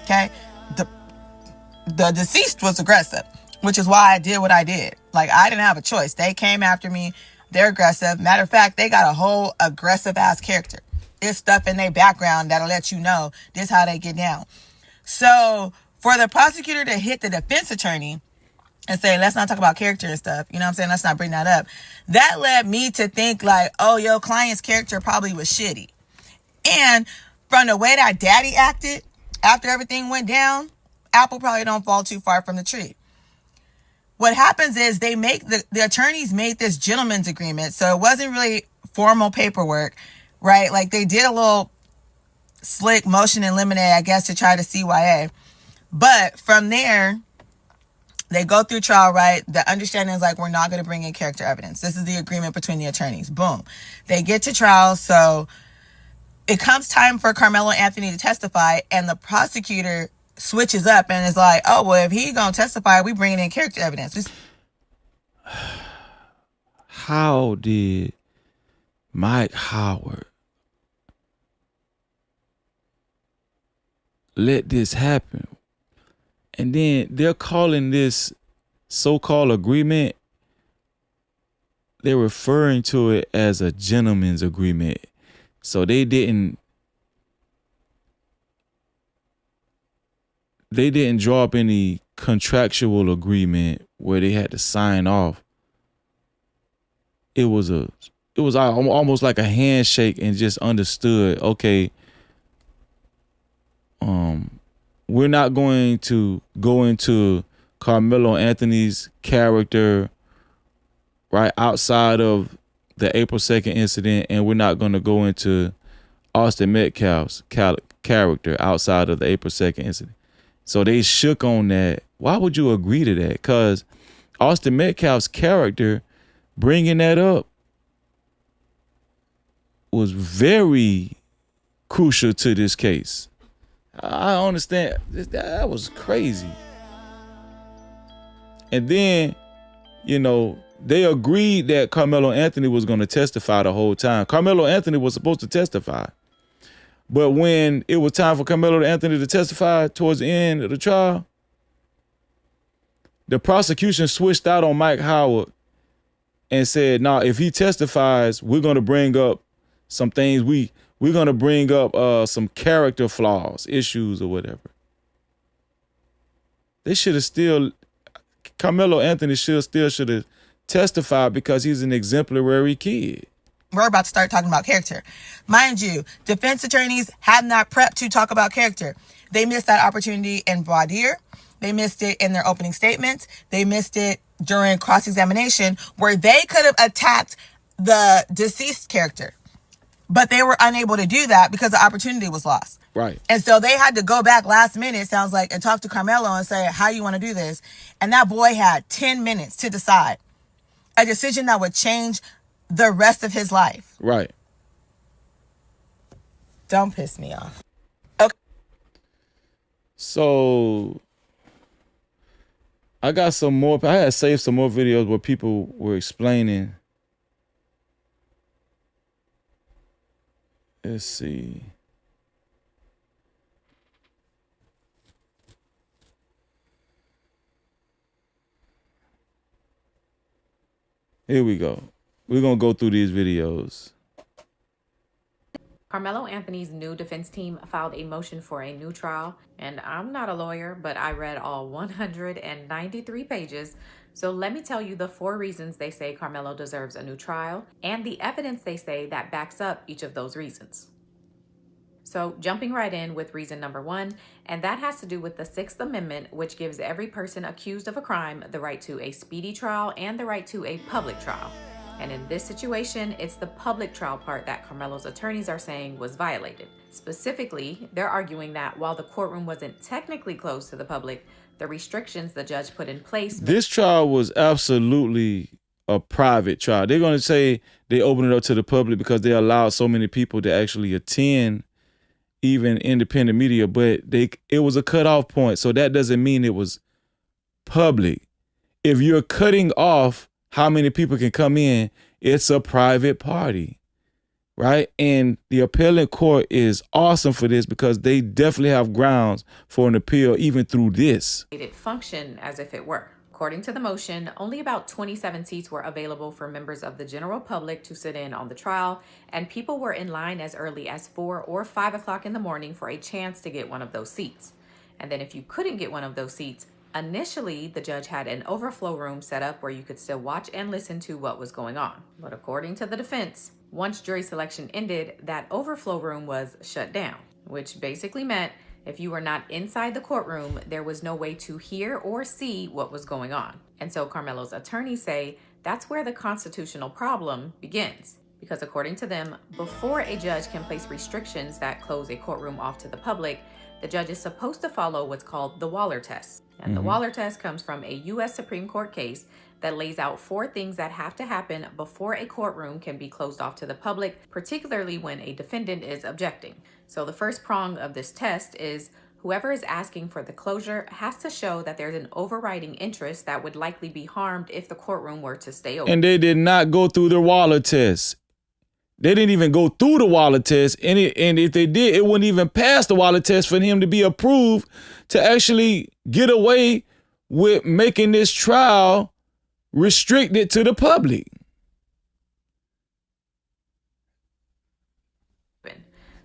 okay? The deceased was aggressive, which is why I did what I did. Like, I didn't have a choice. They came after me. They're aggressive. Matter of fact, they got a whole aggressive-ass character. There's stuff in their background that'll let you know this is how they get down. So for the prosecutor to hit the defense attorney and say, let's not talk about character and stuff, you know what I'm saying? Let's not bring that up. That led me to think like, oh, your client's character probably was shitty. And from the way that daddy acted after everything went down, apple probably don't fall too far from the tree. What happens is the attorneys made this gentleman's agreement. So it wasn't really formal paperwork, right? Like they did a little slick motion in limine, I guess, to try to CYA. But from there, they go through trial, right? The understanding is like, we're not going to bring in character evidence. This is the agreement between the attorneys. Boom. They get to trial. So it comes time for Karmelo Anthony to testify, and the prosecutor switches up and is like, oh, well, if he going to testify, we bringing in character evidence. How did Mike Howard let this happen? And then they're calling this so-called agreement, they're referring to it as a gentleman's agreement. So they didn't draw up any contractual agreement where they had to sign off. It was almost like a handshake and just understood, okay, we're not going to go into Karmelo Anthony's character right outside of the April 2nd incident, and we're not going to go into Austin Metcalf's character outside of the April 2nd incident. So they shook on that. Why would you agree to that? Because Austin Metcalf's character, bringing that up, was very crucial to this case. I understand. That was crazy. And then, you know, they agreed that Karmelo Anthony was going to testify the whole time. Karmelo Anthony was supposed to testify. But when it was time for Karmelo Anthony to testify towards the end of the trial, the prosecution switched out on Mike Howard and said, nah, if he testifies, we're going to bring up some things. We're going to bring up some character flaws, issues or whatever. They should have still, Karmelo Anthony should have testified because he's an exemplary kid. We're about to start talking about character. Mind you, defense attorneys have not prepped to talk about character. They missed that opportunity in voir dire. They missed it in their opening statements. They missed it during cross-examination where they could have attacked the deceased character. But they were unable to do that because the opportunity was lost. Right. And so they had to go back last minute, it sounds like, and talk to Karmelo and say, how you want to do this? And that boy had 10 minutes to decide. A decision that would change the rest of his life. Right. Don't piss me off. Okay. So I got some more. I had saved some more videos where people were explaining. Let's see. Here we go. We're going to go through these videos. Karmelo Anthony's new defense team filed a motion for a new trial, and I'm not a lawyer, but I read all 193 pages. So let me tell you the 4 reasons they say Karmelo deserves a new trial and the evidence they say that backs up each of those reasons. So jumping right in with reason number 1, and that has to do with the 6th Amendment, which gives every person accused of a crime the right to a speedy trial and the right to a public trial. And in this situation, it's the public trial part that Karmelo's attorneys are saying was violated. Specifically, they're arguing that while the courtroom wasn't technically closed to the public, the restrictions the judge put in place. This trial was absolutely a private trial. They're going to say they opened it up to the public because they allowed so many people to actually attend, even independent media, but it was a cutoff point. So that doesn't mean it was public. If you're cutting off how many people can come in, it's a private party, right? And the appellate court is awesome for this because they definitely have grounds for an appeal even through this. It functioned as if it were. According to the motion, only about 27 seats were available for members of the general public to sit in on the trial, and people were in line as early as 4 or 5 o'clock in the morning for a chance to get one of those seats. And then if you couldn't get one of those seats, initially the judge had an overflow room set up where you could still watch and listen to what was going on. But according to the defense, once jury selection ended, that overflow room was shut down, which basically meant if you were not inside the courtroom, there was no way to hear or see what was going on. And so Karmelo's attorneys say that's where the constitutional problem begins. Because according to them, before a judge can place restrictions that close a courtroom off to the public, the judge is supposed to follow what's called the Waller test. And the Waller test comes from a U.S. Supreme Court case that lays out 4 things that have to happen before a courtroom can be closed off to the public, particularly when a defendant is objecting. So the first prong of this test is whoever is asking for the closure has to show that there's an overriding interest that would likely be harmed if the courtroom were to stay open. And they did not go through the Waller test. They didn't even go through the Waller test. And if they did, it wouldn't even pass the Waller test for him to be approved to actually get away with making this trial restricted to the public.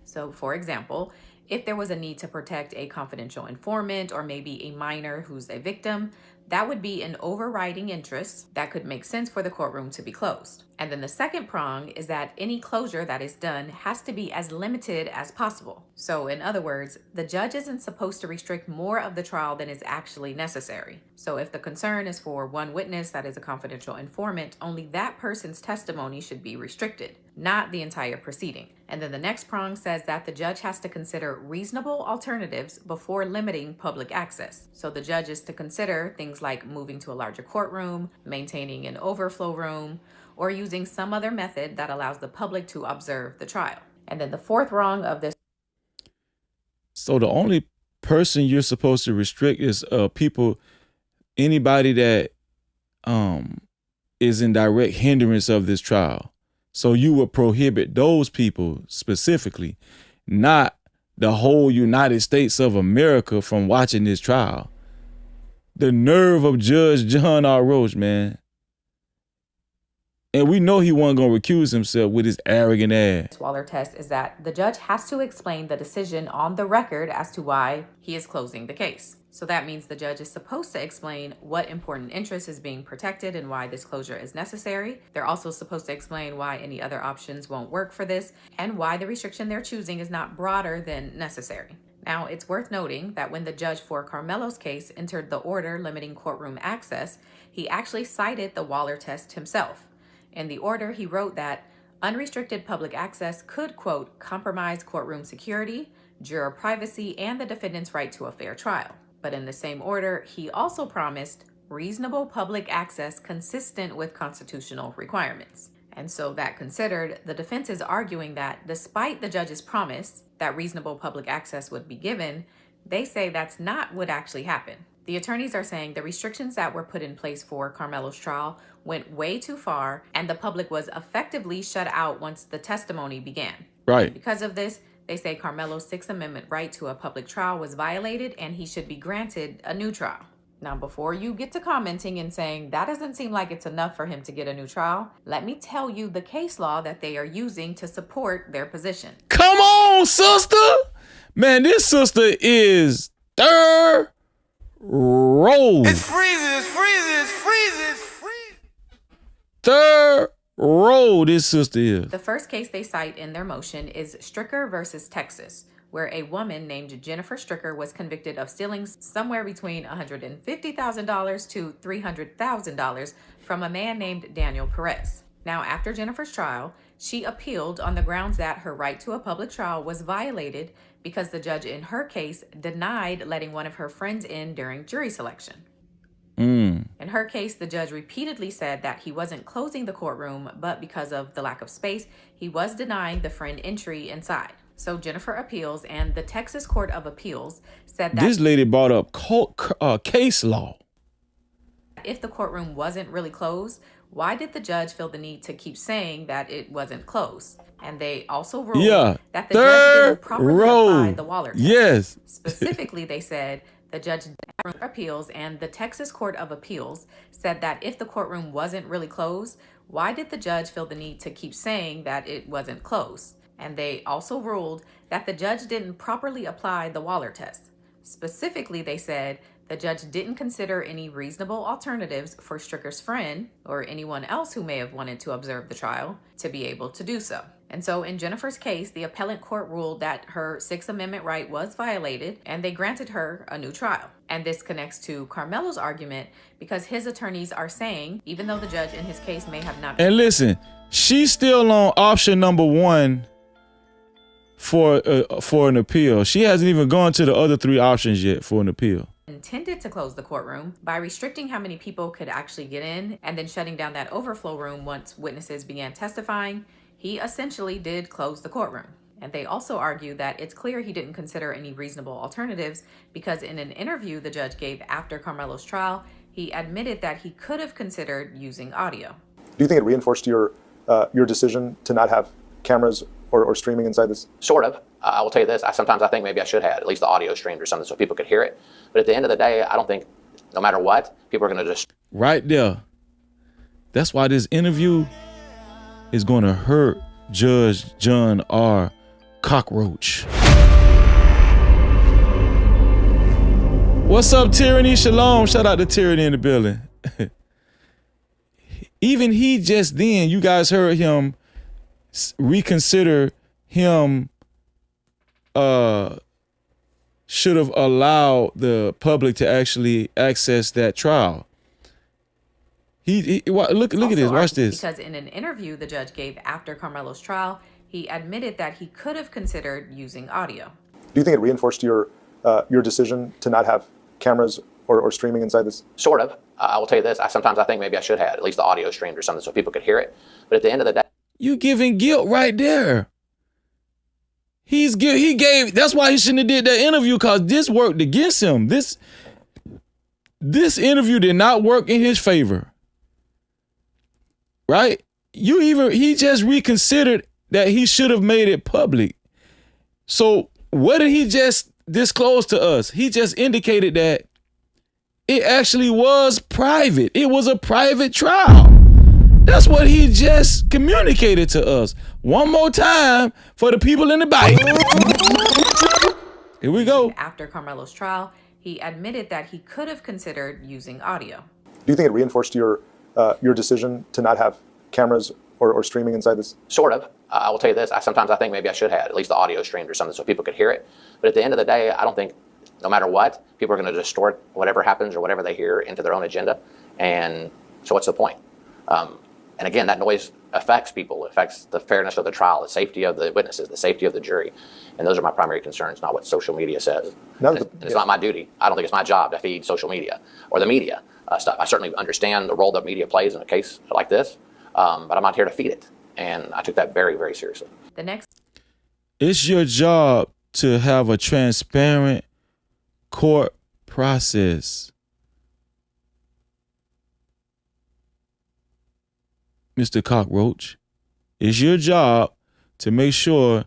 So, for example, if there was a need to protect a confidential informant or maybe a minor who's a victim, that would be an overriding interest that could make sense for the courtroom to be closed. And then the second prong is that any closure that is done has to be as limited as possible. So in other words, the judge isn't supposed to restrict more of the trial than is actually necessary. So if the concern is for one witness that is a confidential informant, only that person's testimony should be restricted, not the entire proceeding. And then the next prong says that the judge has to consider reasonable alternatives before limiting public access. So the judge is to consider things like moving to a larger courtroom, maintaining an overflow room, or using some other method that allows the public to observe the trial. And then the fourth prong of this. So the only person you're supposed to restrict is anybody that is in direct hindrance of this trial. So you would prohibit those people specifically, not the whole United States of America from watching this trial. The nerve of Judge John R. Roach, man. And we know he wasn't going to recuse himself with his arrogant ass. Waller test is that the judge has to explain the decision on the record as to why he is closing the case. So that means the judge is supposed to explain what important interest is being protected and why this closure is necessary. They're also supposed to explain why any other options won't work for this and why the restriction they're choosing is not broader than necessary. Now, it's worth noting that when the judge for Karmelo's case entered the order limiting courtroom access, he actually cited the Waller test himself. In the order, he wrote that unrestricted public access could, quote, compromise courtroom security, juror privacy, and the defendant's right to a fair trial. But in the same order, he also promised reasonable public access consistent with constitutional requirements. And so that considered, the defense is arguing that despite the judge's promise that reasonable public access would be given, they say that's not what actually happened. The attorneys are saying the restrictions that were put in place for Karmelo's trial went way too far, and the public was effectively shut out once the testimony began. Right. Because of this, they say Karmelo's Sixth Amendment right to a public trial was violated, and he should be granted a new trial. Now, before you get to commenting and saying that doesn't seem like it's enough for him to get a new trial, let me tell you the case law that they are using to support their position. Come on, sister! Man, this sister is third row. It's freezing, it's freezing, it's freezing, it's freezing. Third row, this sister is. The first case they cite in their motion is Stricker versus Texas, where a woman named Jennifer Stricker was convicted of stealing somewhere between $150,000 to $300,000 from a man named Daniel Perez. Now, after Jennifer's trial, she appealed on the grounds that her right to a public trial was violated because the judge in her case denied letting one of her friends in during jury selection. In her case, the judge repeatedly said that he wasn't closing the courtroom, but because of the lack of space, he was denying the friend entry inside. So Jennifer appeals, and the Texas Court of Appeals said that this lady brought up case law. If the courtroom wasn't really closed, why did the judge feel the need to keep saying that it wasn't closed? And they also ruled that the judge didn't properly apply the Waller test. Yes. Specifically, they said the judge appeals, and the Texas Court of Appeals said that if the courtroom wasn't really closed, why did the judge feel the need to keep saying that it wasn't closed? And they also ruled that the judge didn't properly apply the Waller test. Specifically, they said the judge didn't consider any reasonable alternatives for Stricker's friend or anyone else who may have wanted to observe the trial to be able to do so. And so in Jennifer's case, the appellate court ruled that her Sixth Amendment right was violated, and they granted her a new trial. And this connects to Karmelo's argument because his attorneys are saying, even though the judge in his case may have not... And listen, she's still on option number one for an appeal. She hasn't even gone to the other 3 options yet for an appeal. Intended to close the courtroom by restricting how many people could actually get in and then shutting down that overflow room once witnesses began testifying. He essentially did close the courtroom. And they also argue that it's clear he didn't consider any reasonable alternatives because in an interview the judge gave after Karmelo's trial, he admitted that he could have considered using audio. Do you think it reinforced your decision to not have cameras or streaming inside this? Sort of. I will tell you this. Sometimes I think maybe I should have at least the audio streamed or something so people could hear it. But at the end of the day, I don't think, no matter what, people are going to just... Right there. That's why this interview is going to hurt Judge John R. Cockroach. What's up, Tyranny? Shalom. Shout out to Tyranny in the building. Even he just then, you guys heard him reconsider him should have allowed the public to actually access that trial. Look at this. Watch this. Because in an interview the judge gave after Karmelo's trial, he admitted that he could have considered using audio. Do you think it reinforced your decision to not have cameras or streaming inside this? Sort of. I will tell you this. Sometimes I think maybe I should have at least the audio streamed or something so people could hear it. But at the end of the day... You giving guilt right there. He gave, that's why he shouldn't have did that interview, because this worked against him. This interview did not work in his favor. Right? He just reconsidered that he should have made it public. So what did he just disclose to us? He just indicated that it actually was private. It was a private trial. That's what he just communicated to us. One more time for the people in the back. Here we go. After Karmelo's trial, he admitted that he could have considered using audio. Do you think it reinforced your decision to not have cameras or streaming inside this? Sort of. I will tell you this. Sometimes I think maybe I should have at least the audio streamed or something so people could hear it. But at the end of the day, I don't think, no matter what, people are going to distort whatever happens or whatever they hear into their own agenda. And so what's the point? And again, that noise affects people, affects the fairness of the trial, the safety of the witnesses, the safety of the jury. And those are my primary concerns, not what social media says. It's not my duty. I don't think it's my job to feed social media or the media stuff. I certainly understand the role that media plays in a case like this, but I'm not here to feed it. And I took that very, very seriously. It's your job to have a transparent court process. Mr. Cockroach, it's your job to make sure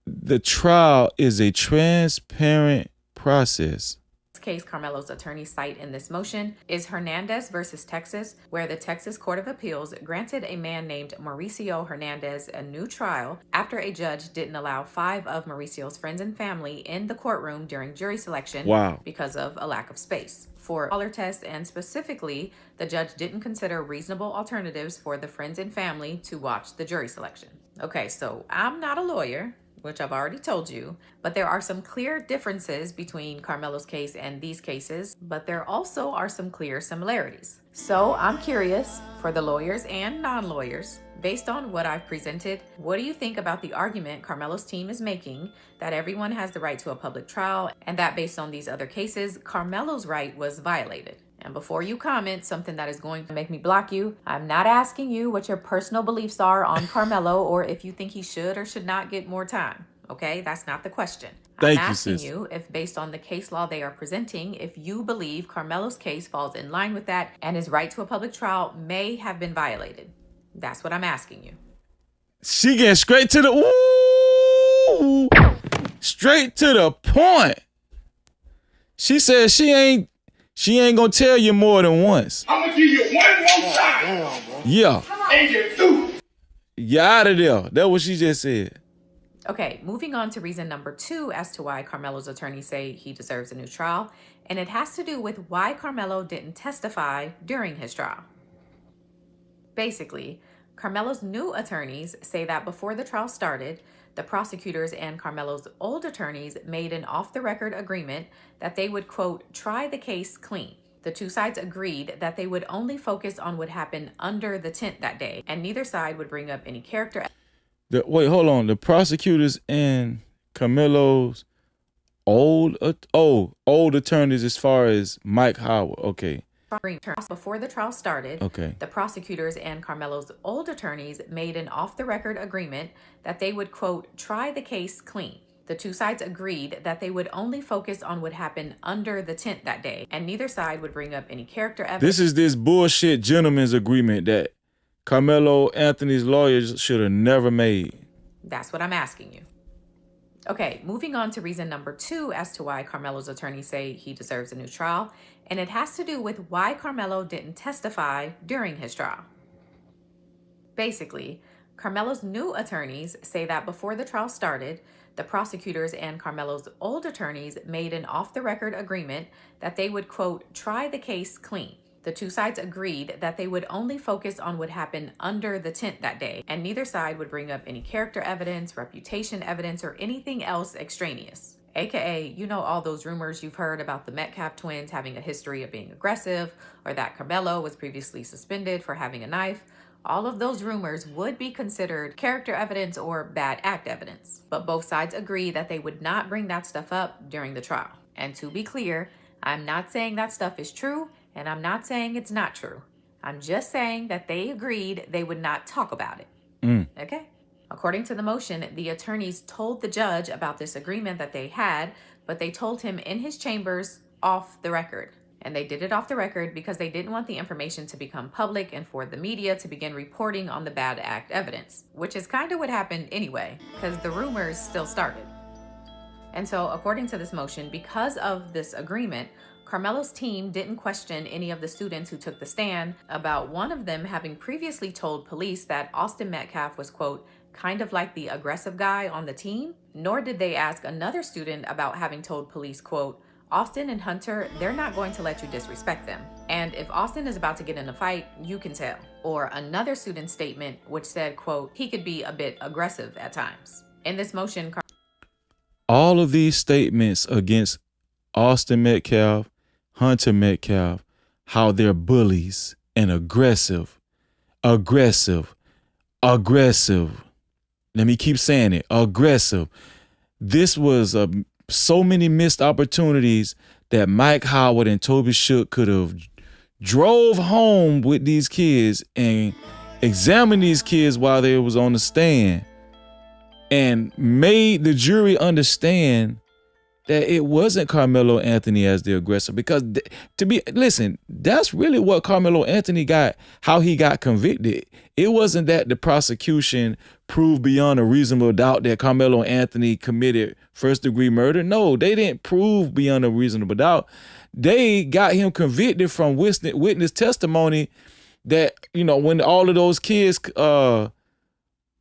the trial is a transparent process. Case Karmelo's attorneys cite in this motion is Hernandez versus Texas, where the Texas Court of Appeals granted a man named Mauricio Hernandez a new trial after a judge didn't allow 5 of Mauricio's friends and family in the courtroom during jury selection because of a lack of space for caller tests, and specifically, the judge didn't consider reasonable alternatives for the friends and family to watch the jury selection. Okay, so I'm not a lawyer, which I've already told you, but there are some clear differences between Karmelo's case and these cases, but there also are some clear similarities. So I'm curious, for the lawyers and non-lawyers, based on what I've presented, what do you think about the argument Karmelo's team is making that everyone has the right to a public trial, and that based on these other cases, Karmelo's right was violated? And before you comment something that is going to make me block you, I'm not asking you what your personal beliefs are on Karmelo or if you think he should or should not get more time. Okay, that's not the question. I'm asking you if, based on the case law they are presenting, if you believe Karmelo's case falls in line with that and his right to a public trial may have been violated. That's what I'm asking you. She getting straight to the straight to the point. She said she ain't gonna tell you more than once. I'm gonna give you one more time. Yeah. And you're through. You out of there. That's what she just said. Okay, moving on to reason number 2 as to why Karmelo's attorneys say he deserves a new trial. And it has to do with why Karmelo didn't testify during his trial. Basically, Karmelo's new attorneys say that before the trial started, the prosecutors and Karmelo's old attorneys made an off-the-record agreement that they would, quote, try the case clean. The two sides agreed that they would only focus on what happened under the tent that day, and neither side would bring up any character. Wait, hold on. The prosecutors and Karmelo's old attorneys as far as Mike Howard. Okay. Before the trial started, Okay. the prosecutors and Karmelo's old attorneys made an off-the-record agreement that they would, quote, try the case clean. The two sides agreed that they would only focus on what happened under the tent that day, and neither side would bring up any character evidence. This is this bullshit gentleman's agreement that Karmelo Anthony's lawyers should have never made. That's what I'm asking you. Okay, moving on to reason number 2 as to why Karmelo's attorneys say he deserves a new trial, and it has to do with why Karmelo didn't testify during his trial. Basically, Karmelo's new attorneys say that before the trial started, the prosecutors and Karmelo's old attorneys made an off-the-record agreement that they would, quote, try the case clean. The two sides agreed that they would only focus on what happened under the tent that day, and neither side would bring up any character evidence, reputation evidence, or anything else extraneous. AKA, you know, all those rumors you've heard about the Metcalf twins having a history of being aggressive, or that Karmelo was previously suspended for having a knife. All of those rumors would be considered character evidence or bad act evidence. But both sides agree that they would not bring that stuff up during the trial. And to be clear, I'm not saying that stuff is true, and I'm not saying it's not true. I'm just saying that they agreed they would not talk about it. Okay? According to the motion, the attorneys told the judge about this agreement that they had, but they told him in his chambers off the record. And they did it off the record because they didn't want the information to become public and for the media to begin reporting on the bad act evidence, which is kind of what happened anyway, because the rumors still started. And so, according to this motion, because of this agreement, Karmelo's team didn't question any of the students who took the stand about one of them having previously told police that Austin Metcalf was, quote, kind of like the aggressive guy on the team, nor did they ask another student about having told police, quote, Austin and Hunter, they're not going to let you disrespect them. And if Austin is about to get in a fight, you can tell. Or another student's statement, which said, quote, he could be a bit aggressive at times. In this motion, all of these statements against Austin Metcalf, Hunter Metcalf, how they're bullies and aggressive. Let me keep saying it, aggressive. This was so many missed opportunities that Mike Howard and Toby Shook could have drove home with these kids and examined these kids while they was on the stand and made the jury understand that it wasn't Karmelo Anthony as the aggressor. Because listen, that's really what Karmelo Anthony got, how he got convicted. It wasn't that the prosecution proved beyond a reasonable doubt that Karmelo Anthony committed first-degree murder. No, they didn't prove beyond a reasonable doubt. They got him convicted from witness testimony that, you know, when all of those kids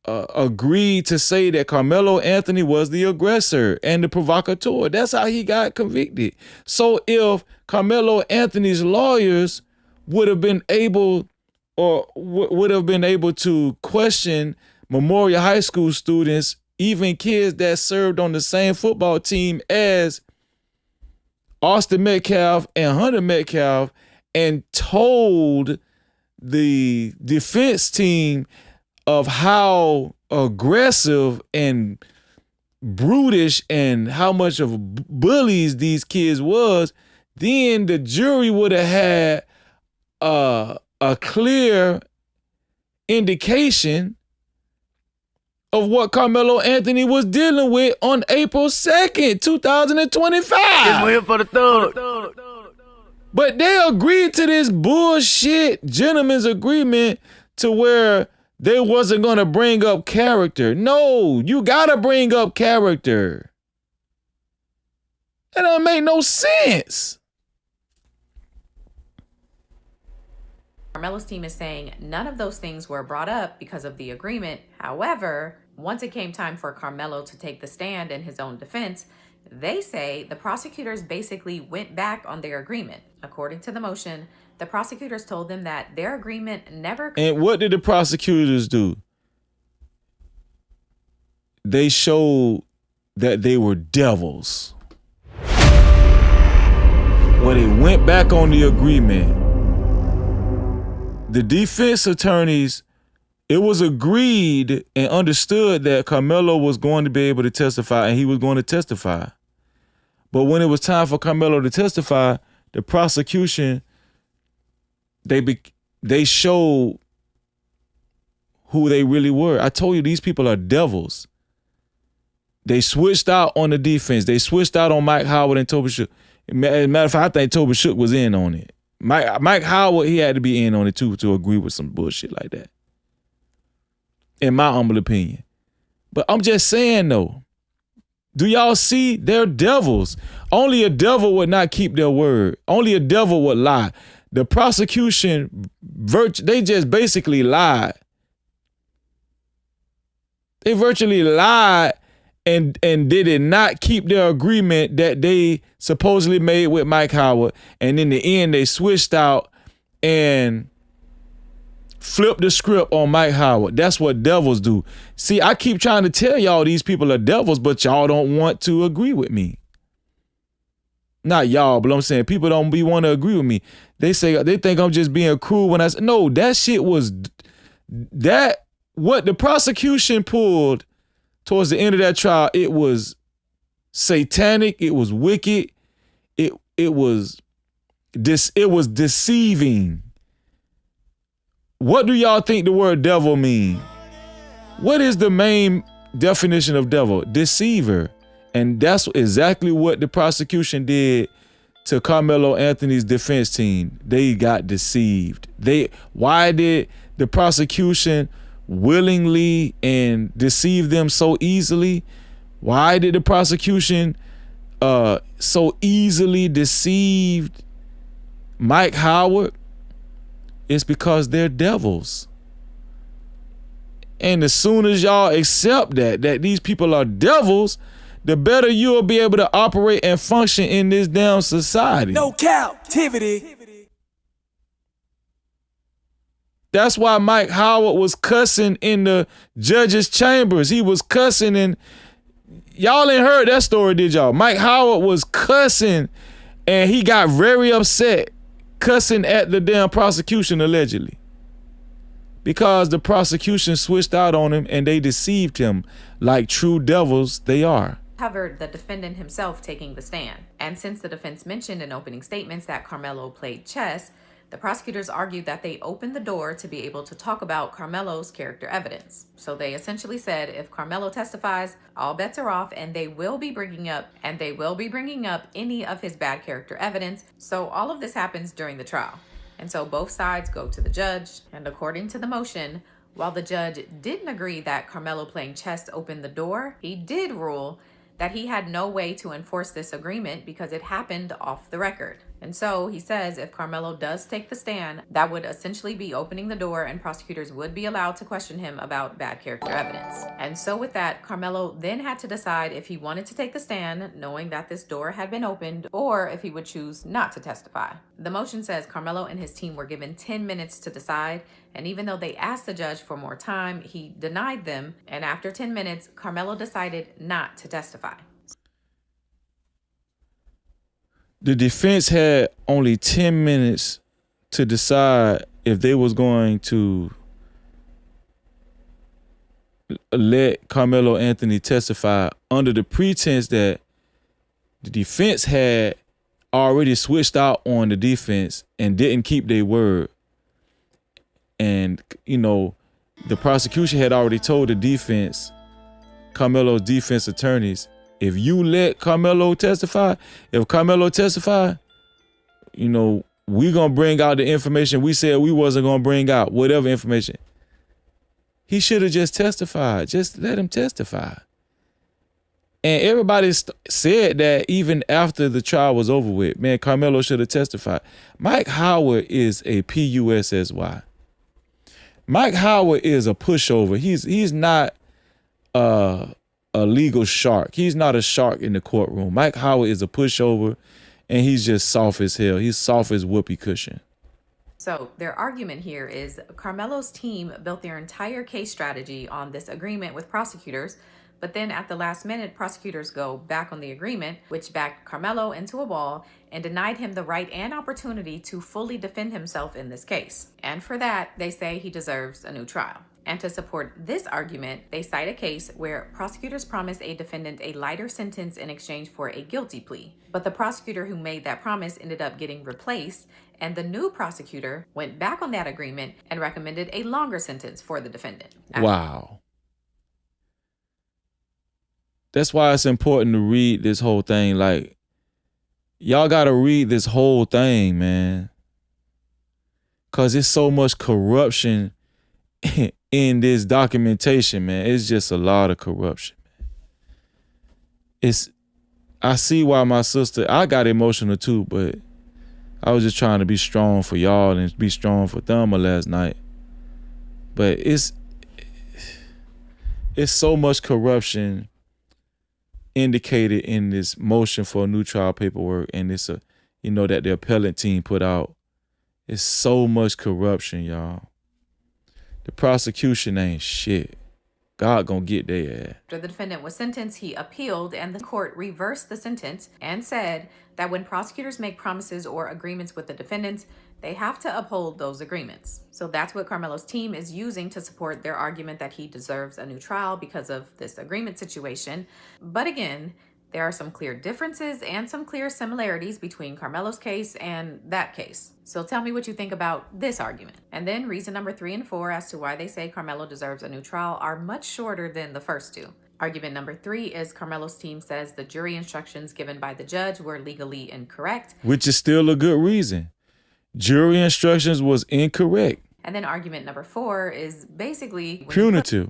agreed to say that Karmelo Anthony was the aggressor and the provocateur. That's how he got convicted. So if Karmelo Anthony's lawyers would have been able to question Memorial High School students, even kids that served on the same football team as Austin Metcalf and Hunter Metcalf, and told the defense team of how aggressive and brutish and how much of bullies these kids was, then the jury would have had a clear indication of what Karmelo Anthony was dealing with on April 2nd, 2025. Waiting for the third. But they agreed to this bullshit gentleman's agreement to where they wasn't going to bring up character. No, you got to bring up character. That don't make no sense. Karmelo's team is saying none of those things were brought up because of the agreement. However, once it came time for Karmelo to take the stand in his own defense, they say the prosecutors basically went back on their agreement. According to the motion, the prosecutors told them that their agreement never... And what did the prosecutors do? They showed that they were devils. Well, they went back on the agreement. The defense attorneys, it was agreed and understood that Karmelo was going to be able to testify and he was going to testify. But when it was time for Karmelo to testify, the prosecution, they showed who they really were. I told you these people are devils. They switched out on the defense. They switched out on Mike Howard and Toby Shook. As a matter of fact, I think Toby Shook was in on it. Mike Howard, he had to be in on it too to agree with some bullshit like that. In my humble opinion. But I'm just saying though, do y'all see? They're devils. Only a devil would not keep their word. Only a devil would lie. The prosecution, they just basically lied. They virtually lied and did not keep their agreement that they supposedly made with Mike Howard. And in the end, they switched out and flipped the script on Mike Howard. That's what devils do. See, I keep trying to tell y'all these people are devils, but y'all don't want to agree with me. Not y'all, but I'm saying people don't want to agree with me. They think I'm just being cruel when I say, no, that shit was what the prosecution pulled towards the end of that trial. It was satanic. It was wicked. It was deceiving. What do y'all think the word devil mean? What is the main definition of devil? Deceiver. And that's exactly what the prosecution did to Karmelo Anthony's defense team. They got deceived. Why did the prosecution willingly and deceive them so easily? Why did the prosecution so easily deceive Mike Howard? It's because they're devils. And as soon as y'all accept that these people are devils, the better you'll be able to operate and function in this damn society. No captivity. That's why Mike Howard was cussing in the judge's chambers. He was cussing, and y'all ain't heard that story, did y'all? Mike Howard was cussing and he got very upset, cussing at the damn prosecution allegedly. Because the prosecution switched out on him and they deceived him like true devils they are. Covered the defendant himself taking the stand. And since the defense mentioned in opening statements that Karmelo played chess, the prosecutors argued that they opened the door to be able to talk about Karmelo's character evidence. So they essentially said if Karmelo testifies, all bets are off and they will be bringing up any of his bad character evidence. So all of this happens during the trial. And so both sides go to the judge, and according to the motion, while the judge didn't agree that Karmelo playing chess opened the door, he did rule that he had no way to enforce this agreement because it happened off the record. And so he says if Karmelo does take the stand, that would essentially be opening the door and prosecutors would be allowed to question him about bad character evidence. And so with that, Karmelo then had to decide if he wanted to take the stand, knowing that this door had been opened, or if he would choose not to testify. The motion says Karmelo and his team were given 10 minutes to decide, and even though they asked the judge for more time, he denied them, and after 10 minutes, Karmelo decided not to testify. The defense had only 10 minutes to decide if they was going to let Karmelo Anthony testify under the pretense that the defense had already switched out on the defense and didn't keep their word. And, you know, the prosecution had already told the defense, Karmelo's defense attorneys, if you let Karmelo testify, you know, we're going to bring out the information we said we wasn't going to bring out, whatever information. He should have just testified. Just let him testify. And everybody said that even after the trial was over with, man, Karmelo should have testified. Mike Howard is a PUSSY. Mike Howard is a pushover. He's not a legal shark. He's not a shark in the courtroom. Mike Howard is a pushover, and he's just soft as hell. He's soft as whoopee cushion. So their argument here is Karmelo's team built their entire case strategy on this agreement with prosecutors, But then at the last minute, prosecutors go back on the agreement, which backed Karmelo into a wall and denied him the right and opportunity to fully defend himself in this case. And for that, they say he deserves a new trial. And to support this argument, they cite a case where prosecutors promised a defendant a lighter sentence in exchange for a guilty plea. But the prosecutor who made that promise ended up getting replaced, and the new prosecutor went back on that agreement and recommended a longer sentence for the defendant. Wow. That's why it's important to read this whole thing. Like, y'all got to read this whole thing, man. Because it's so much corruption in this documentation, man. It's just a lot of corruption, man. I see why my sister, I got emotional too, but I was just trying to be strong for y'all and be strong for Thelma last night. But it's so much corruption indicated in this motion for a new trial paperwork, and it's that the appellate team put out. It's so much corruption, y'all. The prosecution ain't shit. God gonna get their ass. After the defendant was sentenced, he appealed, and the court reversed the sentence and said that when prosecutors make promises or agreements with the defendants, they have to uphold those agreements. So that's what Karmelo's team is using to support their argument that he deserves a new trial because of this agreement situation. But again, there are some clear differences and some clear similarities between Karmelo's case and that case. So tell me what you think about this argument. And then reason number 3 and 4 as to why they say Karmelo deserves a new trial are much shorter than the first two. Argument number 3 is Karmelo's team says the jury instructions given by the judge were legally incorrect. Which is still a good reason. Jury instructions was incorrect. And then argument number 4 is basically punitive.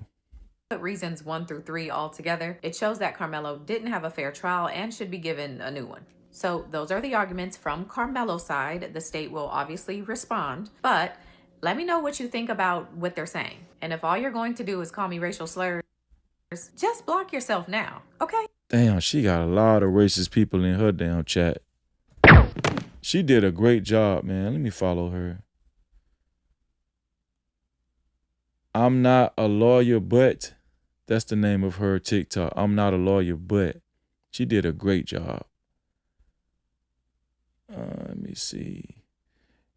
Put reasons 1 through 3 all together, it shows that Karmelo didn't have a fair trial and should be given a new one. So those are the arguments from Karmelo's side. The state will obviously respond, but let me know what you think about what they're saying. And if all you're going to do is call me racial slurs, just block yourself now, okay? Damn, she got a lot of racist people in her damn chat. She did a great job, man. Let me follow her. I'm not a lawyer, but that's the name of her TikTok. I'm not a lawyer, but she did a great job. Let me see.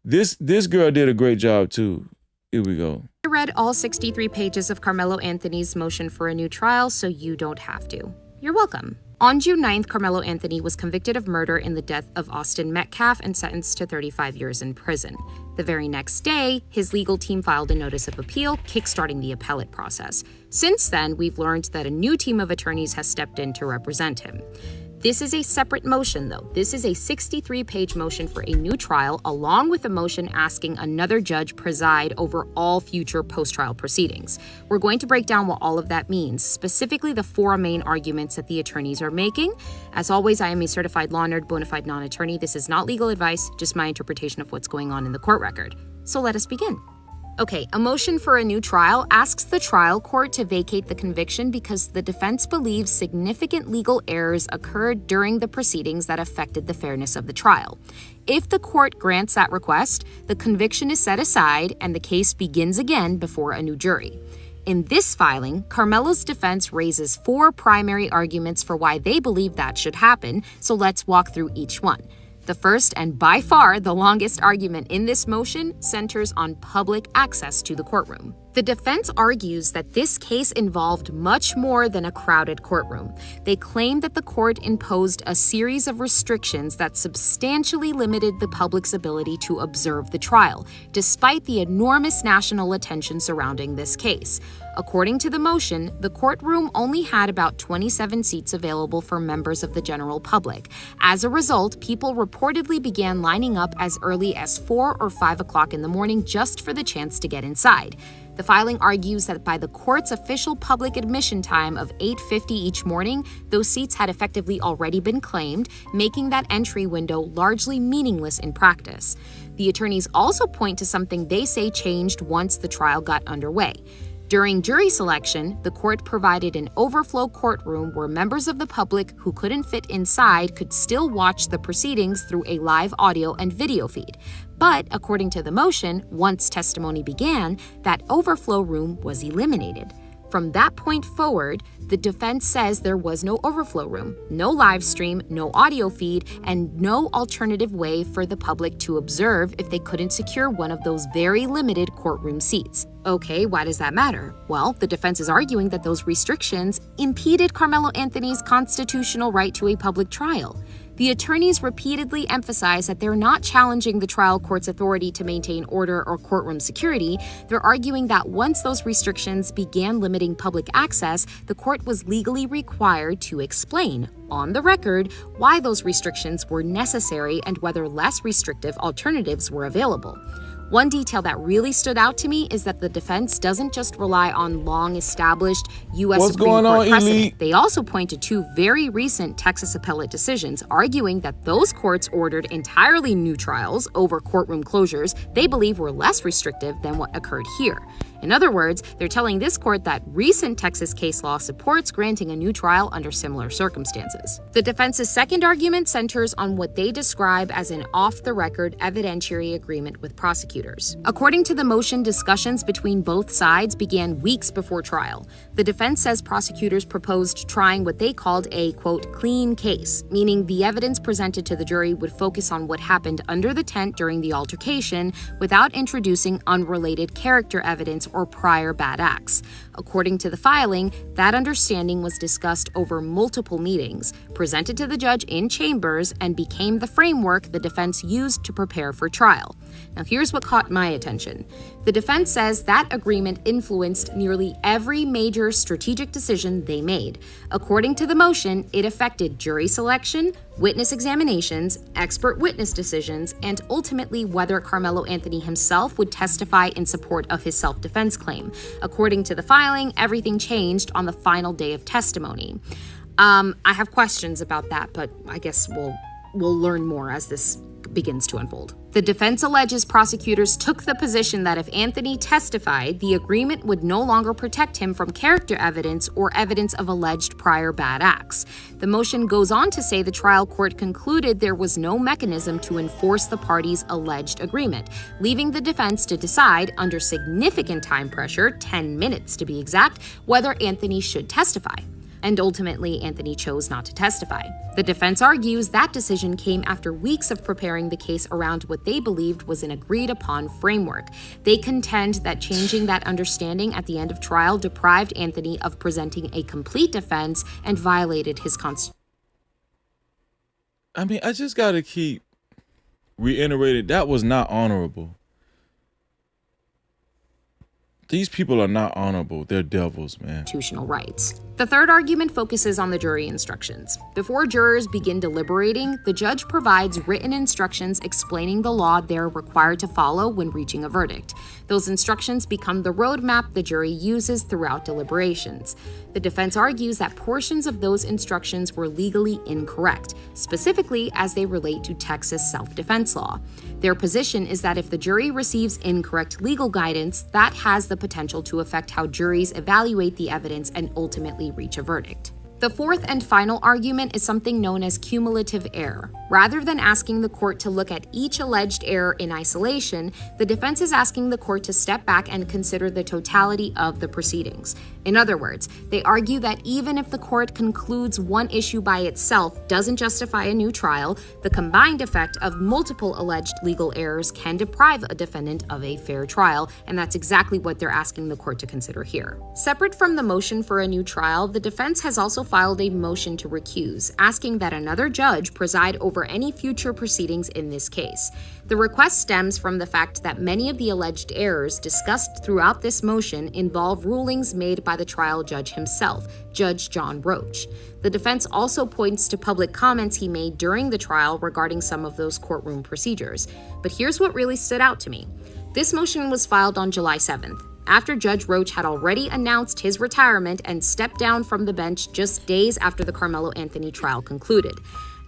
This girl did a great job too. Here we go. I read all 63 pages of Karmelo Anthony's motion for a new trial, so you don't have to. You're welcome. On June 9th, Karmelo Anthony was convicted of murder in the death of Austin Metcalf and sentenced to 35 years in prison. The very next day, his legal team filed a notice of appeal, kickstarting the appellate process. Since then, we've learned that a new team of attorneys has stepped in to represent him. This is a separate motion, though. This is a 63-page motion for a new trial, along with a motion asking another judge preside over all future post-trial proceedings. We're going to break down what all of that means, specifically the 4 main arguments that the attorneys are making. As always, I am a certified law nerd, bona fide non-attorney. This is not legal advice, just my interpretation of what's going on in the court record. So let us begin. Okay, a motion for a new trial asks the trial court to vacate the conviction because the defense believes significant legal errors occurred during the proceedings that affected the fairness of the trial. If the court grants that request, the conviction is set aside and the case begins again before a new jury. In this filing, Karmelo's defense raises 4 primary arguments for why they believe that should happen, so let's walk through each one. The first, and by far the longest argument in this motion, centers on public access to the courtroom. The defense argues that this case involved much more than a crowded courtroom. They claim that the court imposed a series of restrictions that substantially limited the public's ability to observe the trial, despite the enormous national attention surrounding this case. According to the motion, the courtroom only had about 27 seats available for members of the general public. As a result, people reportedly began lining up as early as 4 or 5 o'clock in the morning just for the chance to get inside. The filing argues that by the court's official public admission time of 8:50 each morning, those seats had effectively already been claimed, making that entry window largely meaningless in practice. The attorneys also point to something they say changed once the trial got underway. During jury selection, the court provided an overflow courtroom where members of the public who couldn't fit inside could still watch the proceedings through a live audio and video feed. But according to the motion, once testimony began, that overflow room was eliminated. From that point forward, the defense says there was no overflow room, no live stream, no audio feed, and no alternative way for the public to observe if they couldn't secure one of those very limited courtroom seats. Okay, why does that matter? Well, the defense is arguing that those restrictions impeded Karmelo Anthony's constitutional right to a public trial. The attorneys repeatedly emphasize that they're not challenging the trial court's authority to maintain order or courtroom security. They're arguing that once those restrictions began limiting public access, the court was legally required to explain, on the record, why those restrictions were necessary and whether less restrictive alternatives were available. One detail that really stood out to me is that the defense doesn't just rely on long-established U.S. Supreme Court precedent. They also point to two very recent Texas appellate decisions, arguing that those courts ordered entirely new trials over courtroom closures they believe were less restrictive than what occurred here. In other words, they're telling this court that recent Texas case law supports granting a new trial under similar circumstances. The defense's second argument centers on what they describe as an off-the-record evidentiary agreement with prosecutors. According to the motion, discussions between both sides began weeks before trial. The defense says prosecutors proposed trying what they called a, quote, clean case, meaning the evidence presented to the jury would focus on what happened under the tent during the altercation without introducing unrelated character evidence or prior bad acts. According to the filing, that understanding was discussed over multiple meetings, presented to the judge in chambers, and became the framework the defense used to prepare for trial. Now, here's what caught my attention. The defense says that agreement influenced nearly every major strategic decision they made. According to the motion, it affected jury selection, witness examinations, expert witness decisions, and ultimately whether Karmelo Anthony himself would testify in support of his self-defense claim. According to the filing, everything changed on the final day of testimony. I have questions about that, but I guess we'll learn more as this begins to unfold. The defense alleges prosecutors took the position that if Anthony testified, the agreement would no longer protect him from character evidence or evidence of alleged prior bad acts. The motion goes on to say the trial court concluded there was no mechanism to enforce the parties' alleged agreement, leaving the defense to decide, under significant time pressure, 10 minutes to be exact, whether Anthony should testify. And ultimately, Anthony chose not to testify. The defense argues that decision came after weeks of preparing the case around what they believed was an agreed-upon framework. They contend that changing that understanding at the end of trial deprived Anthony of presenting a complete defense and violated his constitution. I mean, I just gotta keep reiterating, that was not honorable. These people are not honorable. They're devils, man. Constitutional rights. The third argument focuses on the jury instructions. Before jurors begin deliberating, the judge provides written instructions explaining the law they're required to follow when reaching a verdict. Those instructions become the roadmap the jury uses throughout deliberations. The defense argues that portions of those instructions were legally incorrect, specifically as they relate to Texas self-defense law. Their position is that if the jury receives incorrect legal guidance, that has the potential to affect how juries evaluate the evidence and ultimately reach a verdict. The fourth and final argument is something known as cumulative error. Rather than asking the court to look at each alleged error in isolation, the defense is asking the court to step back and consider the totality of the proceedings. In other words, they argue that even if the court concludes one issue by itself doesn't justify a new trial, the combined effect of multiple alleged legal errors can deprive a defendant of a fair trial, and that's exactly what they're asking the court to consider here. Separate from the motion for a new trial, the defense has also filed a motion to recuse, asking that another judge preside over any future proceedings in this case. The request stems from the fact that many of the alleged errors discussed throughout this motion involve rulings made by the trial judge himself, Judge John Roach. The defense also points to public comments he made during the trial regarding some of those courtroom procedures. But here's what really stood out to me. This motion was filed on July 7th. After Judge Roach had already announced his retirement and stepped down from the bench just days after the Karmelo Anthony trial concluded.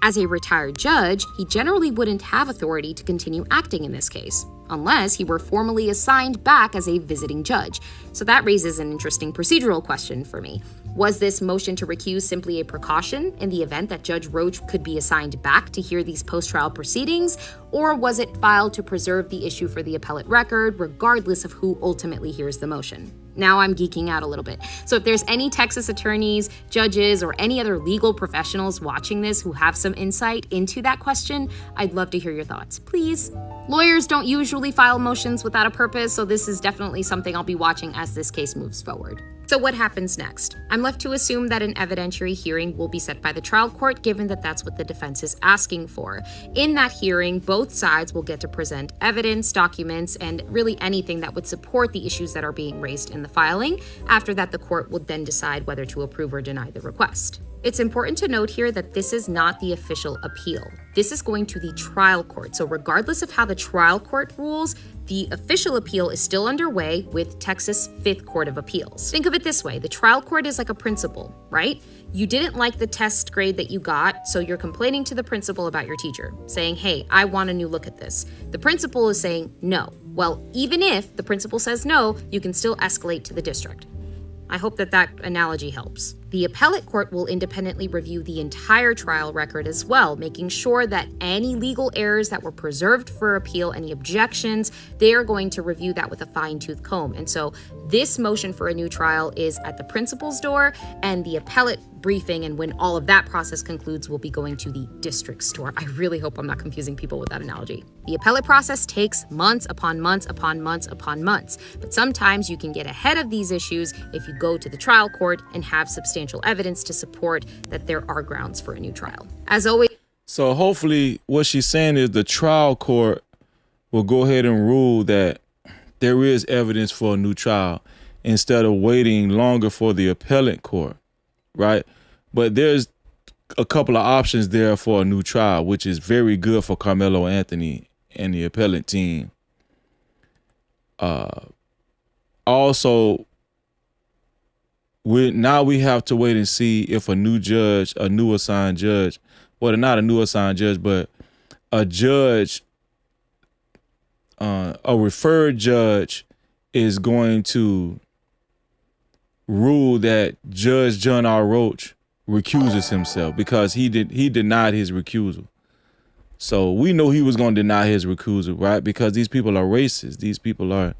As a retired judge, he generally wouldn't have authority to continue acting in this case. unless he were formally assigned back as a visiting judge. So that raises an interesting procedural question for me. Was this motion to recuse simply a precaution in the event that Judge Roach could be assigned back to hear these post-trial proceedings, or was it filed to preserve the issue for the appellate record, regardless of who ultimately hears the motion? Now I'm geeking out a little bit. So if there's any Texas attorneys, judges, or any other legal professionals watching this who have some insight into that question, I'd love to hear your thoughts, please. Lawyers don't usually file motions without a purpose, so this is definitely something I'll be watching as this case moves forward. So what happens next? I'm left to assume that an evidentiary hearing will be set by the trial court, given that that's what the defense is asking for. In that hearing, both sides will get to present evidence, documents, and really anything that would support the issues that are being raised in the filing. After that, the court will then decide whether to approve or deny the request. It's important to note here that this is not the official appeal. This is going to the trial court. So regardless of how the trial court rules, the official appeal is still underway with Texas Fifth Court of Appeals. Think of it this way. The trial court is like a principal, right? You didn't like the test grade that you got, so you're complaining to the principal about your teacher, saying, hey, I want a new look at this. The principal is saying no. Well, even if the principal says no, you can still escalate to the district. I hope that analogy helps. The appellate court will independently review the entire trial record as well, making sure that any legal errors that were preserved for appeal, any objections, they are going to review that with a fine-tooth comb. And so this motion for a new trial is at the principal's door, and the appellate briefing, and when all of that process concludes, will be going to the district's door. I really hope I'm not confusing people with that analogy. The appellate process takes months upon months upon months upon months, but sometimes you can get ahead of these issues if you go to the trial court and have substantial evidence to support that there are grounds for a new trial. As always. So hopefully what she's saying is the trial court will go ahead and rule that there is evidence for a new trial instead of waiting longer for the appellate court, right? But there's a couple of options there for a new trial, which is very good for Karmelo Anthony and the appellate team. Also, now we have to wait and see if a new judge, a new assigned judge, well, not a new assigned judge, but a judge, a referred judge is going to rule that Judge John R. Roach recuses himself because he denied his recusal. So we know he was going to deny his recusal, right? Because these people are racist. These people are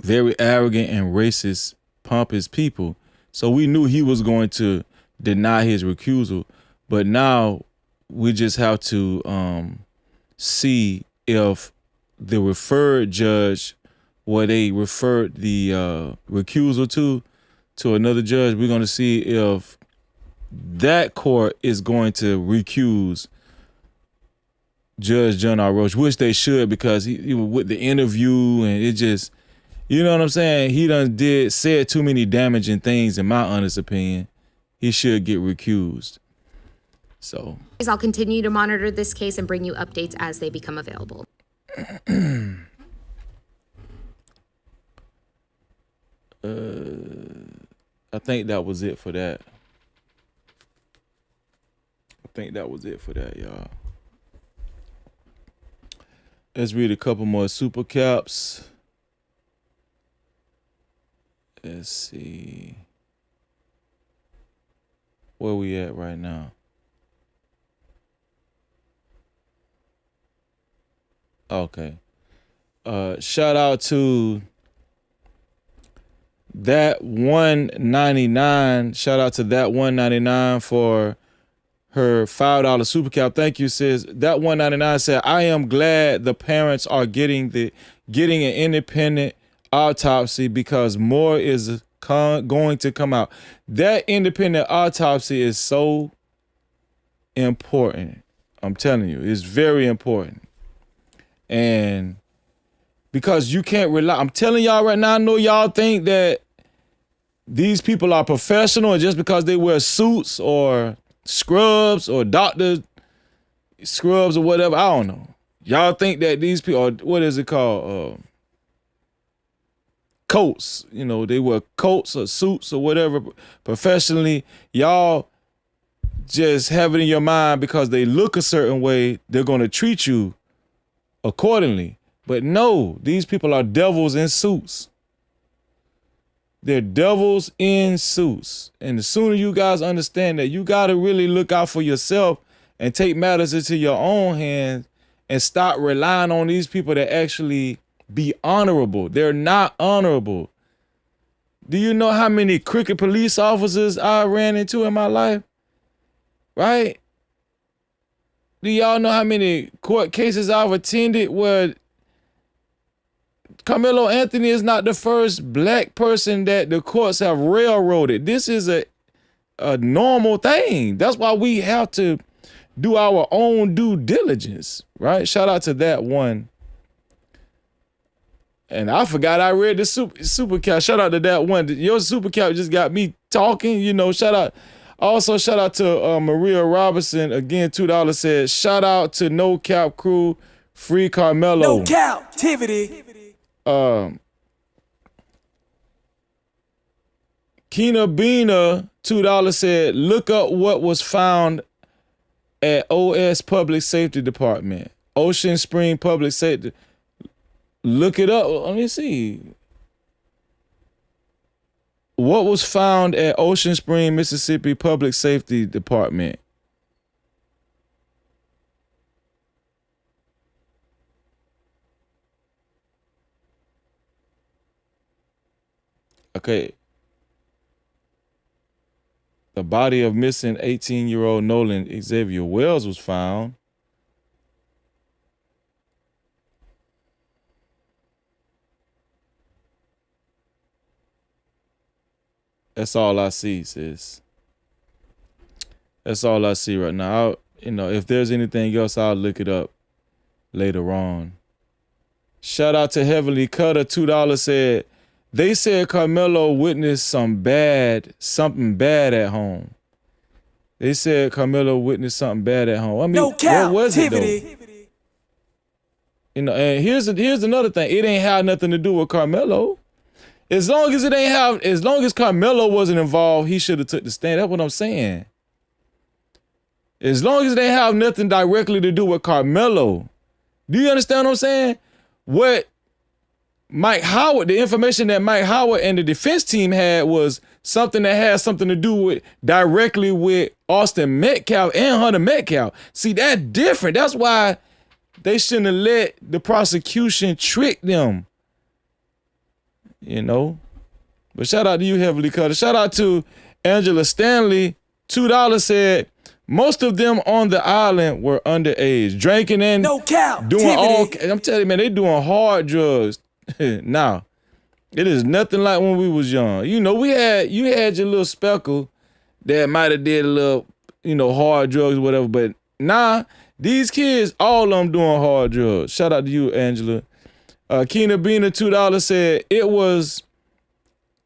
very arrogant and racist, pompous people. So we knew he was going to deny his recusal. But now we just have to see if the referred judge, where they referred the recusal to another judge, we're going to see if that court is going to recuse Judge John R. Roach, which they should, because he with the interview, and it just, you know what I'm saying? He said too many damaging things, in my honest opinion. He should get recused. So I'll continue to monitor this case and bring you updates as they become available. I think that was it for that. Y'all. Let's read a couple more super caps. Let's see. Where we at right now? Okay. Shout out to that 199. Shout out to that 199 for her $5 super cap. Thank you, sis. That 199 said, I am glad the parents are getting an independent autopsy because more is going to come out. That independent autopsy is so important. I'm telling you, it's very important. And because you can't rely, I'm telling y'all right now, I know y'all think that these people are professional and just because they wear suits or scrubs or doctor scrubs or whatever, I don't know. Y'all think that these people are, what is it called? Coats. You know, they wear coats or suits or whatever professionally. Y'all just have it in your mind because they look a certain way, they're going to treat you accordingly. But no, these people are devils in suits. They're devils in suits. And the sooner you guys understand that, you got to really look out for yourself and take matters into your own hands and stop relying on these people to actually be honorable. They're not honorable. Do you know how many crooked police officers I ran into in my life? Right? Do y'all know how many court cases I've attended where Karmelo Anthony is not the first black person that the courts have railroaded? This is a normal thing. That's why we have to do our own due diligence, right? Shout out to that one. And I forgot I read the super cap. Shout out to that one. Your super cap just got me talking, you know. Shout out. Also, shout out to Maria Robinson. Again, $2 said, shout out to No Cap Crew, free Karmelo. No Cap-tivity. Keena Bina, $2 said, look up what was found at OS Public Safety Department. Ocean Spring Public Safety. Look it up. Let me see. What was found at Ocean Spring, Mississippi Public Safety Department? Okay. The body of missing 18-year-old Nolan Xavier Wells was found. That's all I see, sis. That's all I see right now. If there's anything else, I'll look it up later on. Shout out to Heavenly Cutter, $2 said, they said Karmelo witnessed something bad at home. They said Karmelo witnessed something bad at home. I mean, No what was it Cap-tivity. though? And here's another thing. It ain't had nothing to do with Karmelo. As long as Karmelo wasn't involved, he should have took the stand. That's what I'm saying. As long as they have nothing directly to do with Karmelo. Do you understand what I'm saying? What Mike Howard, the information that Mike Howard and the defense team had was something that had something to do with directly with Austin Metcalf and Hunter Metcalf. See, that's different. That's why they shouldn't have let the prosecution trick them. But shout out to you, Heavenly Cutter. Shout out to Angela Stanley. $2 said, most of them on the island were underage, drinking and doing all. I'm telling you, man, they doing hard drugs. Now, it is nothing like when we was young. You had your little speckle that might have did a little, hard drugs or whatever. But nah, these kids, all of them doing hard drugs. Shout out to you, Angela. Keena Bina, $2 said it was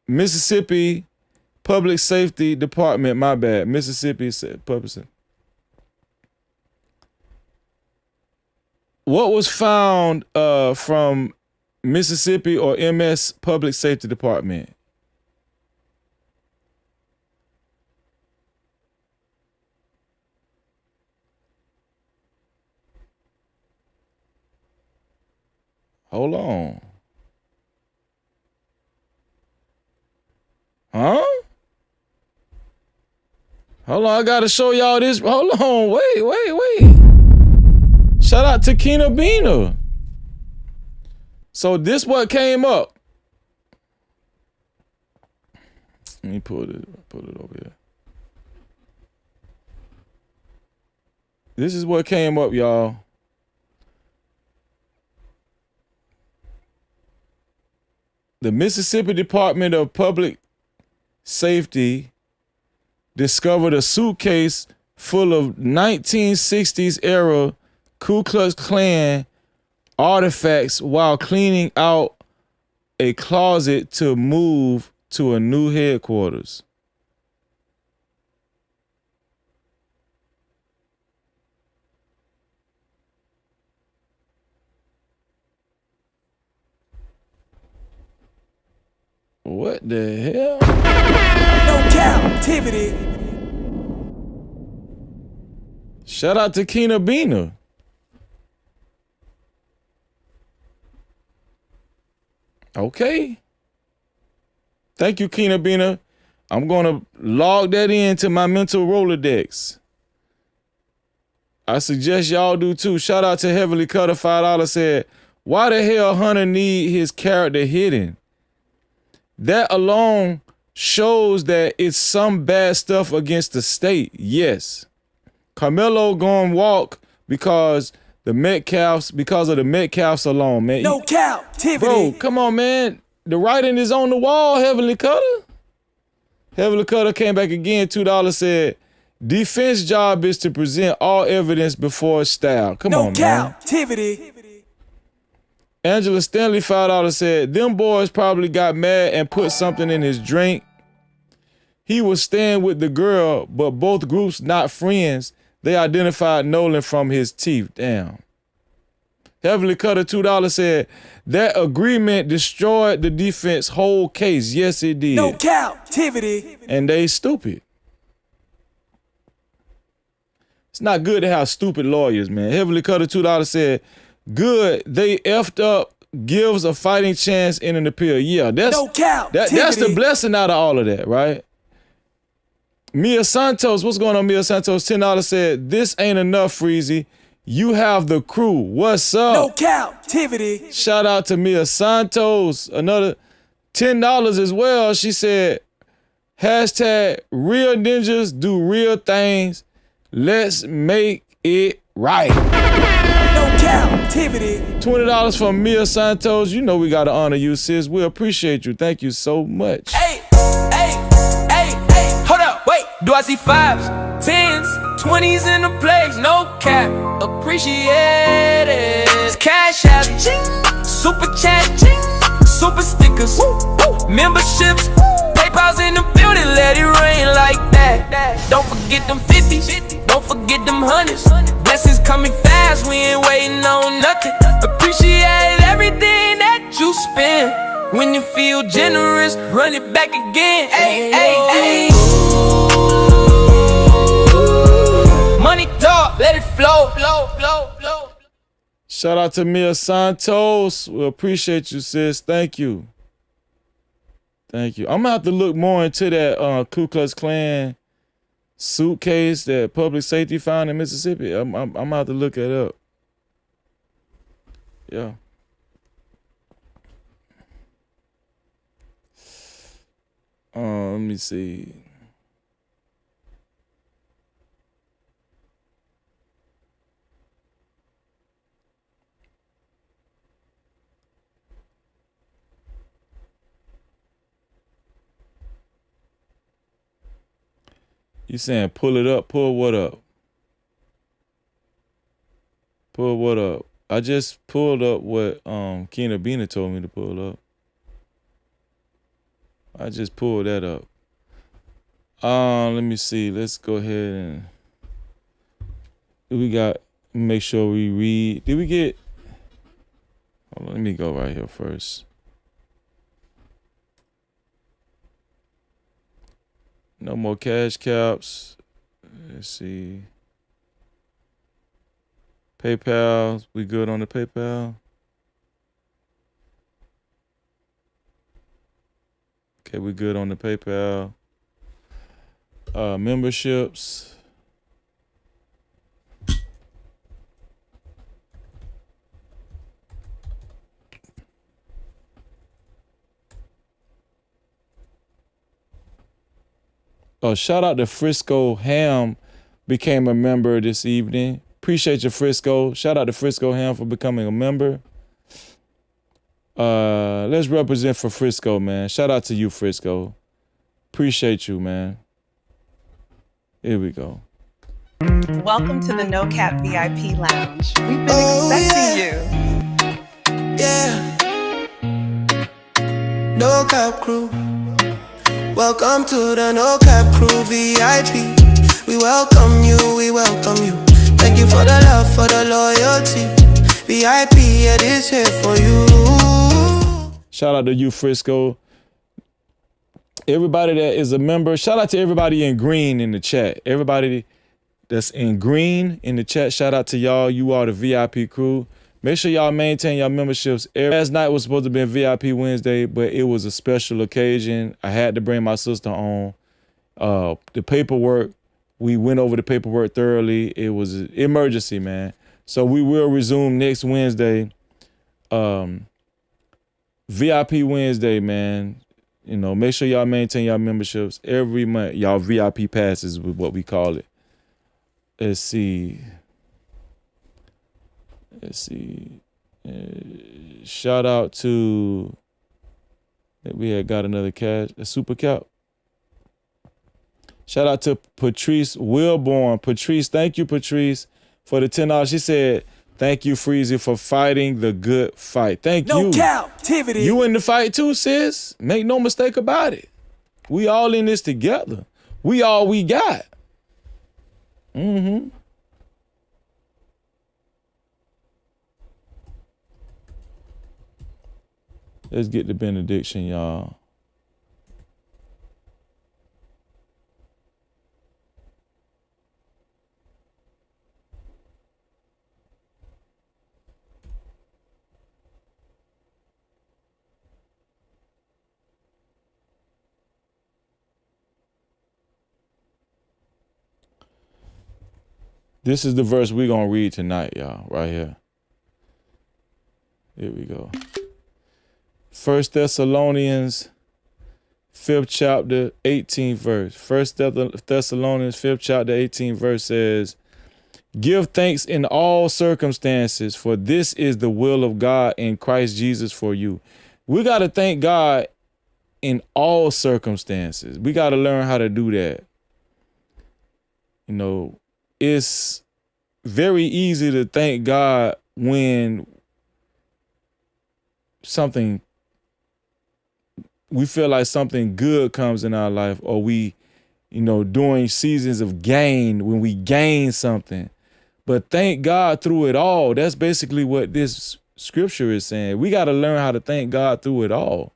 Mississippi Public Safety Department. My bad. Mississippi Public Safety. What was found from Mississippi or MS Public Safety Department? Hold on. Huh? Hold on, I gotta show y'all this. Hold on, wait. Shout out to Keena Bina. So this what came up. Let me put it over here. This is what came up, y'all. The Mississippi Department of Public Safety discovered a suitcase full of 1960s era Ku Klux Klan artifacts while cleaning out a closet to move to a new headquarters. What the hell? No Cap-tivity. Shout out to Keena Bina. Okay. Thank you, Keena Bina. I'm going to log that into my mental Rolodex. I suggest y'all do too. Shout out to Heavily Cutter, $5 said, why the hell Hunter need his character hidden? That alone shows that it's some bad stuff against the state. Yes. Karmelo going walk because of the Metcalfs alone, man. No Cap-tivity. Bro, come on, man. The writing is on the wall, Heavenly Cutter. Heavenly Cutter came back again, $2 said, defense job is to present all evidence before style. Come on, man. No Cap-tivity. Angela Stanley, $5 said, them boys probably got mad and put something in his drink. He was staying with the girl, but both groups not friends. They identified Nolan from his teeth. Damn. Heavily Cutter, $2 said, that agreement destroyed the defense whole case. Yes, it did. No Cap-tivity. And they stupid. It's not good to have stupid lawyers, man. Heavily Cutter, $2 said, good, they effed up, gives a fighting chance in an appeal. Yeah, that's the blessing out of all of that, right? Mia Santos, what's going on, Mia Santos? $10 said, this ain't enough, Freezy. You have the crew. What's up? No Cap-tivity. Shout out to Mia Santos. Another $10 as well. She said, hashtag real ninjas do real things. Let's make it right. No Cap-tivity. $20 from Mia Santos. You know we gotta honor you, sis. We appreciate you. Thank you so much. Hey, hold up, wait. Do I see 5s, 10s, 20s in the place? No cap, appreciate it. Cash app, super chat, super stickers, memberships, PayPal's in the building, let it rain like that. Don't forget them 50s, don't forget them 100s. Blessings coming fast, we ain't waiting on nothing. Appreciate everything that you spend. When you feel generous, run it back again. Ay. Money talk, let it flow. Shout out to Mia Santos. We appreciate you, sis. Thank you. I'm gonna have to look more into that Ku Klux Klan suitcase that public safety found in Mississippi. I'm gonna have to look it up. Yeah. Let me see. You saying pull it up? Pull what up? Pull what up? I just pulled up what Keena Bina told me to pull up. I just pulled that up. Let me see. Let's go ahead and make sure we read. Did we get? Hold on, let me go right here first. No more cash caps. Let's see. PayPal. We good on the PayPal? Okay, we good on the PayPal. Memberships. Shout out to Frisco Ham, became a member this evening. Appreciate you, Frisco. Shout out to Frisco Ham for becoming a member. Let's represent for Frisco, man. Shout out to you, Frisco. Appreciate you, man. Here we go. Welcome to the No Cap VIP Lounge. We've been expecting you. Yeah. No Cap crew. Welcome to the No Cap crew VIP. We welcome you, we welcome you. Thank you for the love, for the loyalty. VIP, it is here for you. Shout out to you, Frisco. Everybody that is a member, shout out to everybody in green in the chat. Everybody that's in green in the chat, shout out to y'all. You are the VIP crew. Make sure y'all maintain y'all memberships. Last night was supposed to be VIP Wednesday, but it was a special occasion. I had to bring my sister on. The paperwork, we went over the paperwork thoroughly. It was an emergency, man. So we will resume next Wednesday. VIP Wednesday, man. You know, make sure y'all maintain y'all memberships every month. Y'all VIP passes with what we call it. Let's see. Shout out to, we had got another a super cap. Shout out to Patrice Wilborn. Patrice, thank you, Patrice, for the $10. She said, thank you, Freezy, for fighting the good fight. Thank you. No captivity. You in the fight too, sis. Make no mistake about it. We all in this together. We all we got. Mm-hmm. Let's get the benediction, y'all. This is the verse we're going to read tonight, y'all, right here. Here we go. 1 Thessalonians 5th chapter, 18th verse. 1 Thessalonians 5th chapter, 18th verse says, give thanks in all circumstances, for this is the will of God in Christ Jesus for you. We got to thank God in all circumstances. We got to learn how to do that. You know, it's very easy to thank God when we feel like something good comes in our life, or we, during seasons of gain, when we gain something. But thank God through it all. That's basically what this scripture is saying. We got to learn how to thank God through it all.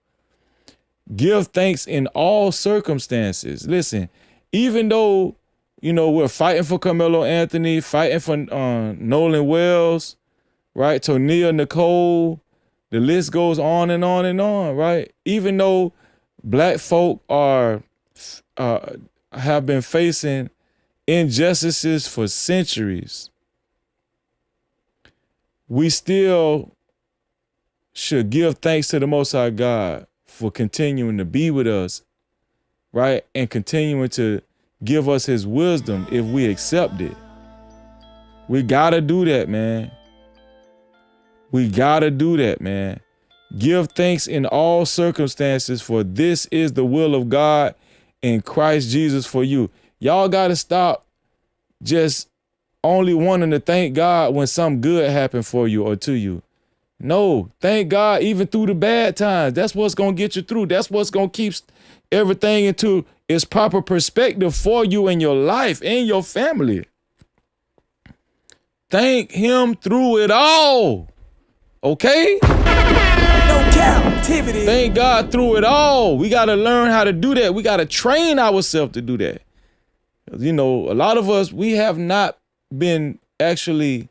Give thanks in all circumstances. Listen, even though, we're fighting for Karmelo Anthony, fighting for Nolan Wells, right? Tonia Nicole, the list goes on and on and on, right? Even though black folk have been facing injustices for centuries, we still should give thanks to the Most High God for continuing to be with us, right? And continuing to give us his wisdom if we accept it. We gotta do that, man. We gotta do that, man. Give thanks in all circumstances, for this is the will of God in Christ Jesus for you. Y'all gotta stop just only wanting to thank God when something good happened for you or to you. No, thank God even through the bad times. That's what's gonna get you through. That's what's gonna keep everything into its proper perspective for you and your life and your family. Thank him through it all. Okay? No captivity. Thank God through it all. We got to learn how to do that. We got to train ourselves to do that. A lot of us, we have not been actually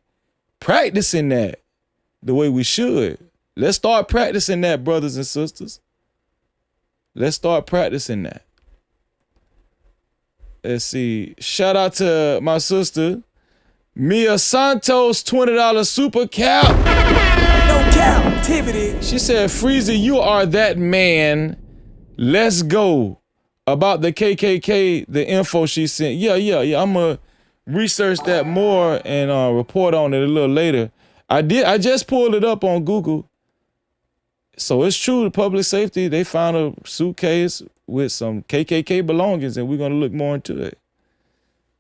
practicing that the way we should. Let's start practicing that, brothers and sisters. Let's start practicing that. Let's see. Shout out to my sister, Mia Santos, $20 super cap. No captivity. She said, Freezy, you are that man. Let's go. About the KKK, the info she sent. Yeah. I'm going to research that more and report on it a little later. I just pulled it up on Google. So it's true, the public safety, they found a suitcase with some KKK belongings, and we're going to look more into it.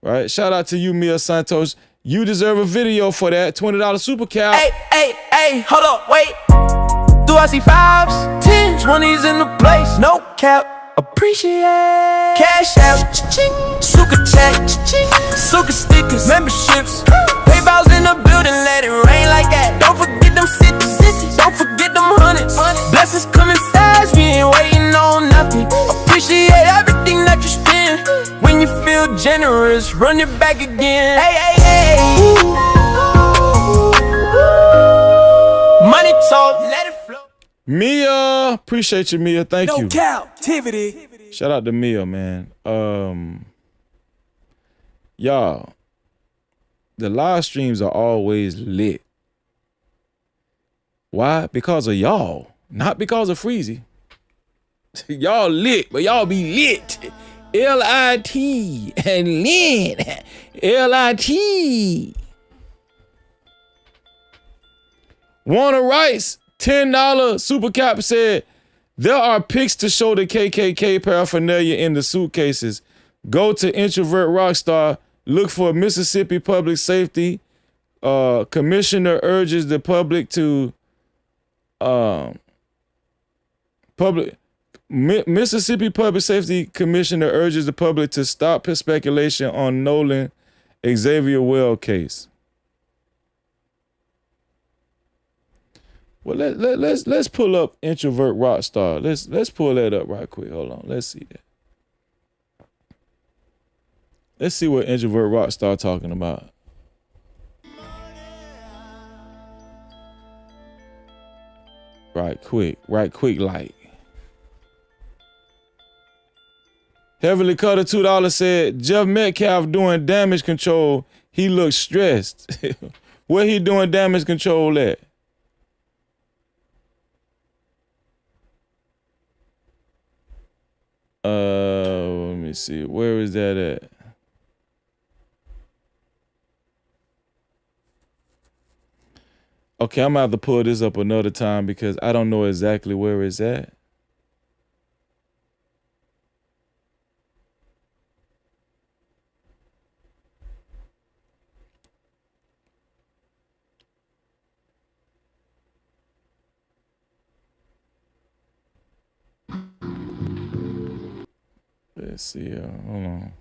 Right? Shout out to you, Mia Santos. You deserve a video for that $20 super cap. Hey, hold up, wait. Do I see 5s, 10s, 20s in the place? No cap, appreciate. Cash out, cha-ching. Suka chat, cha-ching. Suka stickers, memberships. PayPal's in the building, let it rain like that. Don't forget them cities, don't forget them hundreds. Blessings coming fast, we ain't waiting on nothing. Appreciate everything that you spend. When you feel generous, run it back again. Hey. Mia, appreciate you, Mia. Thank you. No Cap-tivity. Shout out to Mia, man. Y'all, the live streams are always lit. Why? Because of y'all, not because of Freezy. Y'all lit, but y'all be lit. L-I-T and lit. L-I-T. Warner Rice, $10 super cap said, there are pics to show the KKK paraphernalia in the suitcases. Go to Introvert Rockstar, look for Mississippi Public Safety. Commissioner urges the public to Mississippi Public Safety Commissioner urges the public to stop speculation on Nolan Xavier Well case. Well, let's pull up Introvert Rockstar. Let's pull that up right quick. Hold on. Let's see that. Let's see what Introvert Rockstar talking about. Right quick, like. Heavily Cutter $2 said, Jeff Metcalf doing damage control. He looks stressed. Where he doing damage control at? Let me see. Where is that at? Okay, I'm gonna have to pull this up another time because I don't know exactly where it's at. Let's see. Hold on.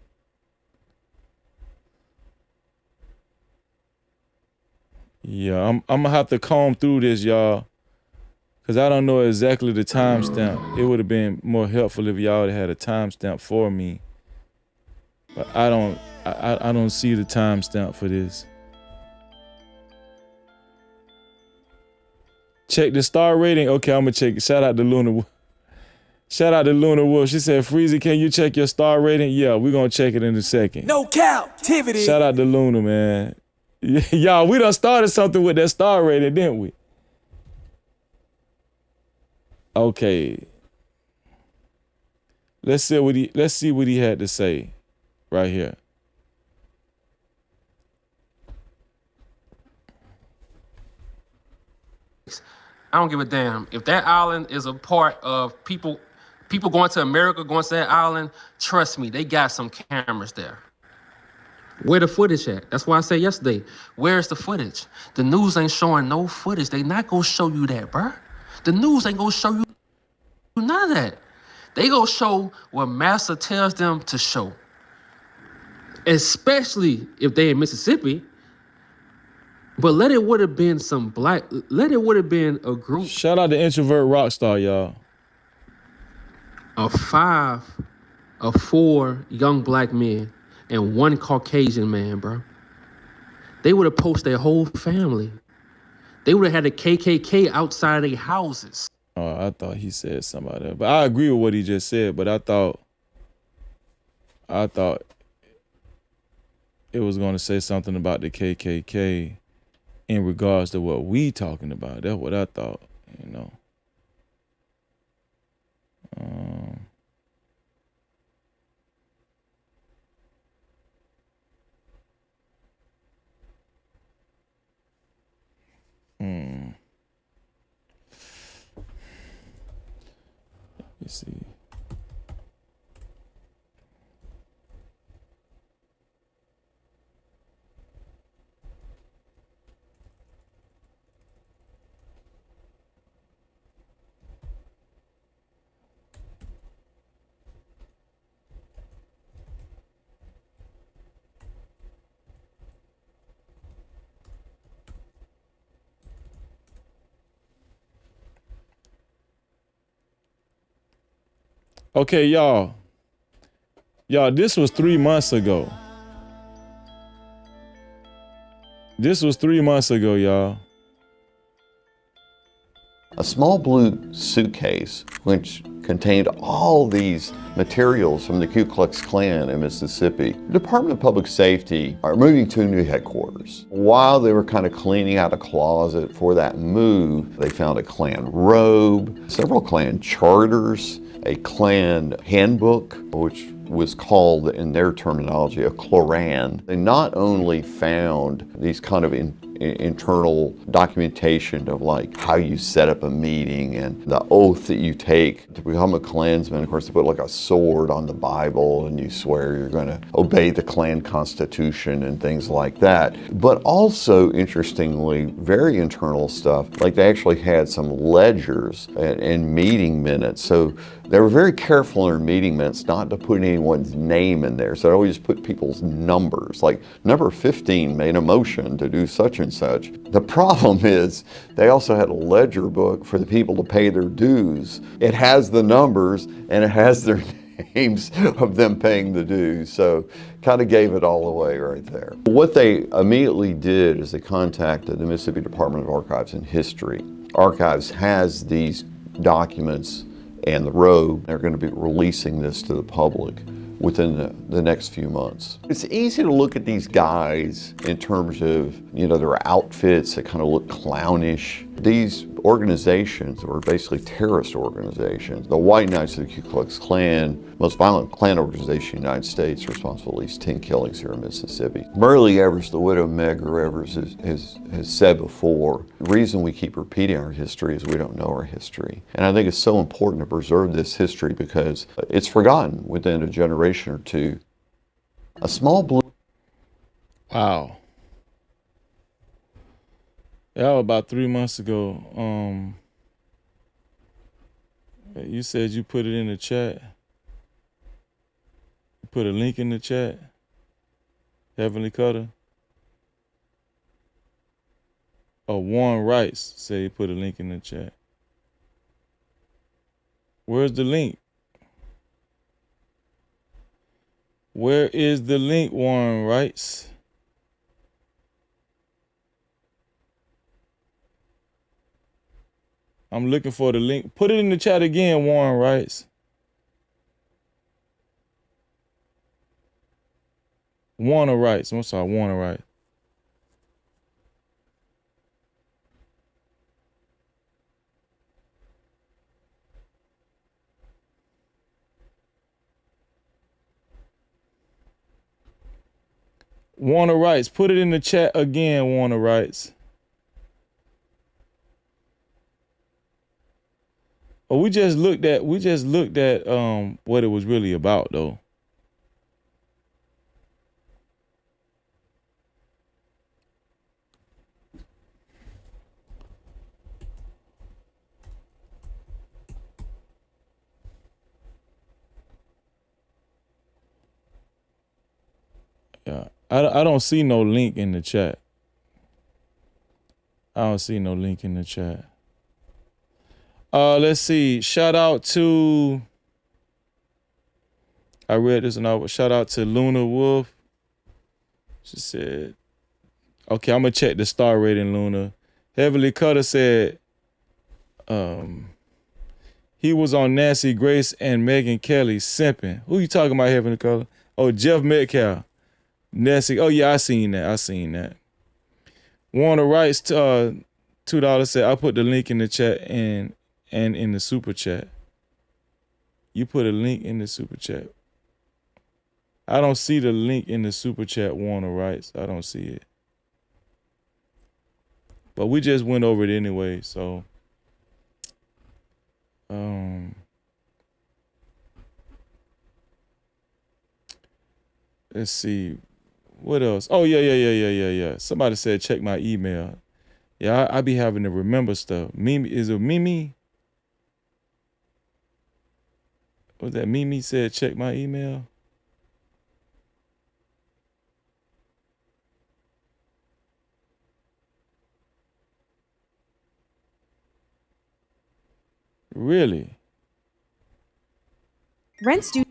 Yeah, I'm gonna have to comb through this, y'all, because I don't know exactly the timestamp. It would have been more helpful if y'all had a timestamp for me, but I don't see the timestamp for this. Check the star rating. Okay, I'm gonna check it. Shout out to Luna. Shout out to Luna Wolf. She said, Freezy, can you check your star rating? Yeah, we're gonna check it in a second. No Cap-tivity. Shout out to Luna, man. Y'all, we done started something with that star rating, didn't we? Okay. Let's see what he had to say right here. I don't give a damn. If that island is a part of people going to America, going to that island, trust me, they got some cameras there. Where the footage at? That's why I said yesterday, where's the footage? The news ain't showing no footage. They not gonna show you that, bruh. The news ain't gonna show you none of that. They gonna show what Massa tells them to show. Especially if they in Mississippi. But let it would have been a group. Shout out to Introvert Rockstar, y'all. Of 4 young black men and 1 Caucasian man, bro. They would have posted their whole family. They would have had a KKK outside their houses. Oh, I thought he said something about that. But I agree with what he just said, but I thought it was going to say something about the KKK in regards to what we talking about. That's what I thought, you know. Let me see. Okay, y'all. Y'all, this was 3 months ago. This was 3 months ago, y'all. A small blue suitcase, which contained all these materials from the Ku Klux Klan in Mississippi. The Department of Public Safety are moving to new headquarters. While they were kind of cleaning out a closet for that move, they found a Klan robe, several Klan charters, a Klan handbook, which was called, in their terminology, a Kloran. They not only found these kind of internal documentation of like how you set up a meeting and the oath that you take to become a Klansman. Of course, they put like a sword on the Bible and you swear you're going to obey the Klan Constitution and things like that. But also, interestingly, very internal stuff. Like they actually had some ledgers and meeting minutes. So they were very careful in their meeting minutes not to put anyone's name in there. So they always put people's numbers. Like number 15 made a motion to do such and such. The problem is they also had a ledger book for the people to pay their dues. It has the numbers and it has their names of them paying the dues. So kind of gave it all away right there. What they immediately did is they contacted the Mississippi Department of Archives and History. Archives has these documents and the robe. They're going to be releasing this to the public within the next few months. It's easy to look at these guys in terms of, you know, their outfits that kind of look clownish. These organizations were basically terrorist organizations. The White Knights of the Ku Klux Klan, most violent Klan organization in the United States, responsible for at least 10 killings here in Mississippi. Myrlie Evers, the widow of Medgar Evers, has said before, the reason we keep repeating our history is we don't know our history. And I think it's so important to preserve this history because it's forgotten within a generation or two. A small blue... Wow. Yeah, about 3 months ago. You said you put it in the chat. You put a link in the chat. Heavenly Cutter. Oh, Warren Rice said he put a link in the chat. Where's the link? Where is the link, Warren Rice? I'm looking for the link. Put it in the chat again, Warren Rice. Warner Rice. I'm sorry, Warner Rice. Warner Rice. Put it in the chat again, Warner Rice. Oh, we just looked at what it was really about though. Yeah. I don't see no link in the chat. I don't see no link in the chat. Let's see. Shout out to, I read this and shout out to Luna Wolf. She said, okay, I'm gonna check the star rating, Luna. Heavenly Cutter said, he was on Nancy Grace and Megyn Kelly simping. Who you talking about, Heavenly Cutter? Oh, Jeff Metcalf. Nancy, oh yeah, I seen that. Warner Rice, $2 said, I put the link in the chat and in the super chat. You put a link in the super chat. I don't see the link in the super chat, Warner Rice. I don't see it. But we just went over it anyway, so. Let's see. What else? Oh, yeah. Somebody said check my email. Yeah, I be having to remember stuff. Mimi, is it Mimi? Was that Mimi said check my email? Really? Rents due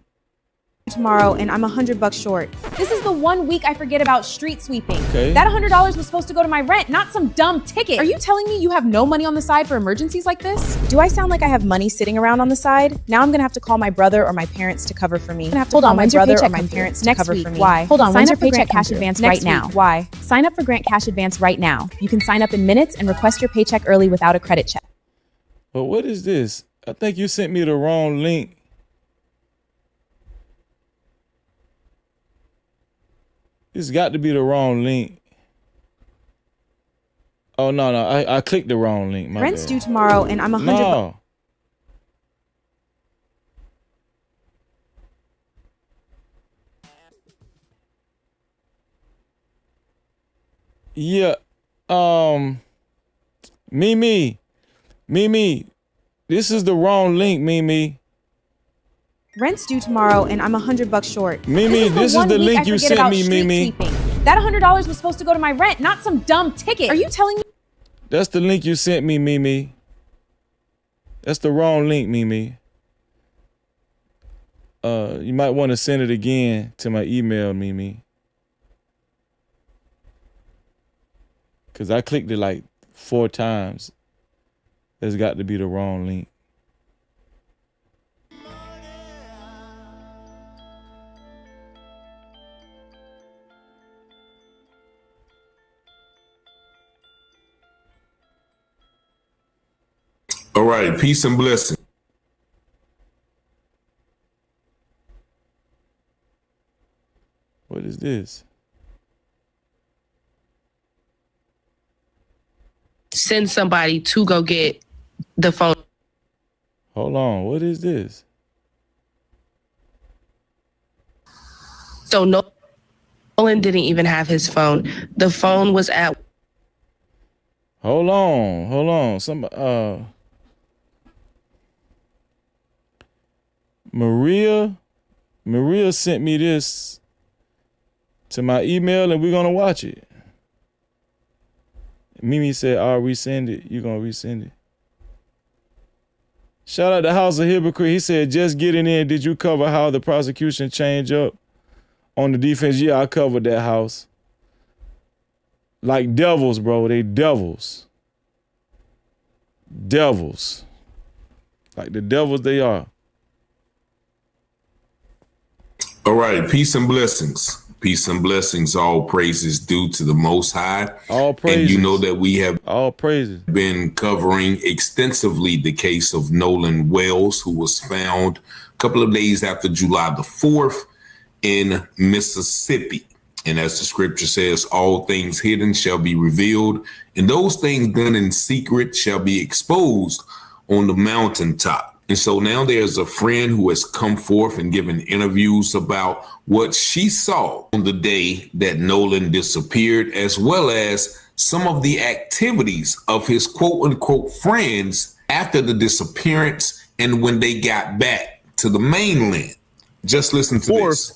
tomorrow and I'm $100 short. This is the 1 week I forget about street sweeping. Okay. That $100 was supposed to go to my rent, not some dumb ticket. Are you telling me you have no money on the side for emergencies like this? Do I sound like I have money sitting around on the side? Now I'm gonna have to call my brother or my parents to cover for me. I'm gonna have to call my brother or my parents to cover for me. Why? Hold on, when's your paycheck cash advance right now? Why? Sign up for Grant Cash Advance right now. You can sign up in minutes and request your paycheck early without a credit check. But what is this? I think you sent me the wrong link. It's got to be the wrong link. Oh, no. I clicked the wrong link. My Rent's bad. due tomorrow and I'm $100. No. Yeah. Mimi. This is the wrong link, Mimi. Rent's due tomorrow and I'm $100 short. Mimi, this is the link you sent me, Mimi. That $100 was supposed to go to my rent, not some dumb ticket. Are you telling me? That's the link you sent me, Mimi. That's the wrong link, Mimi. You might want to send it again to my email, Mimi. Because I clicked it like 4 times. That's got to be the wrong link. All right, peace and blessing. What is this? Send somebody to go get the phone. Hold on, what is this? So Nolan didn't even have his phone. The phone was at. Hold on. Somebody, Maria sent me this to my email and we're gonna watch it. Mimi said, I'll resend it. You gonna resend it. Shout out to House of Hypocrite. He said, just getting in. Did you cover how the prosecution changed up on the defense? Yeah, I covered that, House. Like devils, bro. They devils. Devils. Like the devils they are. All right, peace and blessings. Peace and blessings. All praises due to the Most High. All praises. And you know that we have all praises been covering extensively the case of Nolan Wells, who was found a couple of days after July the 4th in Mississippi. And as the scripture says, all things hidden shall be revealed, and those things done in secret shall be exposed on the mountaintop. And so now there's a friend who has come forth and given interviews about what she saw on the day that Nolan disappeared, as well as some of the activities of his quote unquote friends after the disappearance and when they got back to the mainland. Just listen to this.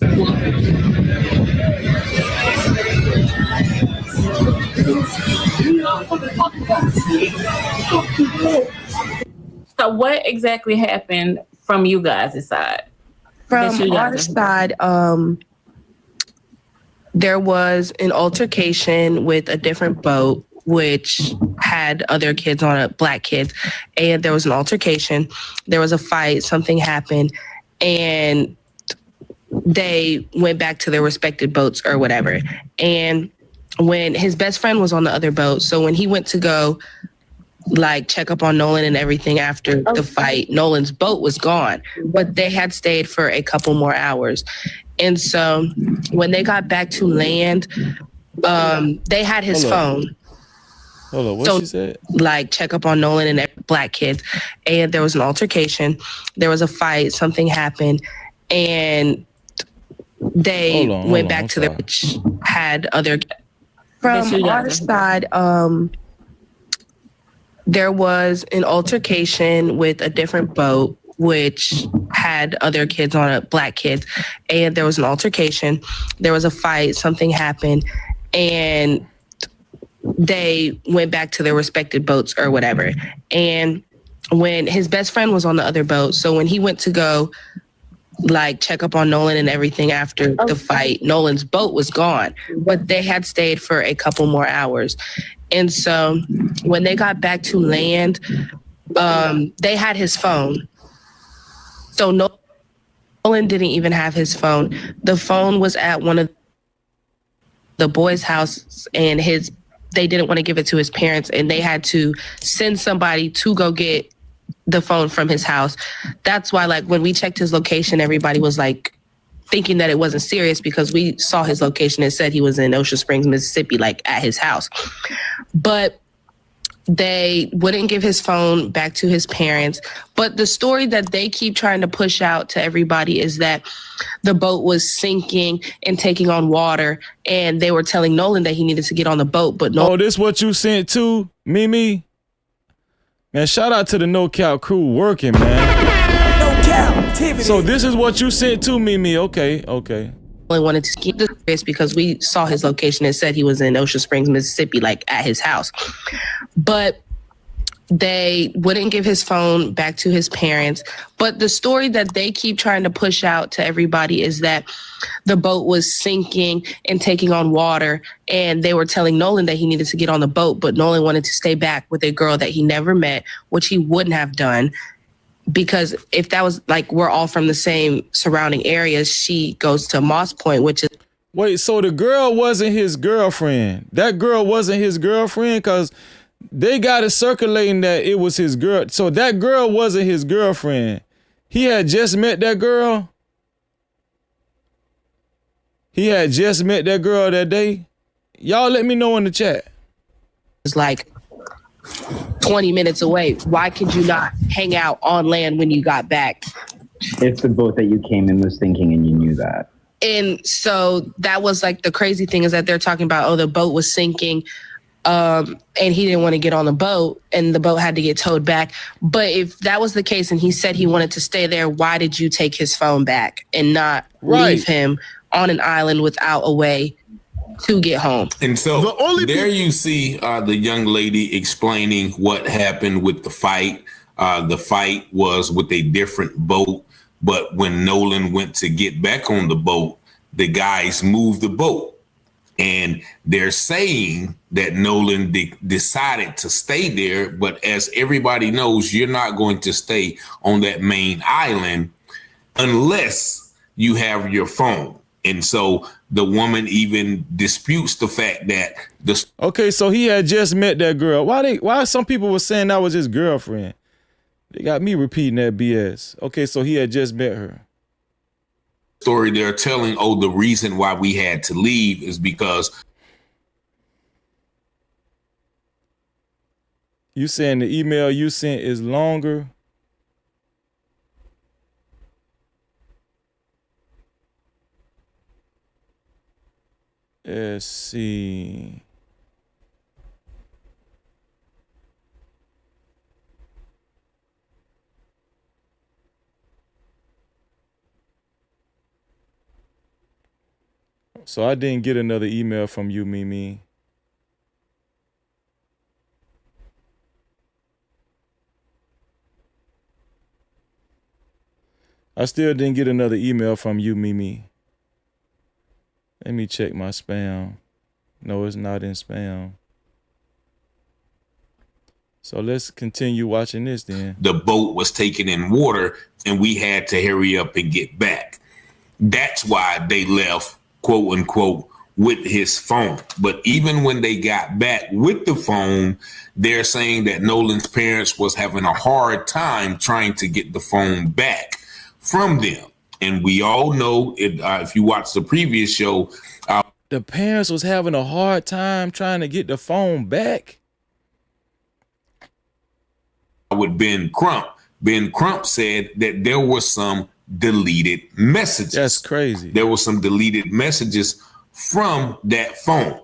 So what exactly happened from you guys' side? From our side, there was an altercation with a different boat, which had other kids on it, black kids. And there was an altercation. There was a fight. Something happened. And they went back to their respective boats or whatever. And when his best friend was on the other boat, so when he went to go like check up on Nolan and everything after the fight, Nolan's boat was gone, but they had stayed for a couple more hours. And so when they got back to land, they had his phone. Hold on, what she said? Like check up on Nolan and black kids. And there was an altercation. There was a fight. Something happened. And they went back to their, which had other. From our side, there was an altercation with a different boat, which had other kids on it, black kids. And there was an altercation. There was a fight. Something happened. And they went back to their respective boats or whatever. And when his best friend was on the other boat, so when he went to go like check up on Nolan and everything after the fight. Nolan's boat was gone, but they had stayed for a couple more hours. And so when they got back to land, they had his phone. So Nolan didn't even have his phone. The phone was at one of the boys' house, and they didn't want to give it to his parents, and they had to send somebody to go get the phone from his house. That's why, like, when we checked his location, everybody was like thinking that it wasn't serious because we saw his location and said he was in Ocean Springs, Mississippi, like at his house. But they wouldn't give his phone back to his parents. But the story that they keep trying to push out to everybody is that the boat was sinking and taking on water, and they were telling Nolan that he needed to get on the boat. But Oh, this what you sent to Mimi? Man, shout out to the No Cap crew working, man. No Cap-tivity. So this is what you sent to Mimi. Okay. Nolan wanted to keep this because we saw his location and said he was in Ocean Springs, Mississippi, like at his house. But they wouldn't give his phone back to his parents. But the story that they keep trying to push out to everybody is that the boat was sinking and taking on water, and they were telling Nolan that he needed to get on the boat, but Nolan wanted to stay back with a girl that he never met, which he wouldn't have done. Because if that was like, we're all from the same surrounding areas, she goes to Moss Point, which is... Wait, so the girl wasn't his girlfriend. That girl wasn't his girlfriend because they got it circulating that it was his girl. So that girl wasn't his girlfriend. He had just met that girl. He had just met that girl that day. Y'all let me know in the chat. It's like 20 minutes away. Why could you not hang out on land when you got back? If the boat that you came in was sinking and you knew that. And so that was like the crazy thing is that they're talking about, oh, the boat was sinking. And he didn't want to get on the boat and the boat had to get towed back. But if that was the case and he said he wanted to stay there, why did you take his phone back and not leave him on an island without a way to get home? And so there you see the young lady explaining what happened with the fight. The fight was with a different boat, but when Nolan went to get back on the boat, the guys moved the boat. And they're saying that Nolan decided to stay there. But as everybody knows, you're not going to stay on that main island unless you have your phone. And so the woman even disputes the fact that Okay, so he had just met that girl. Why some people were saying that was his girlfriend? They got me repeating that BS. Okay, so he had just met her. Story they're telling, the reason why we had to leave is because you saying the email you sent is longer? Let's see. So I didn't get another email from you, Mimi. I still didn't get another email from you, Mimi. Let me check my spam. No, it's not in spam. So let's continue watching this then. the boat was taken in water and we had to hurry up and get back. That's why they left, quote unquote, with his phone. But even when they got back with the phone, they're saying that Nolan's parents was having a hard time trying to get the phone back from them. And we all know, if you watch the previous show, the parents was having a hard time trying to get the phone back. With Ben Crump. Ben Crump said that there was some deleted messages. That's crazy. There were some deleted messages from that phone.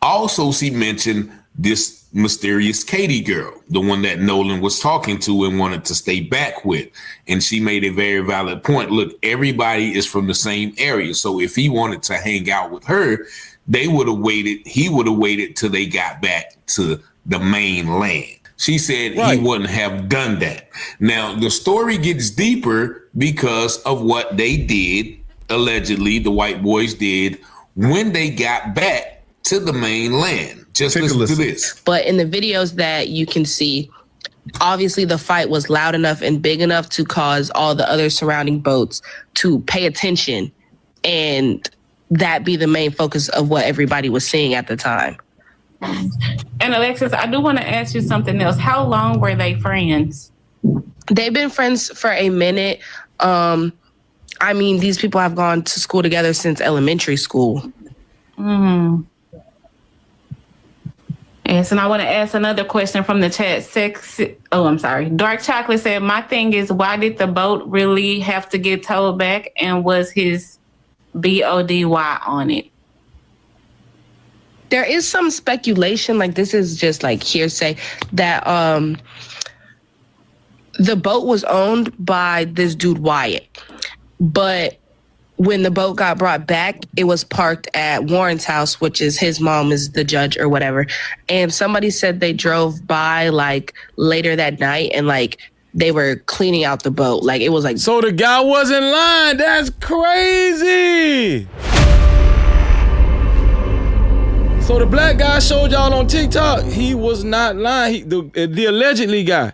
Also, she mentioned this mysterious Katie girl, the one that Nolan was talking to and wanted to stay back with. And she made a very valid point. Look, everybody is from the same area. So if he wanted to hang out with her, he would have waited till they got back to the main land. She said he wouldn't have done that. Now, the story gets deeper because of what they did, allegedly, the white boys did, when they got back to the mainland. Just listen to this. But in the videos that you can see, obviously the fight was loud enough and big enough to cause all the other surrounding boats to pay attention and that be the main focus of what everybody was seeing at the time. And Alexis, I do want to ask you something else. How long were they friends? They've been friends for a minute. I mean, these people have gone to school together since elementary school. Mm-hmm. Yes, and I want to ask another question from the chat. I'm sorry. Dark Chocolate said, my thing is, why did the boat really have to get towed back, and was his BODY on it? There is some speculation, like this is just like hearsay, that the boat was owned by this dude Wyatt. But when the boat got brought back, it was parked at Warren's house, which is his mom is the judge or whatever. And somebody said they drove by like later that night and like they were cleaning out the boat. Like it was like. So the guy wasn't lying. That's crazy. So the black guy showed y'all on TikTok, he was not lying. The allegedly guy.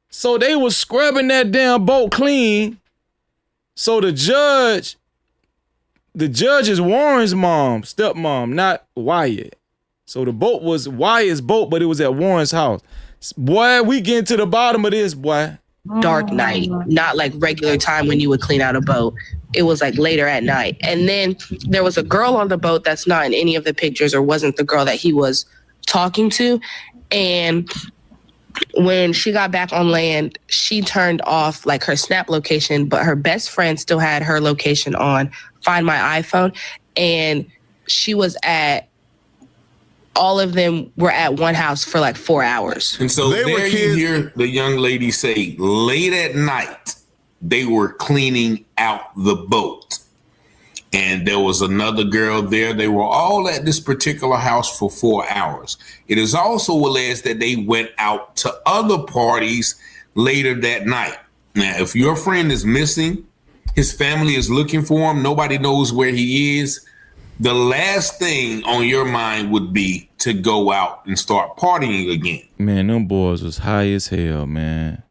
So they was scrubbing that damn boat clean. So the judge is Warren's mom, stepmom, not Wyatt. So the boat was Wyatt's boat, but it was at Warren's house. Boy, we getting to the bottom of this, boy. Dark night, not like regular time when you would clean out a boat. It was like later at night. And then there was a girl on the boat that's not in any of the pictures or wasn't the girl that he was talking to. And when she got back on land, she turned off like her Snap location, but her best friend still had her location on Find My iPhone. And she was all of them were at one house for like 4 hours. And so there you hear the young lady say, late at night, they were cleaning out the boat. And there was another girl there. They were all at this particular house for 4 hours. It is also alleged that they went out to other parties later that night. Now, if your friend is missing, his family is looking for him, nobody knows where he is, the last thing on your mind would be to go out and start partying again. Man, them boys was high as hell, man.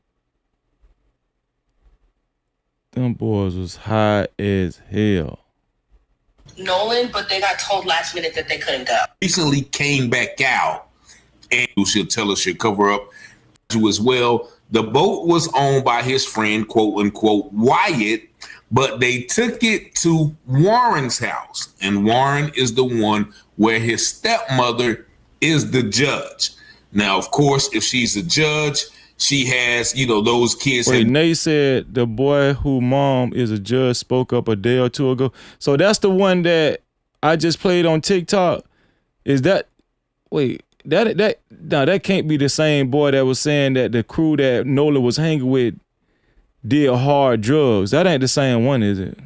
Them boys was high as hell. Nolan, but they got told last minute that they couldn't go. Recently came back out, and she'll tell us she'll cover up as well. The boat was owned by his friend, quote unquote, Wyatt, but they took it to Warren's house, and Warren is the one where his stepmother is the judge. Now, of course, if she's a judge, she has, those kids. Wait, Nate said the boy who mom is a judge spoke up a day or two ago. So that's the one that I just played on TikTok. Is that, wait, that can't be the same boy that was saying that the crew that Nolan was hanging with did hard drugs. That ain't the same one, is it?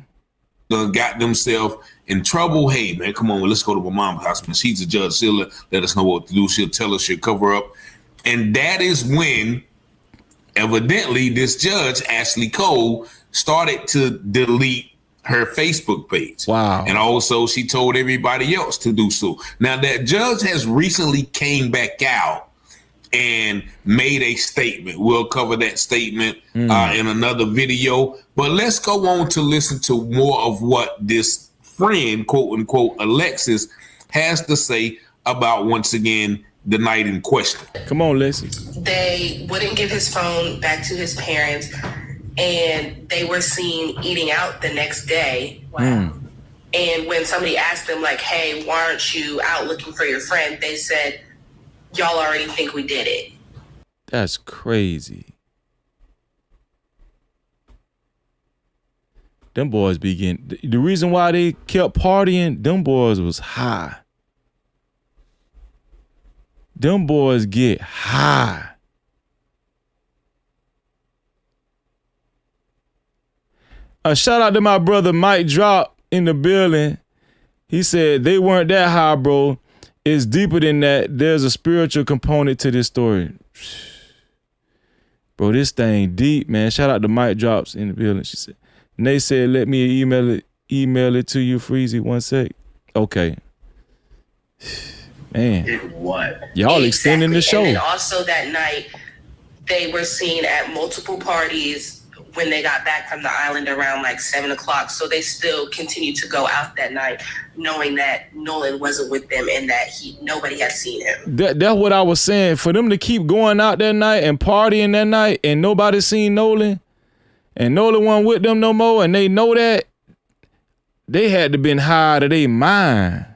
Got themselves in trouble. Hey, man, come on, let's go to my mom's house. Man, she's a judge. She'll let us know what to do. She'll tell us, she'll cover up. And that is when, evidently, this judge, Ashley Cole, started to delete her Facebook page. Wow. And also she told everybody else to do so. Now, that judge has recently came back out and made a statement. We'll cover that statement in another video. But let's go on to listen to more of what this friend, quote unquote, Alexis, has to say about, once again, the night in question. Come on, Leslie. They wouldn't give his phone back to his parents, and they were seen eating out the next day. Wow. And when somebody asked them, like, hey, why aren't you out looking for your friend? They said, y'all already think we did it. That's crazy. Them boys begin. The reason why they kept partying, them boys was high. Them boys get high. A shout out to my brother Mike Drop in the building. He said they weren't that high, bro. It's deeper than that. There's a spiritual component to this story. Bro, this thing deep, man. Shout out to Mike Drops in the building. She said, and they said, let me email it to you, Freezy, 1 sec. Okay. Man. What? Y'all extending the show. And then also that night, they were seen at multiple parties when they got back from the island around like 7 o'clock. So they still continued to go out that night, knowing that Nolan wasn't with them and that nobody had seen him. That's what I was saying. For them to keep going out that night and partying that night and nobody seen Nolan, and Nolan wasn't with them no more, and they know that, they had to been high out of their mind.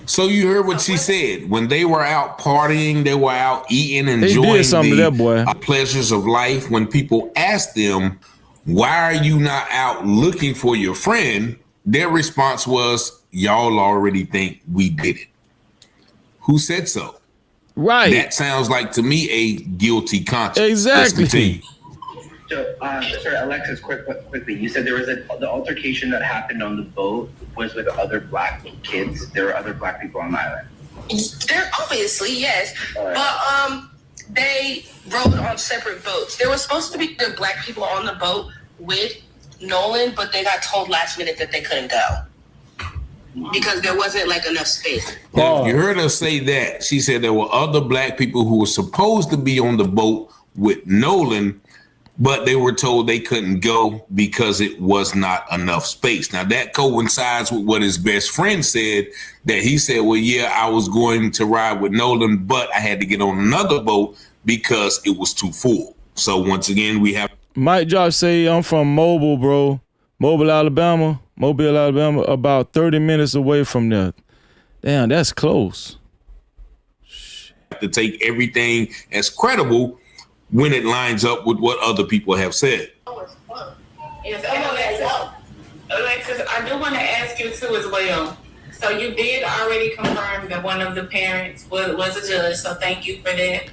So you heard what she said. When they were out partying, they were out eating, They enjoying did something to that boy. Pleasures of life. When people asked them, why are you not out looking for your friend? Their response was, y'all already think we did it. Who said so? Right. That sounds like to me a guilty conscience. Exactly. Let's continue. So, sorry, Alexis, quickly. You said there was the altercation that happened on the boat was with other black kids. There were other black people on the island. There obviously, yes. Right. But they rode on separate boats. There was supposed to be the black people on the boat with Nolan, but they got told last minute that they couldn't go because there wasn't like enough space. Now, you heard her say that. She said there were other black people who were supposed to be on the boat with Nolan, but they were told they couldn't go because it was not enough space. Now, that coincides with what his best friend said, that he said, well, yeah, I was going to ride with Nolan, but I had to get on another boat because it was too full. So once again, we have... Mike Drop say, I'm from Mobile, bro. Mobile, Alabama, about 30 minutes away from there. Damn, that's close. To take everything as credible when it lines up with what other people have said. Yes, Alexis, I do want to ask you too as well. So you did already confirm that one of the parents was a judge, so thank you for that.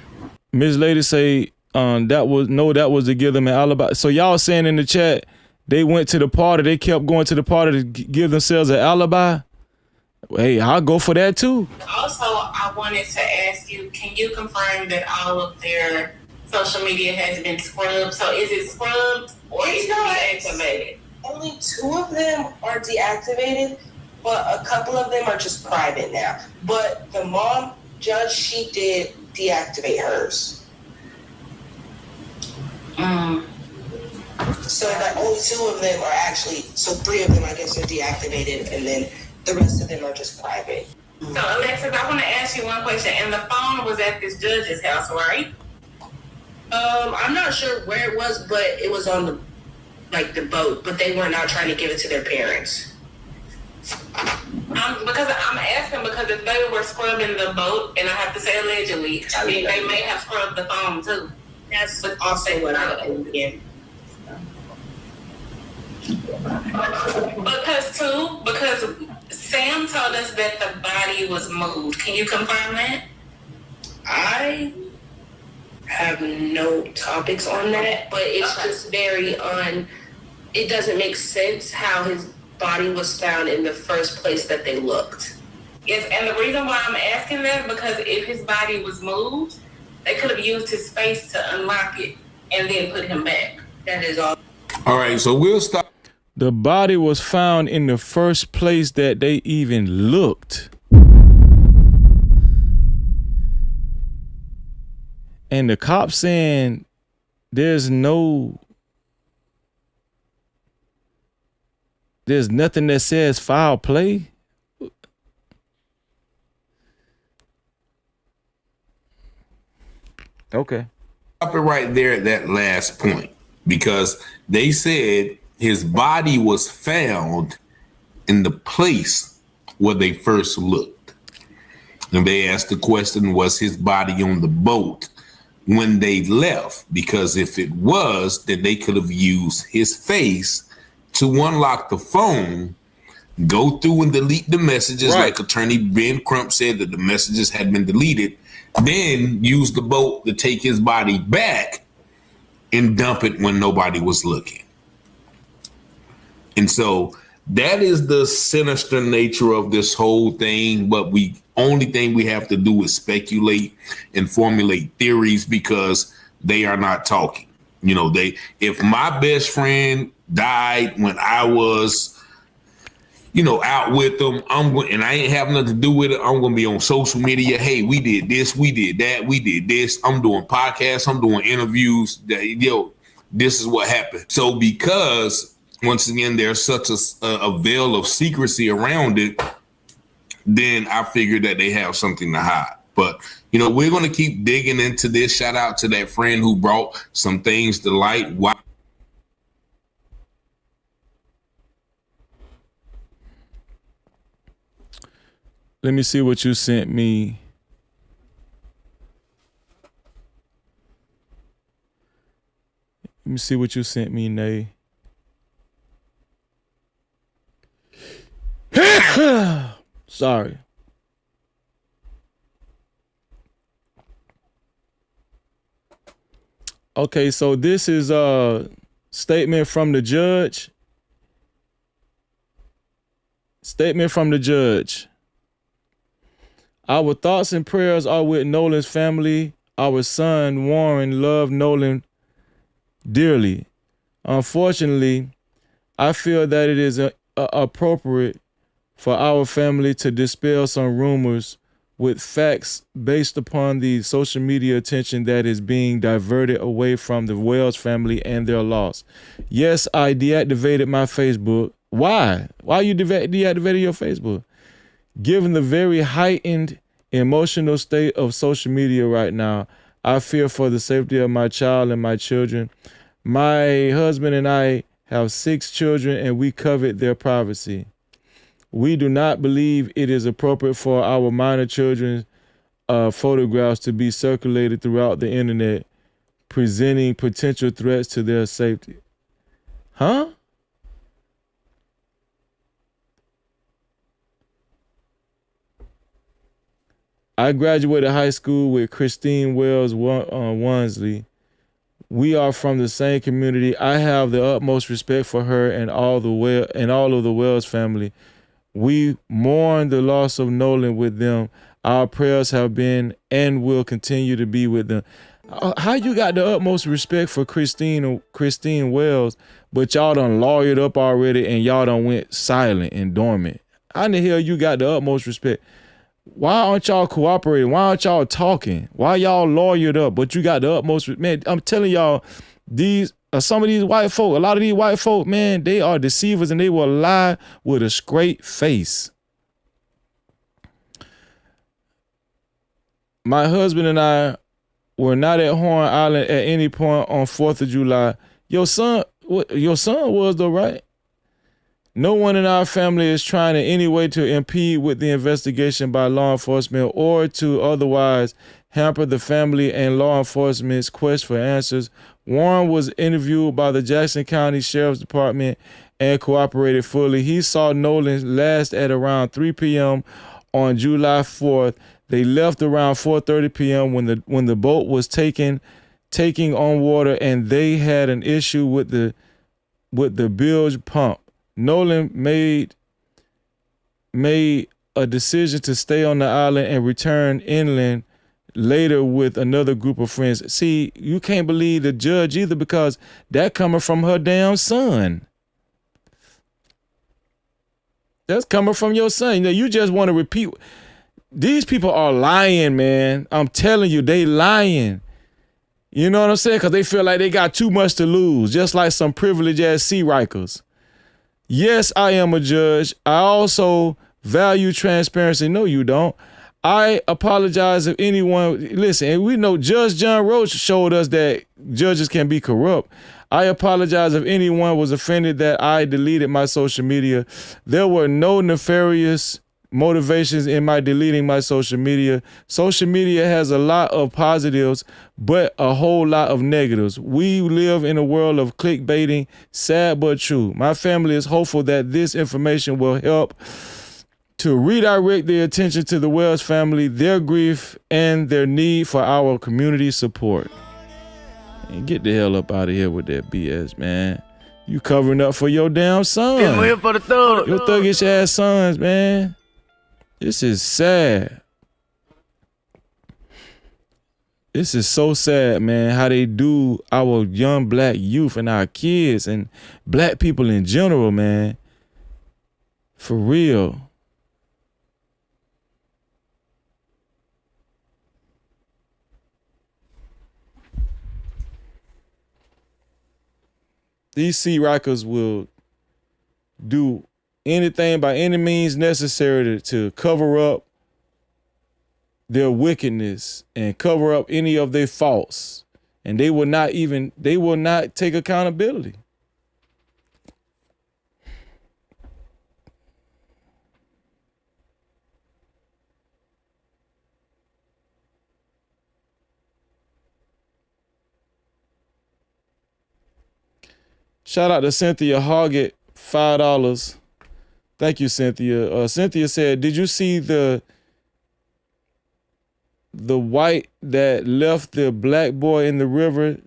Miss Lady say that was to give them an alibi. So y'all saying in the chat they went to the party, they kept going to the party to give themselves an alibi? Hey, I'll go for that too. Also, I wanted to ask you, can you confirm that all of their social media has been scrubbed? So is it scrubbed or is it deactivated? Only 2 of them are deactivated, but a couple of them are just private now. But the mom judge, she did deactivate hers. So like only 2 of them are actually, so 3 of them I guess are deactivated, and then the rest of them are just private. So Alexis, I want to ask you one question. And the phone was at this judge's house, right? I'm not sure where it was, but it was on the boat, but they were not trying to give it to their parents. Because I'm asking because if they were scrubbing the boat, and I have to say allegedly, I mean, they may have scrubbed the phone too. That's I'll say what I can again. Because Sam told us that the body was moved. Can you confirm that? I have no topics on that, but it's just very it doesn't make sense how his body was found in the first place that they looked. Yes, and the reason why I'm asking that, because if his body was moved, they could have used his face to unlock it and then put him back. That is all. All right, so we'll stop. The body was found in the first place that they even looked. And the cops saying there's nothing that says foul play. Okay. Stop it right there at that last point, because they said his body was found in the place where they first looked. And they asked the question, was his body on the boat when they left? Because if it was, then they could have used his face to unlock the phone, go through and delete the messages, like Attorney Ben Crump said that the messages had been deleted, then use the boat to take his body back and dump it when nobody was looking. And so that is the sinister nature of this whole thing. But only thing we have to do is speculate and formulate theories, because they are not talking. You know, if my best friend died when I was, out with them, and I ain't have nothing to do with it, I'm gonna be on social media. Hey, we did this, we did that, we did this. I'm doing podcasts, I'm doing interviews. This is what happened. So because once again there's such a veil of secrecy around it, then I figured that they have something to hide. But, we're going to keep digging into this. Shout out to that friend who brought some things to light. Why? Let me see what you sent me. Let me see what you sent me, Nay. Sorry. Okay, so this is a statement from the judge. Statement from the judge. Our thoughts and prayers are with Nolan's family. Our son, Warren, loved Nolan dearly. Unfortunately, I feel that it is appropriate for our family to dispel some rumors with facts based upon the social media attention that is being diverted away from the Wells family and their loss. Yes, I deactivated my Facebook. Why? Why you deactivated your Facebook? Given the very heightened emotional state of social media right now, I fear for the safety of my child and my children. My husband and I have 6 children and we covet their privacy. We do not believe it is appropriate for our minor children's photographs to be circulated throughout the internet, presenting potential threats to their safety. Huh? I graduated high school with Christine Wells Wansley. We are from the same community. I have the utmost respect for her and all of the Wells family. We mourn the loss of Nolan with them. Our prayers have been and will continue to be with them. How you got the utmost respect for Christine Wells, but y'all done lawyered up already and y'all done went silent and dormant? How in the hell you got the utmost respect? Why aren't y'all cooperating? Why aren't y'all talking? Why y'all lawyered up, but you got the utmost? Man, I'm telling y'all, some of these white folk, a lot of these white folk, man, they are deceivers and they will lie with a straight face. My husband and I were not at Horn Island at any point on 4th of July. Your son was though, right? No one in our family is trying in any way to impede with the investigation by law enforcement or to otherwise hamper the family and law enforcement's quest for answers. Warren was interviewed by the Jackson County Sheriff's Department and cooperated fully. He saw Nolan last at around 3 p.m. on July 4th. They left around 4:30 p.m. when the boat was taking on water and they had an issue with the bilge pump. Nolan made a decision to stay on the island and return inland later with another group of friends. See, you can't believe the judge either because that coming from her damn son. That's coming from your son. You just want to repeat. These people are lying, man. I'm telling you, they lying. You know what I'm saying? Because they feel like they got too much to lose, just like some privileged ass sea rikers. Yes, I am a judge. I also value transparency. No, you don't. I apologize if anyone, listen, and we know Judge John Roach showed us that judges can be corrupt. I apologize if anyone was offended that I deleted my social media. There were no nefarious motivations in my deleting my social media. Social media has a lot of positives, but a whole lot of negatives. We live in a world of clickbaiting, sad but true. My family is hopeful that this information will help to redirect their attention to the Wells family, their grief, and their need for our community support. And get the hell up out of here with that BS, man. You covering up for your damn son. Your thuggish ass sons, man. This is sad. This is so sad, man, how they do our young black youth and our kids and black people in general, man. For real. These sea rockers will do anything by any means necessary to cover up their wickedness and cover up any of their faults. And they will not take accountability. Shout out to Cynthia Hoggett, $5. Thank you, Cynthia. Cynthia said, did you see the white that left the black boy in the river?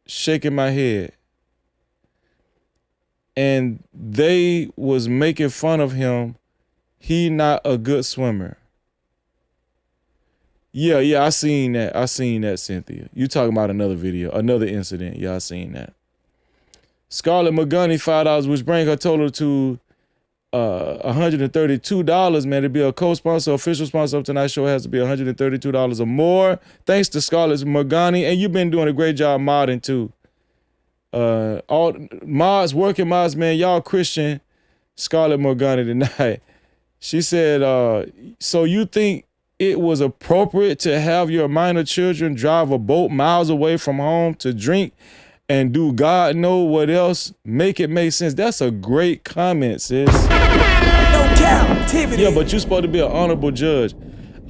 Shaking my head. And they was making fun of him. He not a good swimmer. Yeah, I seen that, Cynthia. You talking about another video, another incident. Yeah, I seen that. Scarlett McGunny, $5, which bring her total to $132, man. To be a co-sponsor, official sponsor of tonight's show has to be $132 or more. Thanks to Scarlett McGunny, and you've been doing a great job modding too. All mods, working mods, man, y'all Christian. Scarlett McGunny tonight. She said, so you think it was appropriate to have your minor children drive a boat miles away from home to drink and do God know what else? Make it make sense. That's a great comment, sis. No Cap-tivity. Yeah, but you're supposed to be an honorable judge.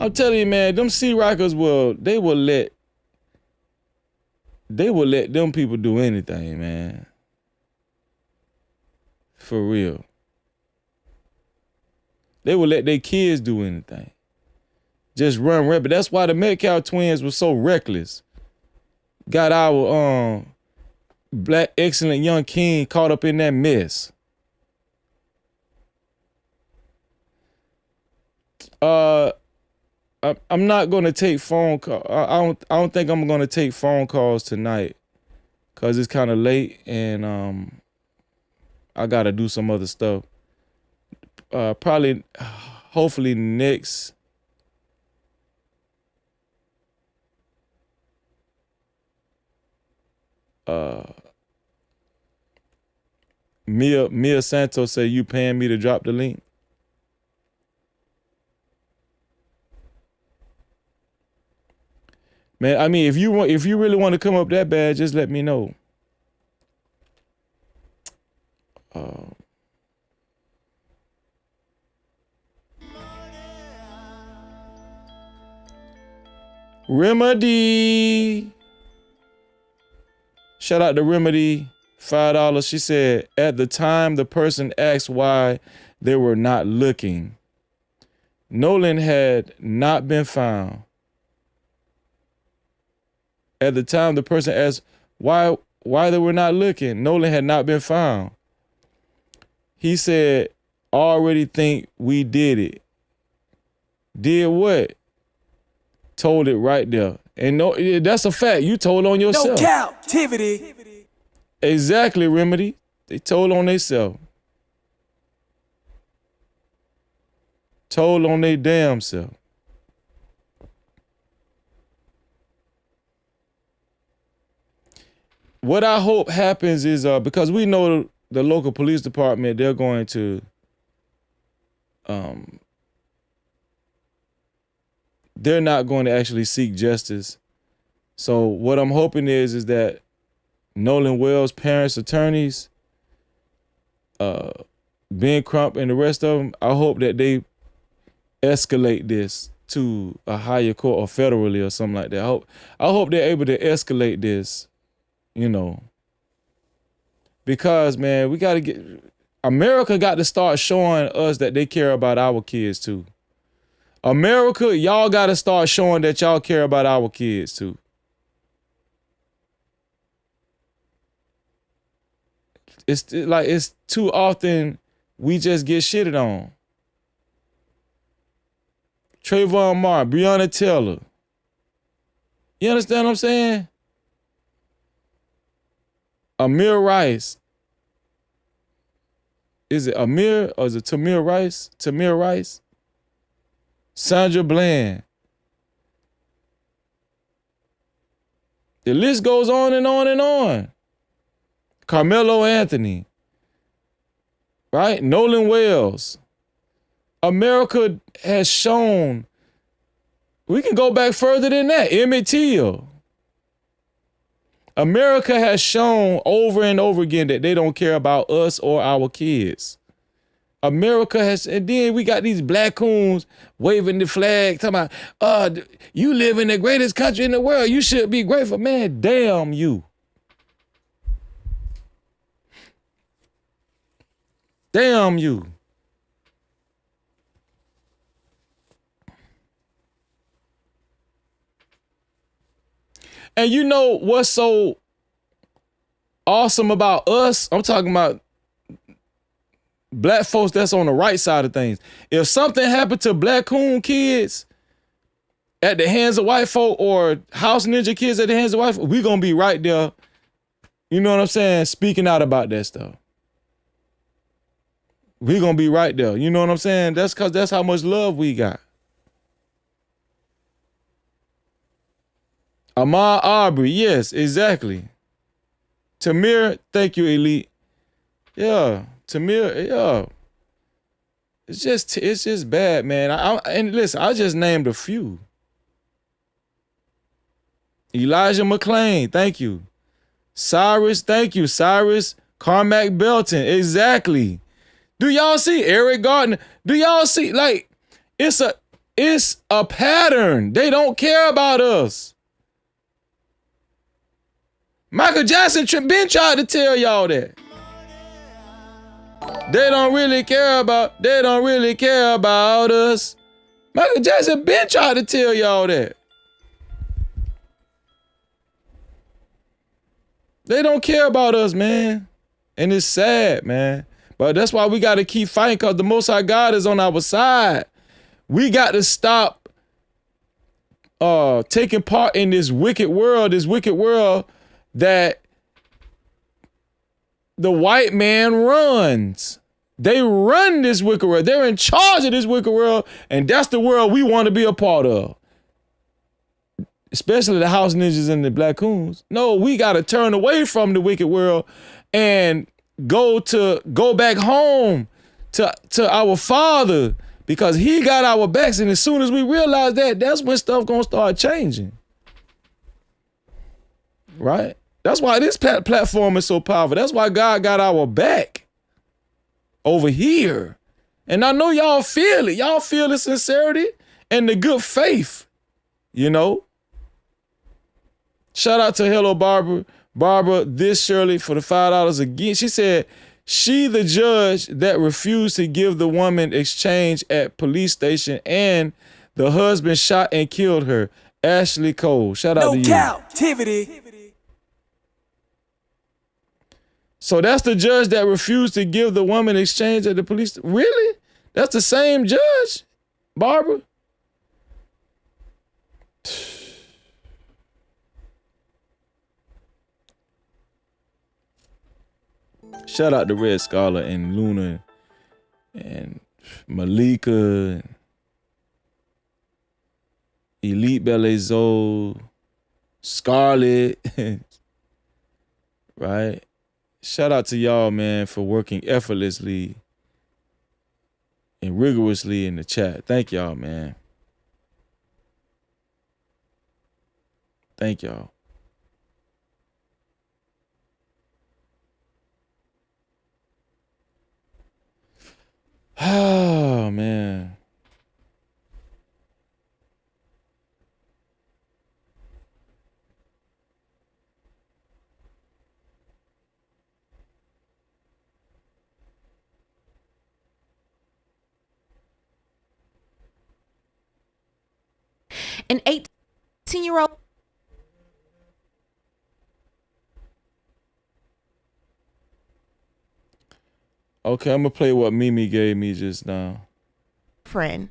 I'm telling you, man, them sea rockers will let them people do anything, man. For real. They will let their kids do anything. Just run rampant. That's why the Metcalf twins were so reckless. Got our black excellent young king caught up in that mess. I'm not gonna take phone calls. I don't think I'm gonna take phone calls tonight, cause it's kind of late and I gotta do some other stuff. Probably, hopefully next. Mia Santos said, you paying me to drop the link? Man, I mean, if you really want to come up that bad, just let me know. Remedy. Shout out to Remedy, $5. She said, at the time the person asked why they were not looking, Nolan had not been found. At the time the person asked why they were not looking, Nolan had not been found. He said, already think we did it. Did what? Told it right there. And no, that's a fact. You told on yourself. No Cap-tivity. Exactly, Remedy. They told on themselves. Told on their damn self. What I hope happens is, because we know the local police department, they're going to they're not going to actually seek justice. So what I'm hoping is that Nolan Wells' parents, attorneys, Ben Crump and the rest of them, I hope that they escalate this to a higher court or federally or something like that. I hope they're able to escalate this, you know, because, man, America got to start showing us that they care about our kids too. America, y'all got to start showing that y'all care about our kids too. It's too often we just get shitted on. Trayvon Martin, Breonna Taylor, You understand what I'm saying? Amir Rice. Is it Amir or is it Tamir Rice? Tamir Rice? Sandra Bland. The list goes on and on and on. Karmelo Anthony. Right? Nolan Wells. America has shown, we can go back further than that. Emmett Till. America has shown over and over again that they don't care about us or our kids. America has, and then we got these black coons waving the flag, talking about, you live in the greatest country in the world. You should be grateful. Man, damn you. Damn you. And you know what's so awesome about us? I'm talking about black folks that's on the right side of things. If something happened to black coon kids at the hands of white folk or house ninja kids at the hands of white folk, we gonna be right there, you know what I'm saying, speaking out about that stuff. We gonna be right there, you know what I'm saying? That's because that's how much love we got. Ahmaud Arbery, yes, exactly. Tamir, thank you, Elite. Yeah, Tamir, yeah. It's just bad, man. And listen, I just named a few. Elijah McClain, thank you. Cyrus, thank you. Cyrus Carmack Belton, exactly. Do y'all see Eric Gardner? Do y'all see, like, it's a pattern. They don't care about us. Michael Jackson been tried to tell y'all that. They don't really care about us. Michael Jackson been tried to tell y'all that. They don't care about us, man. And it's sad, man. But that's why we got to keep fighting, because the Most High God is on our side. We got to stop taking part in this wicked world that the white man runs. They run this wicked world. They're in charge of this wicked world, and that's the world we want to be a part of. Especially the house ninjas and the black coons. No, we got to turn away from the wicked world and go back home to our Father, because he got our backs. And as soon as we realize that, that's when stuff gonna start changing. Right? That's why this platform is so powerful. That's why God got our back over here. And I know y'all feel it. Y'all feel the sincerity and the good faith, you know? Shout out to Hello Barbara, this Shirley for the $5 again. She said, she the judge that refused to give the woman exchange at police station and the husband shot and killed her. Ashley Cole. Shout out to you. Cap-tivity. So that's the judge that refused to give the woman exchange at the police. Really? That's the same judge, Barbara? Shout out to Red Scholar and Luna and Malika and Elite Belezo, Scarlett, right? Shout out to y'all, man, for working effortlessly and rigorously in the chat. Thank y'all, man. Thank y'all. Oh, man. An 18-year-old. Okay, I'm gonna play what Mimi gave me just now. Friend.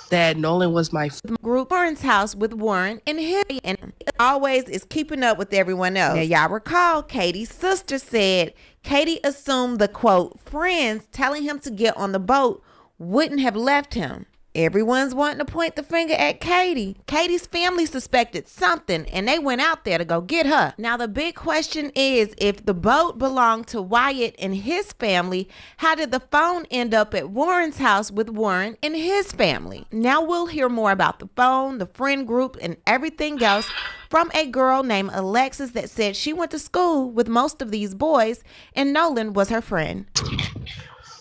That Nolan was my Group. Warren's house with Warren and his, and always is keeping up with everyone else. Now, y'all recall Katie's sister said Katie assumed the quote, friends telling him to get on the boat wouldn't have left him. Everyone's wanting to point the finger at Katie. Katie's family suspected something and they went out there to go get her. Now the big question is, if the boat belonged to Wyatt and his family, how did the phone end up at Warren's house with Warren and his family? Now we'll hear more about the phone, the friend group, and everything else from a girl named Alexis that said she went to school with most of these boys and Nolan was her friend.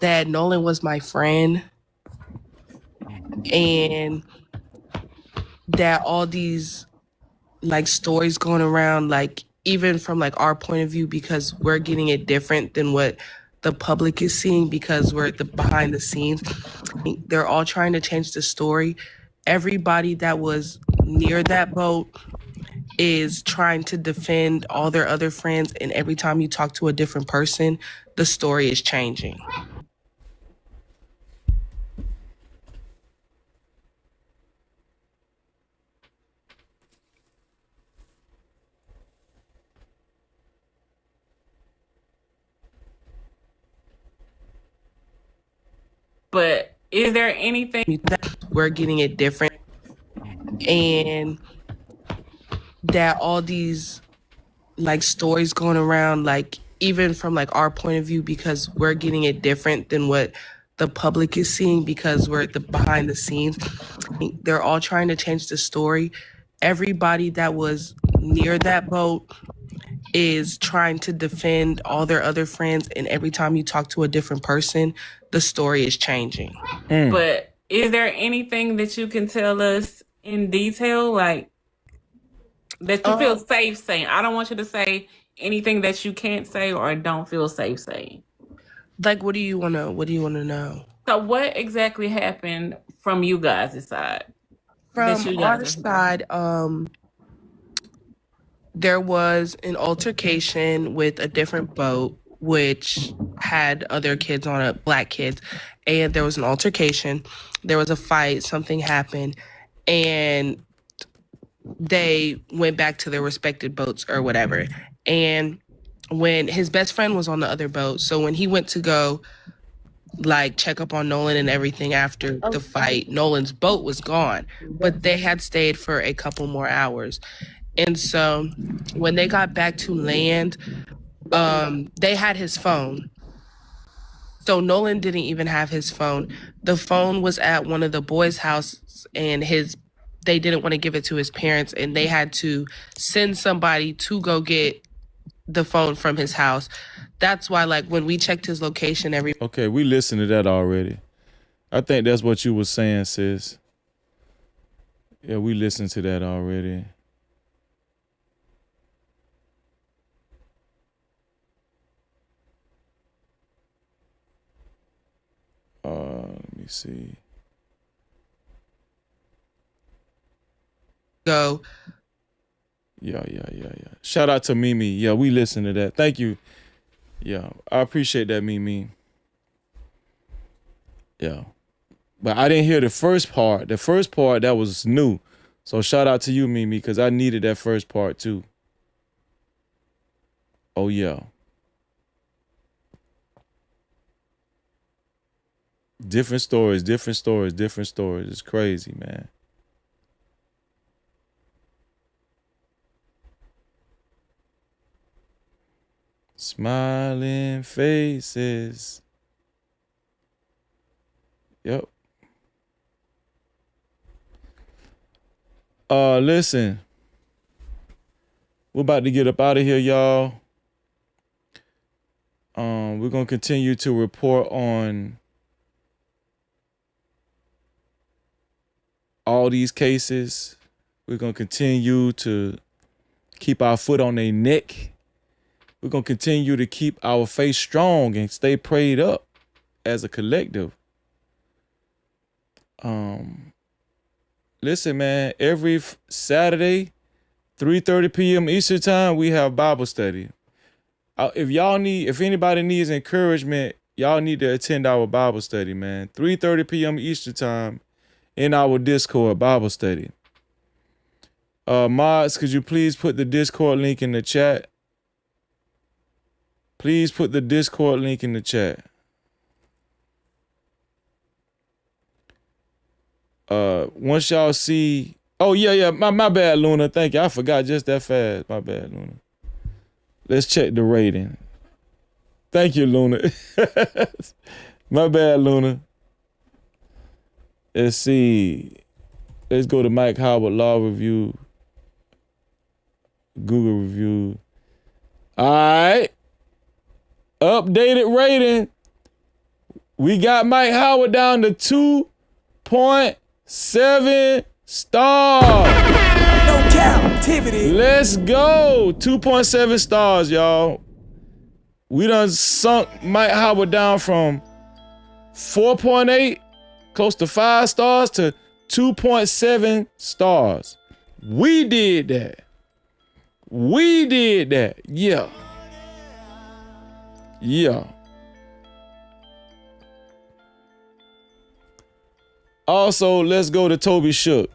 That Nolan was my friend, and that all these like stories going around, like even from like our point of view, because we're getting it different than what the public is seeing because we're at the behind the scenes. They're all trying to change the story. Everybody that was near that boat is trying to defend all their other friends, and every time you talk to a different person, the story is changing. But is there anything we're getting it different, and that all these like stories going around, like even from like our point of view, because we're getting it different than what the public is seeing because we're at the behind the scenes. They're all trying to change the story. Everybody that was near that boat is trying to defend all their other friends, and every time you talk to a different person, the story is changing. But is there anything that you can tell us in detail, like that you feel safe saying? I don't want you to say anything that you can't say or don't feel safe saying. Like, what do you want to know? So what exactly happened from you guys' side? From our side, there was an altercation with a different boat, which had other kids on it, black kids. And there was an altercation. There was a fight. Something happened. And they went back to their respective boats or whatever. And when his best friend was on the other boat, so when he went to go like check up on Nolan and everything after the fight, Nolan's boat was gone. But they had stayed for a couple more hours. And so when they got back to land, they had his phone. So Nolan didn't even have his phone. The phone was at one of the boys' houses, and they didn't want to give it to his parents, and they had to send somebody to go get the phone from his house. That's why, like, when we checked his location, Okay, we listened to that already. I think that's what you were saying, sis. Yeah, we listened to that already. Let me see. Go. Yeah. Shout out to Mimi. Yeah, we listened to that. Thank you. Yeah, I appreciate that, Mimi. Yeah. But I didn't hear the first part. The first part, that was new. So shout out to you, Mimi, because I needed that first part too. Oh, yeah. Different stories. It's crazy, man. Smiling faces. Yep. Listen. We're about to get up out of here, y'all. We're gonna continue to report on all these cases. We're gonna continue to keep our foot on their neck. We're gonna continue to keep our faith strong and stay prayed up as a collective. Listen, man, every Saturday, 3:30 p.m. Eastern time, we have Bible study. If anybody needs encouragement, y'all need to attend our Bible study, man. 3:30 p.m. Eastern time in our Discord Bible study. Mods, could you please put the Discord link in the chat? Please put the Discord link in the chat. Once y'all see, oh yeah, my bad, Luna. Thank you. I forgot just that fast. My bad, Luna. Let's check the rating. Thank you, Luna. My bad, Luna. Let's see. Let's go to Mike Howard Law Review. Google Review. All right. Updated rating. We got Mike Howard down to 2.7 stars. No Cap-tivity. Let's go. 2.7 stars, y'all. We done sunk Mike Howard down from 4.8, close to 5 stars, to 2.7 stars. We did that. We did that. Yeah. Yeah. Also, let's go to Toby Shook.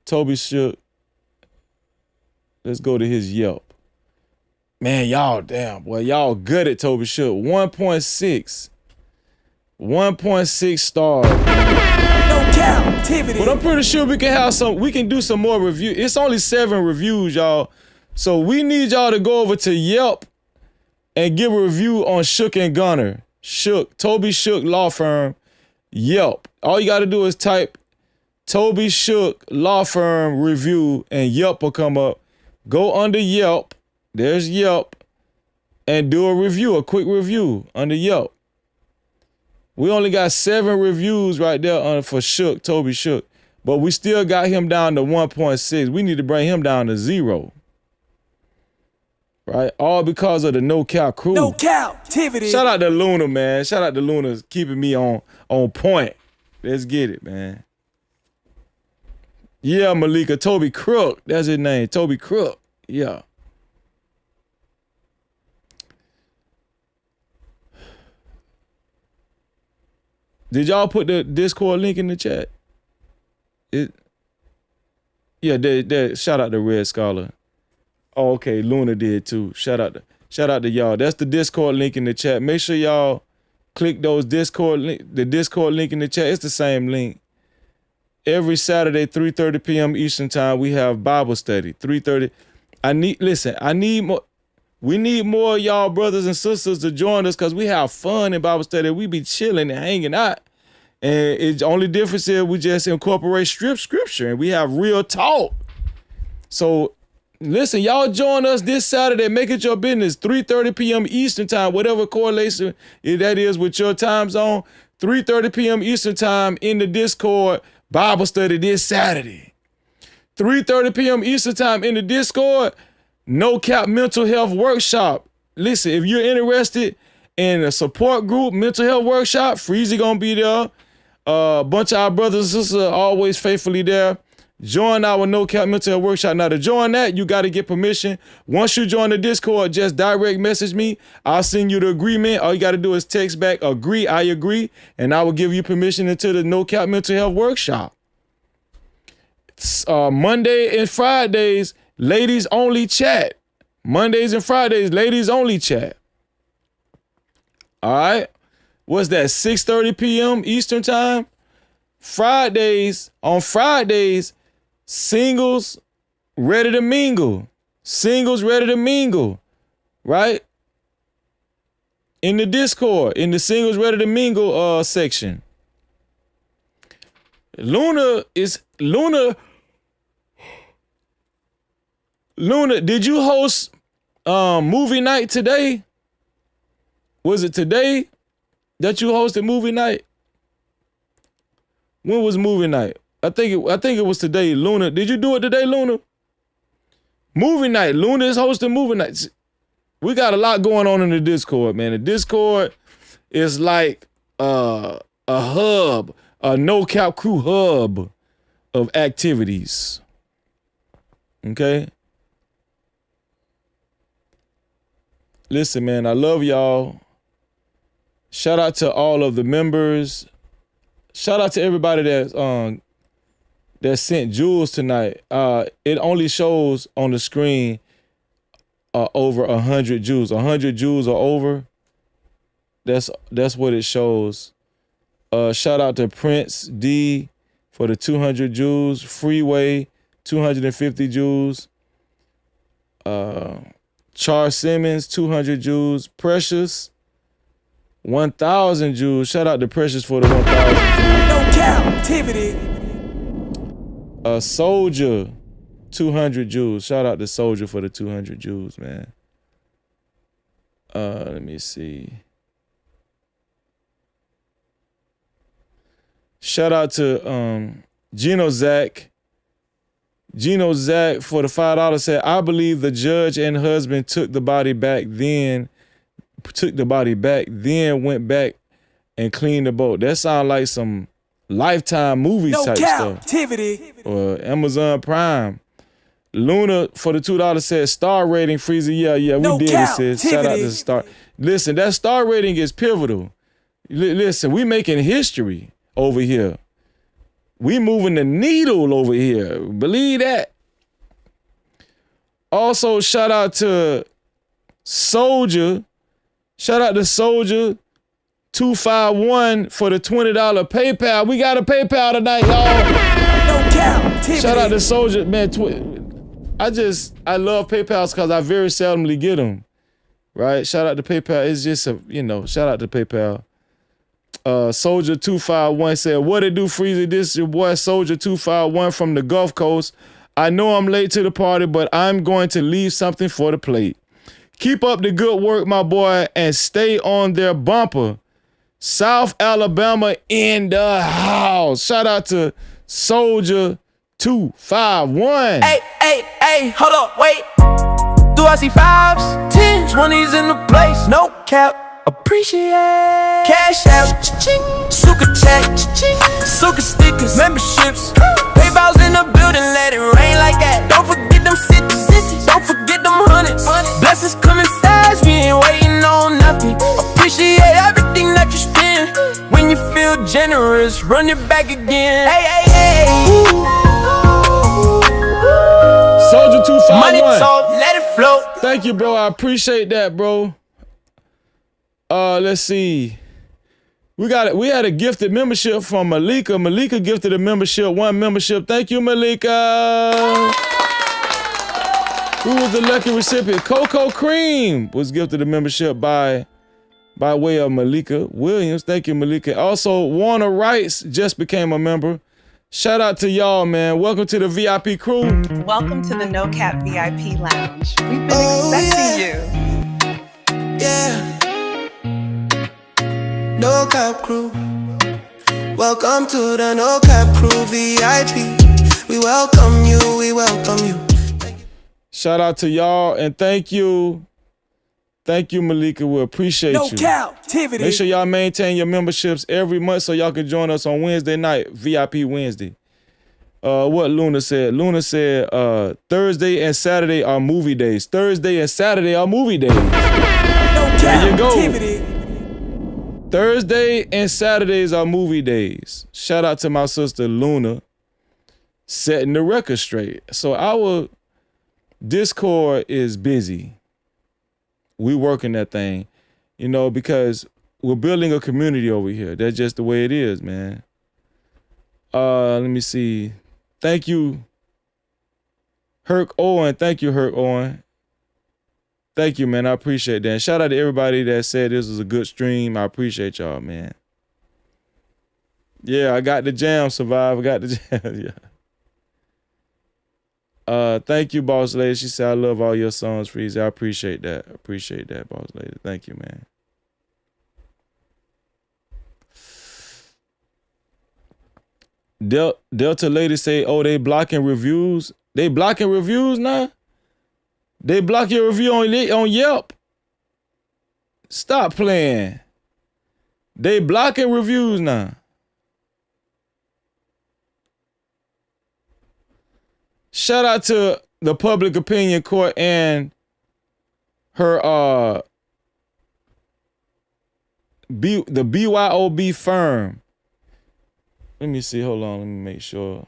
Toby Shook. Let's go to his Yelp. Man, y'all, damn, boy, y'all good at Toby Shook. 1.6. 1.6 stars. No Cap-tivity. But I'm pretty sure we can do some more reviews. It's only 7 reviews, y'all. So we need y'all to go over to Yelp and give a review on Shook and Gunner. Shook, Toby Shook Law Firm, Yelp. All you got to do is type Toby Shook Law Firm review and Yelp will come up. Go under Yelp. There's Yelp. And do a review, a quick review under Yelp. We only got 7 reviews right there for Shook, Toby Shook. But we still got him down to 1.6. We need to bring him down to 0. Right? All because of the No Cap crew. No Cap-tivity. Shout out to Luna, man. Shout out to Luna keeping me on point. Let's get it, man. Yeah, Malika. Toby Crook. That's his name. Toby Crook. Yeah. Did y'all put the Discord link in the chat? Yeah, shout out to Red Scholar. Oh, okay, Luna did too. Shout out to y'all. That's the Discord link in the chat. Make sure y'all click the Discord link in the chat. It's the same link. Every Saturday, 3:30 p.m. Eastern Time, we have Bible study. 3:30. We need more of y'all brothers and sisters to join us because we have fun in Bible study. We be chilling and hanging out. And it's the only difference is we just incorporate scripture and we have real talk. So listen, y'all join us this Saturday. Make it your business. 3:30 p.m. Eastern Time, whatever correlation that is with your time zone. 3:30 p.m. Eastern Time in the Discord Bible study this Saturday. 3:30 p.m. Eastern Time in the Discord No Cap Mental Health Workshop. Listen, if you're interested in a support group, mental health workshop, Freezy gonna be there. A bunch of our brothers and sisters are always faithfully there. Join our No Cap Mental Health Workshop. Now to join that, you got to get permission. Once you join the Discord, just direct message me. I'll send you the agreement. All you got to do is text back, agree, I agree, and I will give you permission into the No Cap Mental Health Workshop. Monday and Fridays, ladies only chat. Mondays and Fridays, ladies only chat. All right. What's that? 6:30 p.m. Eastern Time. On Fridays, singles ready to mingle. Singles ready to mingle. Right? In the Discord, in the singles ready to mingle section. Luna, did you host movie night today? Was it today that you hosted movie night? When was movie night? I think it was today. Luna, did you do it today, Luna? Movie night. Luna is hosting movie nights. We got a lot going on in the Discord, man. The Discord is like a hub, a No Cap Crew hub of activities. Okay? Listen, man, I love y'all. Shout out to all of the members. Shout out to everybody that's that sent jewels tonight. It only shows on the screen over 100 jewels. 100 jewels or over. That's what it shows. Shout out to Prince D for the 200 jewels. Freeway 250 jewels. Charles Simmons 200 jewels. Precious 1,000 jewels. Shout out to Precious for the 1,000 jewels. No Cap-tivity. Soldier 200 jewels. Shout out to Soldier for the 200 jewels, man. Let me see. Shout out to Gino Zach. Gino Zach for the $5 said, I believe the judge and husband took the body back, then went back and cleaned the boat. That sounds like some Lifetime movies type stuff. Captivity. Or Amazon Prime. Luna for the $2 said star rating Freezer. Yeah, we did it, sis. Shout out to Star. Listen, that star rating is pivotal. Listen, we making history over here. We moving the needle over here. Believe that. Also, shout out to Soldier. Shout out to Soldier 251 for the $20 PayPal. We got a PayPal tonight, y'all. No Captivity. Shout out to Soldier, man. I love PayPals because I very seldomly get them. Right? Shout out to PayPal. It's just shout out to PayPal. Soldier 251 said, what it do, Freezy? This is your boy Soldier 251 from the Gulf Coast. I know I'm late to the party, but I'm going to leave something for the plate. Keep up the good work, my boy, and stay on their bumper. South Alabama in the house. Shout out to Soldier 251. Hey, hold up, wait. Do I see 5s, 10s, 20s in the place? No cap. Appreciate cash out, cha-ching. Suka chat, cha-ching. Suka stickers, memberships, PayPal's in the building, let it rain like that. Don't forget them cities, don't forget them hundreds. Blessings coming fast, we ain't waiting on nothing. Appreciate everything that you spend. When you feel generous, run it back again. Hey. Soldier 251. Money talk, let it flow. Thank you, bro. I appreciate that, bro. Let's see. We had a gifted membership from Malika. Malika gifted a membership, 1 membership. Thank you, Malika. Who was the lucky recipient? Cocoa Cream was gifted a membership by way of Malika Williams. Thank you, Malika. Also, Warner Wrights just became a member. Shout out to y'all, man. Welcome to the VIP crew. Welcome to the No Cap VIP Lounge. We've been expecting you. Yeah. No Cap crew. Welcome to the No Cap crew VIP. We welcome you, we welcome you. Shout out to y'all and thank you. Thank you, Malika. We appreciate No you. Captivity. Make sure y'all maintain your memberships every month so y'all can join us on Wednesday night, VIP Wednesday. What Luna said. Luna said Thursday and Saturday are movie days. Thursday and Saturday are movie days. No there you go. Captivity. Thursday and Saturdays are movie days. Shout out to my sister Luna setting the record straight. So our Discord is busy. We working that thing, because we're building a community over here. That's just the way it is, man. Let me see. Thank you, Herc Owen. Thank you, Herc Owen. Thank you, man. I appreciate that. And shout out to everybody that said this was a good stream. I appreciate y'all, man. Yeah, I got the jam, Survive. I got the jam. Yeah. Thank you, Boss Lady. She said, I love all your songs, Freezy. I appreciate that. Boss Lady. Thank you, man. Delta Lady say, oh, they blocking reviews. They blocking reviews now? They block your review on Yelp. Stop playing. They blocking reviews now. Shout out to the Public Opinion Court and her the BYOB firm. Let me see. Hold on. Let me make sure.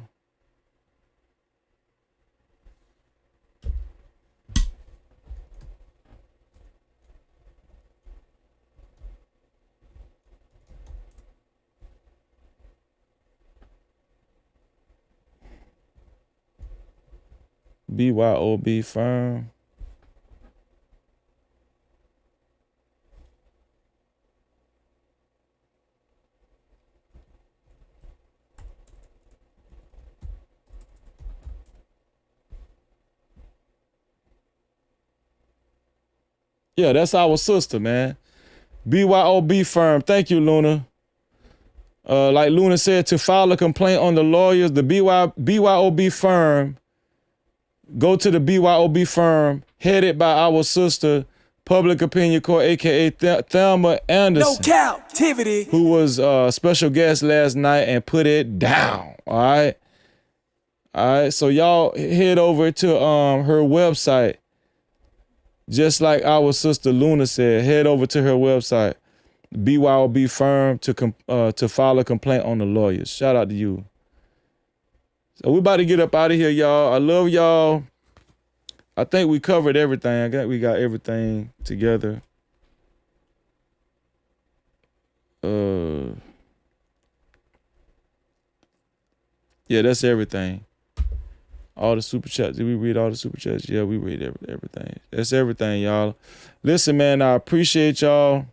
BYOB firm. Yeah, that's our sister, man. BYOB firm. Thank you, Luna. Like Luna said, to file a complaint on the lawyers, the BYOB firm, go to the BYOB firm, headed by our sister, Public Opinion Court, a.k.a. Thelma Anderson. No Cap-tivity. Who was a special guest last night and put it down, all right? All right, so y'all head over to her website. Just like our sister Luna said, head over to her website, BYOB firm, to file a complaint on the lawyers. Shout out to you. So we about to get up out of here, y'all. I love y'all. I think we covered everything. We got everything together. Yeah, that's everything. All the super chats. Did we read all the super chats? Yeah, we read everything. That's everything, y'all. Listen, man, I appreciate y'all.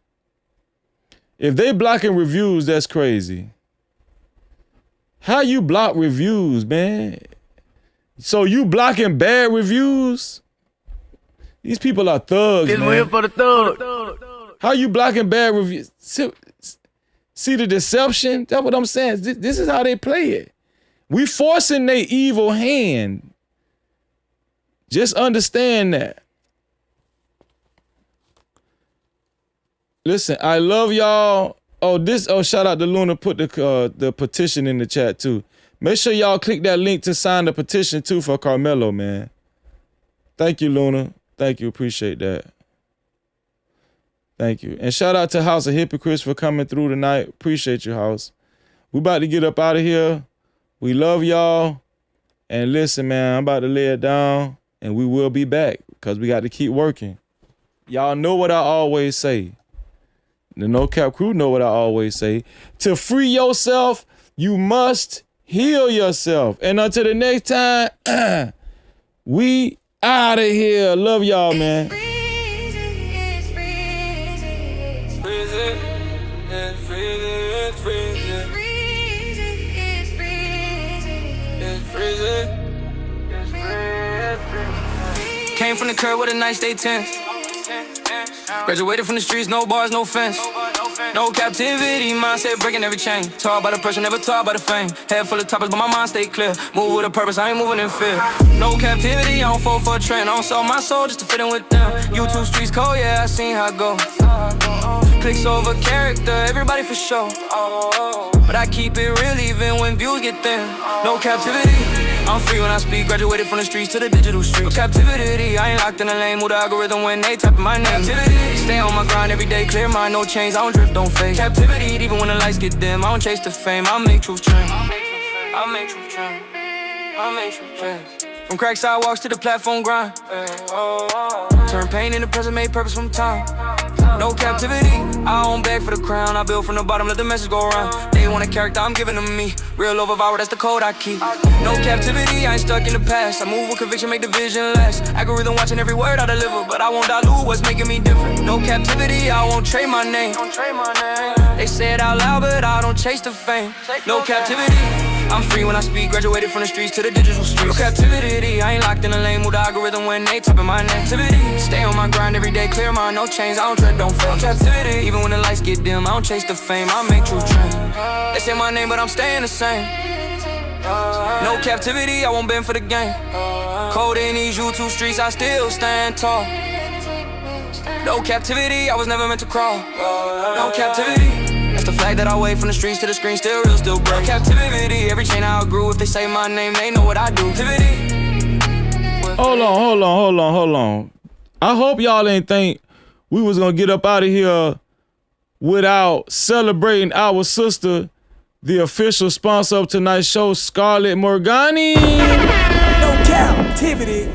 If they blocking reviews, that's crazy. How you block reviews, man? So you blocking bad reviews? These people are thugs, man. Win for the thug. How you blocking bad reviews? See the deception? That's what I'm saying. This is how they play it. We forcing their evil hand. Just understand that. Listen, I love y'all. Shout out to Luna, put the petition in the chat too. Make sure y'all click that link to sign the petition too for Karmelo, man. Thank you, Luna. Thank you, appreciate that. Thank you. And shout out to House of Hypocrites for coming through tonight. Appreciate you, House. We about to get up out of here. We love y'all. And listen, man, I'm about to lay it down and we will be back because we got to keep working. Y'all know what I always say. The No Cap crew know what I always say. To free yourself, you must heal yourself. And until the next time, we out of here. Love y'all, man. Came from the curb with a nice day 10. Graduated from the streets, no bars, no fence. No captivity, mindset breaking every chain. Taught by the pressure, never taught by the fame. Head full of topics, but my mind stay clear. Move with a purpose, I ain't moving in fear. No captivity, I don't fall for a trend. I don't sell my soul just to fit in with them. YouTube streets cold, yeah, I seen how it go. Clicks over character, everybody for sure. But I keep it real even when views get thin. No captivity, I'm free when I speak. Graduated from the streets to the digital streets. No captivity, I ain't locked in a lane. Move the algorithm when they type in my name. Captivity, stay on my grind every day. Clear mind, no chains. I don't drift, don't fade. Captivity, even when the lights get dim. I don't chase the fame. I make truth trend. I make truth trend. I make truth trend. From crack sidewalks to the platform grind. Turn pain into present, made purpose from time. No captivity, I don't beg for the crown. I build from the bottom, let the message go around. They want a character, I'm giving them me. Real love of our, that's the code I keep. No captivity, I ain't stuck in the past. I move with conviction, make the vision last. Algorithm watching every word I deliver, but I won't dilute what's making me different. No captivity, I won't trade my name. They say it out loud, but I don't chase the fame. No captivity, I'm free when I speak. Graduated from the streets to the digital streets. No captivity, I ain't locked in a lane. Move the algorithm when they type in my name. Captivity, stay on my grind every day. Clear mind, no chains. I don't tread, don't fail. Captivity, even when the lights get dim, I don't chase the fame. I make true trend. They say my name, but I'm staying the same. No captivity, I won't bend for the game. Cold in these YouTube streets, I still stand tall. No captivity, I was never meant to crawl. No captivity. That's the flag that I wave from the streets to the screen, still real, still break. Captivity, every chain I outgrew. If they say my name, they know what I do. Hold on. I hope y'all ain't think we was gonna get up out of here without celebrating our sister, the official sponsor of tonight's show, Scarlett Morgani. No captivity.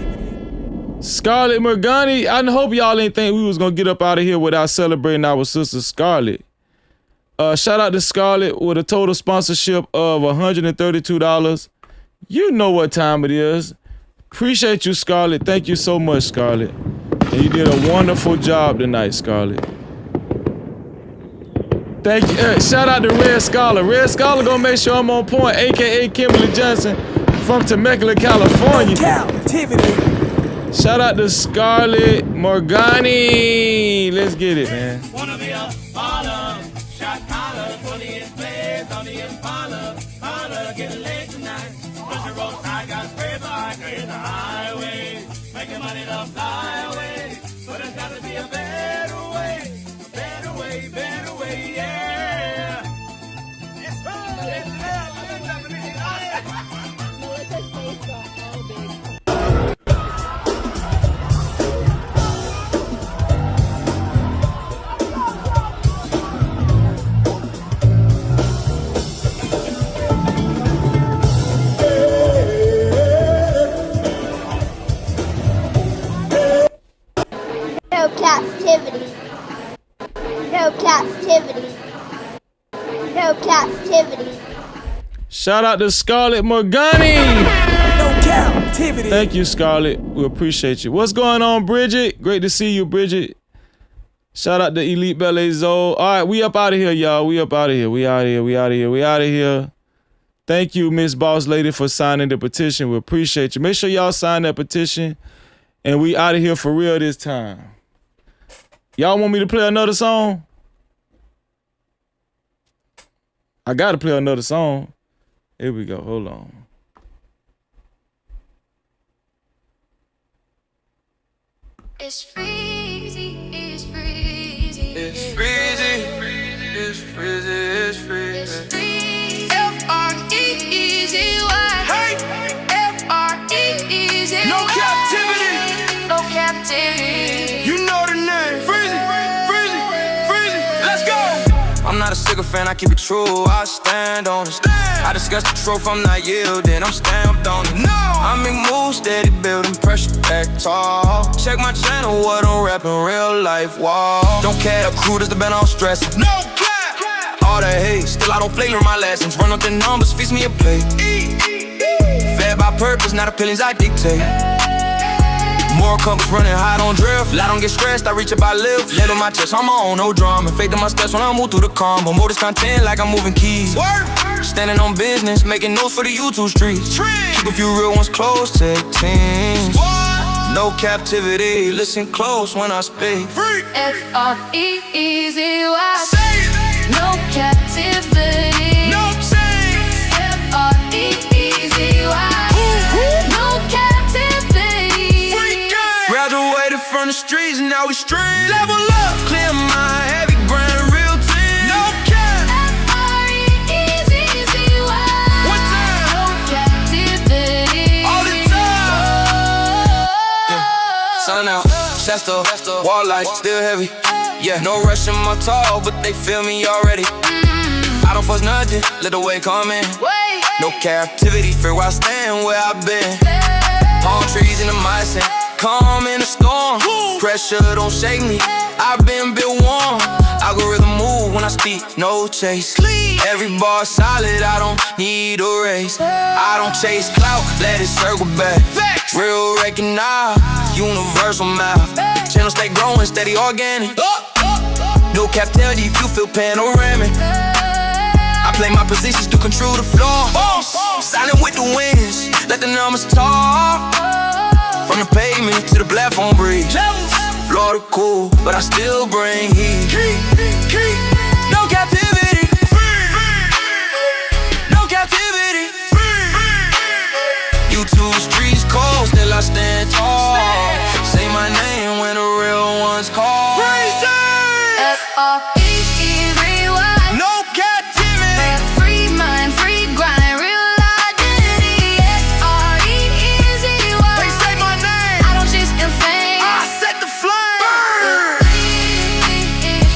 Scarlett Morgani. I hope y'all ain't think we was gonna get up out of here without celebrating our sister, Scarlett. Shout out to Scarlett with a total sponsorship of $132. You know what time it is. Appreciate you, Scarlett. Thank you so much, Scarlett. And you did a wonderful job tonight, Scarlett. Thank you. Shout out to Red Scholar. Red Scholar gonna make sure I'm on point, aka Kimberly Johnson from Temecula, California. Cap-tivity. Shout out to Scarlett Morgani. Let's get it, man. Wanna be a baller, shot caller, 20 inch blades on the Impala. Holla, getting late tonight. Country road, I got spray biker in the highway. Making money to fly away. But there's gotta be a better way. Better way, yeah. It's fun, it's love, it's Japanese. No captivity. No captivity. No captivity. Shout out to Scarlett Morgani. No captivity. Thank you, Scarlett. We appreciate you. What's going on, Bridget? Great to see you, Bridget. Shout out to Elite Ballet Zoe. All right, we up out of here, y'all. We up out of here. We out of here. We out of here. We out of here. Thank you, Miss Boss Lady, for signing the petition. We appreciate you. Make sure y'all sign that petition. And we out of here for real this time. Y'all want me to play another song? I gotta play another song. Here we go. Hold on. It's freezing, it's freezing. It's freezing, it's freezing, it's freezing. F-R-E-E-Z-Y. Hey! F-R-E-E-Z-Y. No captivity. No captivity. You know the name. Freezing, freezing, freezing. Let's go. I'm not a sycophant, I keep it true, I stand on it. I discuss the truth, I'm not yielding, I'm stamped on it. No. I make moves, steady building pressure back tall. Check my channel, what I'm rapping, real life wall. Don't care, the crew does the been all stressing. No cap. All that hate, still I don't flavor my lessons. Run up the numbers, feast me a plate. Fed by purpose, not opinions I dictate. More compass running hot on drift. I don't get stressed, I reach up, I live. Let on my chest, I'm on, no drama. Faith in my steps when I move through the combo. More this content like I'm moving keys. Standing on business, making notes for the YouTube streets. Keep a few real ones close, take teams. No captivity, listen close when I speak. F-R-E-E-Z-Y. No captivity. No change. F-R-E-E-Z-Y. No captivity. Graduated from the streets, now we stream. Level up, clear my heavy grind, real team. No cap. F-R-E-E-Z-Z-Y. One time. No captivity. All the time. Sun out, Shasta, wall light, still heavy. Yeah, no rush in my talk, but they feel me already. I don't fuss nothing, let the way come in. No captivity, fear where I stand, where I've been. Palm trees in the mindset, calm in the storm. Pressure don't shake me, I've been built warm. Algorithm move when I speak, no chase. Every bar solid, I don't need a race. I don't chase clout, let it circle back. Real recognize, universal math. The channel stay growing, steady organic. No captivity if you feel panoramic. I play my positions to control the floor. Silent with the winds, let the numbers talk. From the pavement to the platform bridge. Florida cool, but I still bring heat. No captivity. No captivity. YouTube streets cold, still I stand tall. Say my name when the real ones call. F-R-E-E-Z-Y. No captivity. Free mind, free grind, real identity. F-R-E-E-Z-Y. They say my name, I don't chase in fame. I set the flame.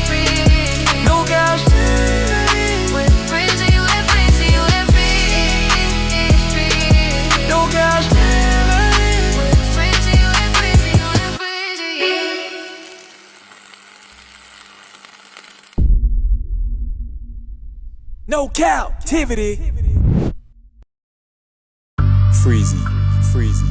Free. No captivity. With freezy, with freezy, with free. No captivity. With freezy, with freezy, with freezy. No captivity. Freezy, freezy.